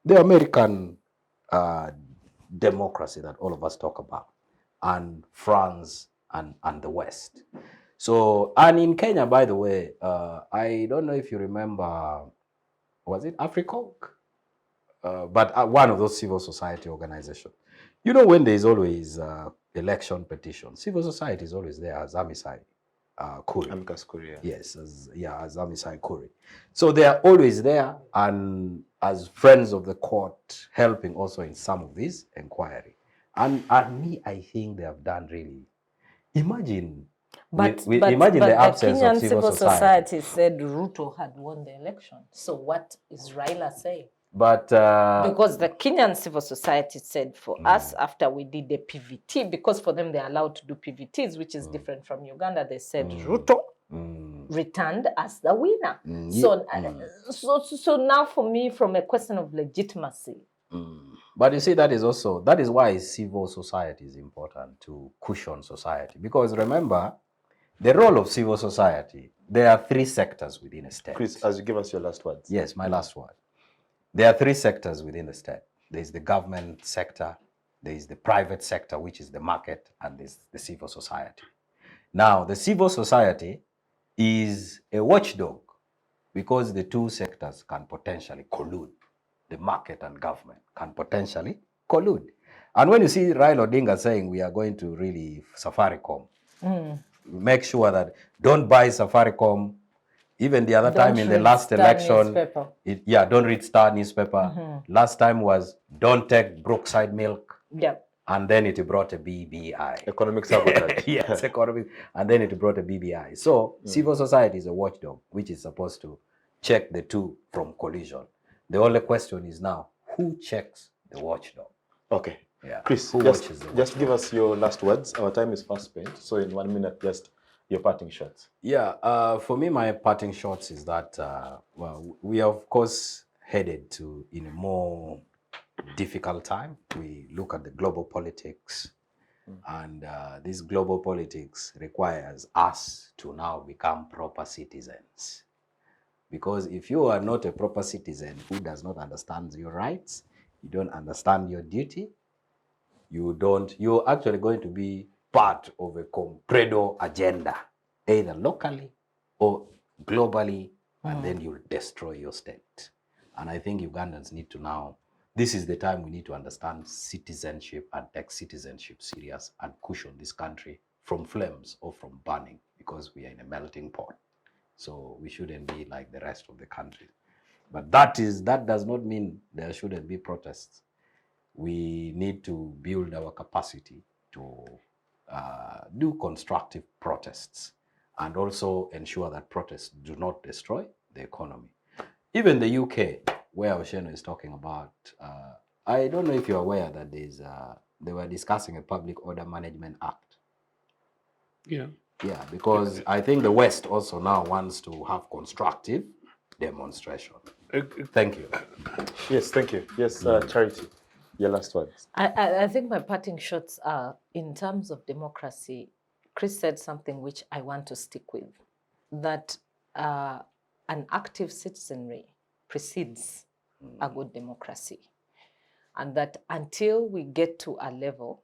the American democracy that all of us talk about, and France and the West. So, and in Kenya, by the way, I don't know if you remember, was it AfriCorp? But one of those civil society organizations. You know, when there is always election petition, civil society is always there as Amisai Kuri. Amicus Curiae. Yes, as Amisai Kuri. So they are always there and as friends of the court, helping also in some of this inquiry. And me, I think they have done really. Imagine the absence Kenyan of civil society. said Ruto had won the election. So what is Raila saying? But Because the Kenyan civil society said for us, after we did the PVT, because for them they're allowed to do PVTs, which is different from Uganda, they said Ruto returned as the winner. So now for me, from a question of legitimacy. But you see, that is why civil society is important to cushion society. Because remember, the role of civil society, there are 3 sectors within a state. Chris, as you give us your last words. Yes, my last word. There are 3 sectors within the state. There is the government sector, there is the private sector, which is the market, and there's the civil society. Now, the civil society is a watchdog because the 2 sectors can potentially collude. The market and government can potentially collude. And when you see Raila Odinga saying we are going to really Safaricom, make sure that don't buy Safaricom. Even the other time in the last election, don't read Star newspaper. Last time was don't take Brookside milk. Yeah. And then it brought a BBI. Economic sabotage. Yes, economic. And then it brought a BBI. So civil society is a watchdog, which is supposed to check the 2 from collision. The only question is now, who checks the watchdog? Okay. Yeah. Chris, who just give us your last words. Our time is fast spent. So in 1 minute, just your parting shots. Yeah. For me, my parting shots is that, well, we are, of course, headed to in a more difficult time. We look at the global politics, and this global politics requires us to now become proper citizens. Because if you are not a proper citizen who does not understand your rights, you don't understand your duty, you're actually going to be part of a compredo agenda, either locally or globally, and then you'll destroy your state. And I think Ugandans need to now, this is the time we need to understand citizenship and take citizenship serious and cushion this country from flames or from burning, because we are in a melting pot. So we shouldn't be like the rest of the country. But that does not mean there shouldn't be protests. We need to build our capacity to do constructive protests and also ensure that protests do not destroy the economy. Even the UK, where Ochieno is talking about, I don't know if you're aware that they were discussing a Public Order Management Act. Yeah. Yeah, because I think the West also now wants to have constructive demonstration. Thank you. Yes, thank you. Yes, Charity, your last words. I think my parting shots are, in terms of democracy, Chris said something which I want to stick with, that an active citizenry precedes a good democracy. And that until we get to a level,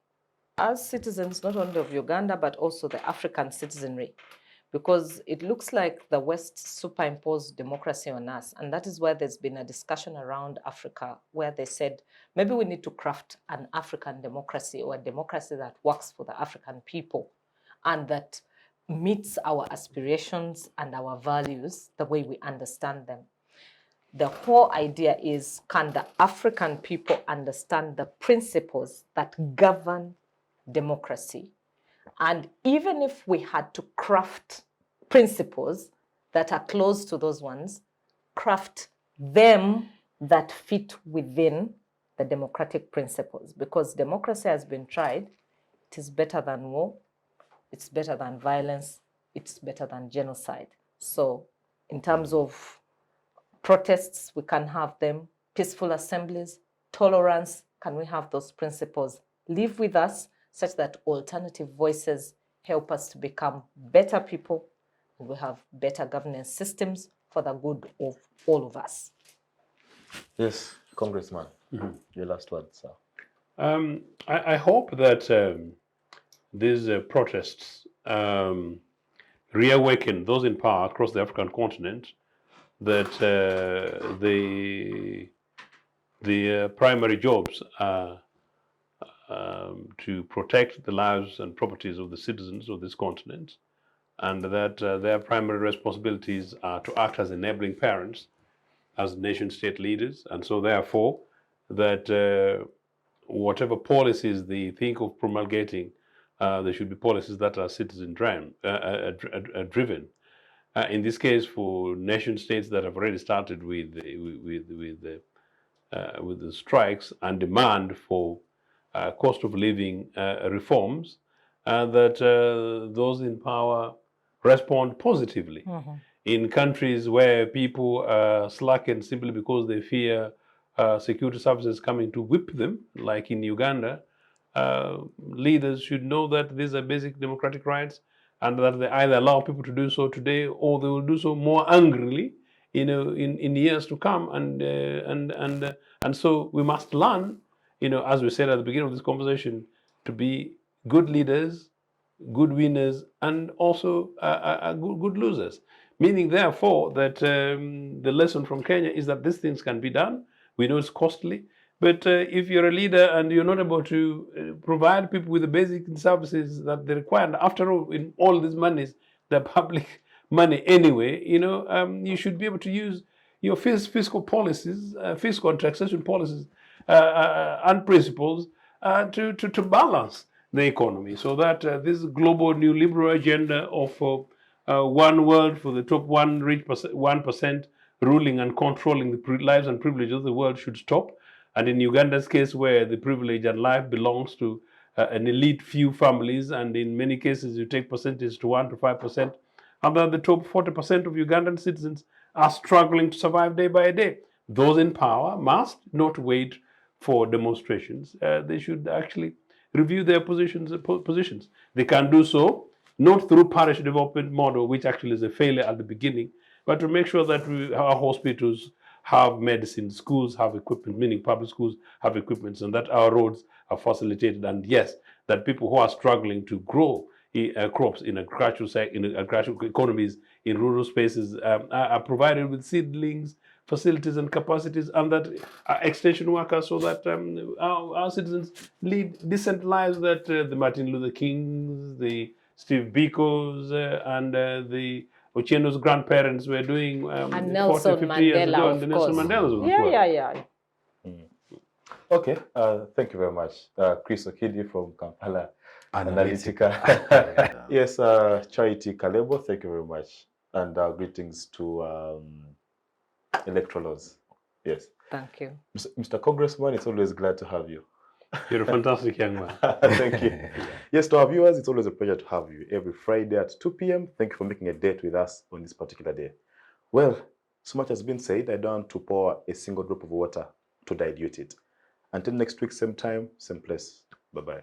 as citizens, not only of Uganda, but also the African citizenry, because it looks like the West superimposed democracy on us. And that is why there's been a discussion around Africa where they said, maybe we need to craft an African democracy, or a democracy that works for the African people and that meets our aspirations and our values the way we understand them. The whole idea is, can the African people understand the principles that govern democracy? And even if we had to craft principles that are close to those ones, craft them that fit within the democratic principles. Because democracy has been tried. It is better than war. It's better than violence. It's better than genocide. So in terms of protests, we can have them. Peaceful assemblies, tolerance, can we have those principles live with us, such that alternative voices help us to become better people, and we have better governance systems for the good of all of us. Yes, Congressman, your last word, sir. I hope that these protests reawaken those in power across the African continent, that the primary jobs are to protect the lives and properties of the citizens of this continent, and that their primary responsibilities are to act as enabling parents, as nation-state leaders, and so therefore that whatever policies they think of promulgating, there should be policies that are citizen-driven. In this case, for nation-states that have already started with with the strikes and demand for cost of living reforms, that those in power respond positively. In countries where people slacken simply because they fear security services coming to whip them, like in Uganda, leaders should know that these are basic democratic rights, and that they either allow people to do so today, or they will do so more angrily, in years to come. And so we must learn, as we said at the beginning of this conversation, to be good leaders, good winners, and also good losers. Meaning, therefore, that the lesson from Kenya is that these things can be done. We know it's costly, but if you're a leader and you're not able to provide people with the basic services that they require, and after all, in all these monies, the public money anyway, you should be able to use your fiscal policies, fiscal and taxation policies, and principles to balance the economy, so that this global neoliberal agenda of one world for the top one rich 1% ruling and controlling the lives and privileges of the world should stop. And in Uganda's case, where the privilege and life belongs to an elite few families, and in many cases you take percentage to 1 to 5%, and that the top 40% of Ugandan citizens are struggling to survive day by day. Those in power must not wait for demonstrations. They should actually review their positions. They can do so not through parish development model, which actually is a failure at the beginning, but to make sure that our hospitals have medicine, schools have equipment, meaning public schools have equipment, and that our roads are facilitated. And yes, that people who are struggling to grow crops in agricultural economies in rural spaces are provided with seedlings, facilities, and capacities, and that extension workers, so that our citizens lead decent lives that the Martin Luther Kings, the Steve Biko's, and the Ochieno's grandparents were doing And 40, Nelson 50 years ago, Mandela, and the of Nelson course. Mandelas of this Yeah, world. yeah. Okay, thank you very much. Chris Okidi from Kampala Analytica. Yeah. Yes, Charity Kalebo, thank you very much. And greetings to Electoral Laws. Yes. Thank you. Mr. Congressman, it's always glad to have you. You're a fantastic young man. Thank you. Yes, to our viewers, it's always a pleasure to have you every Friday at 2 p.m. Thank you for making a date with us on this particular day. Well, so much has been said, I don't want to pour a single drop of water to dilute it. Until next week, same time, same place. Bye-bye.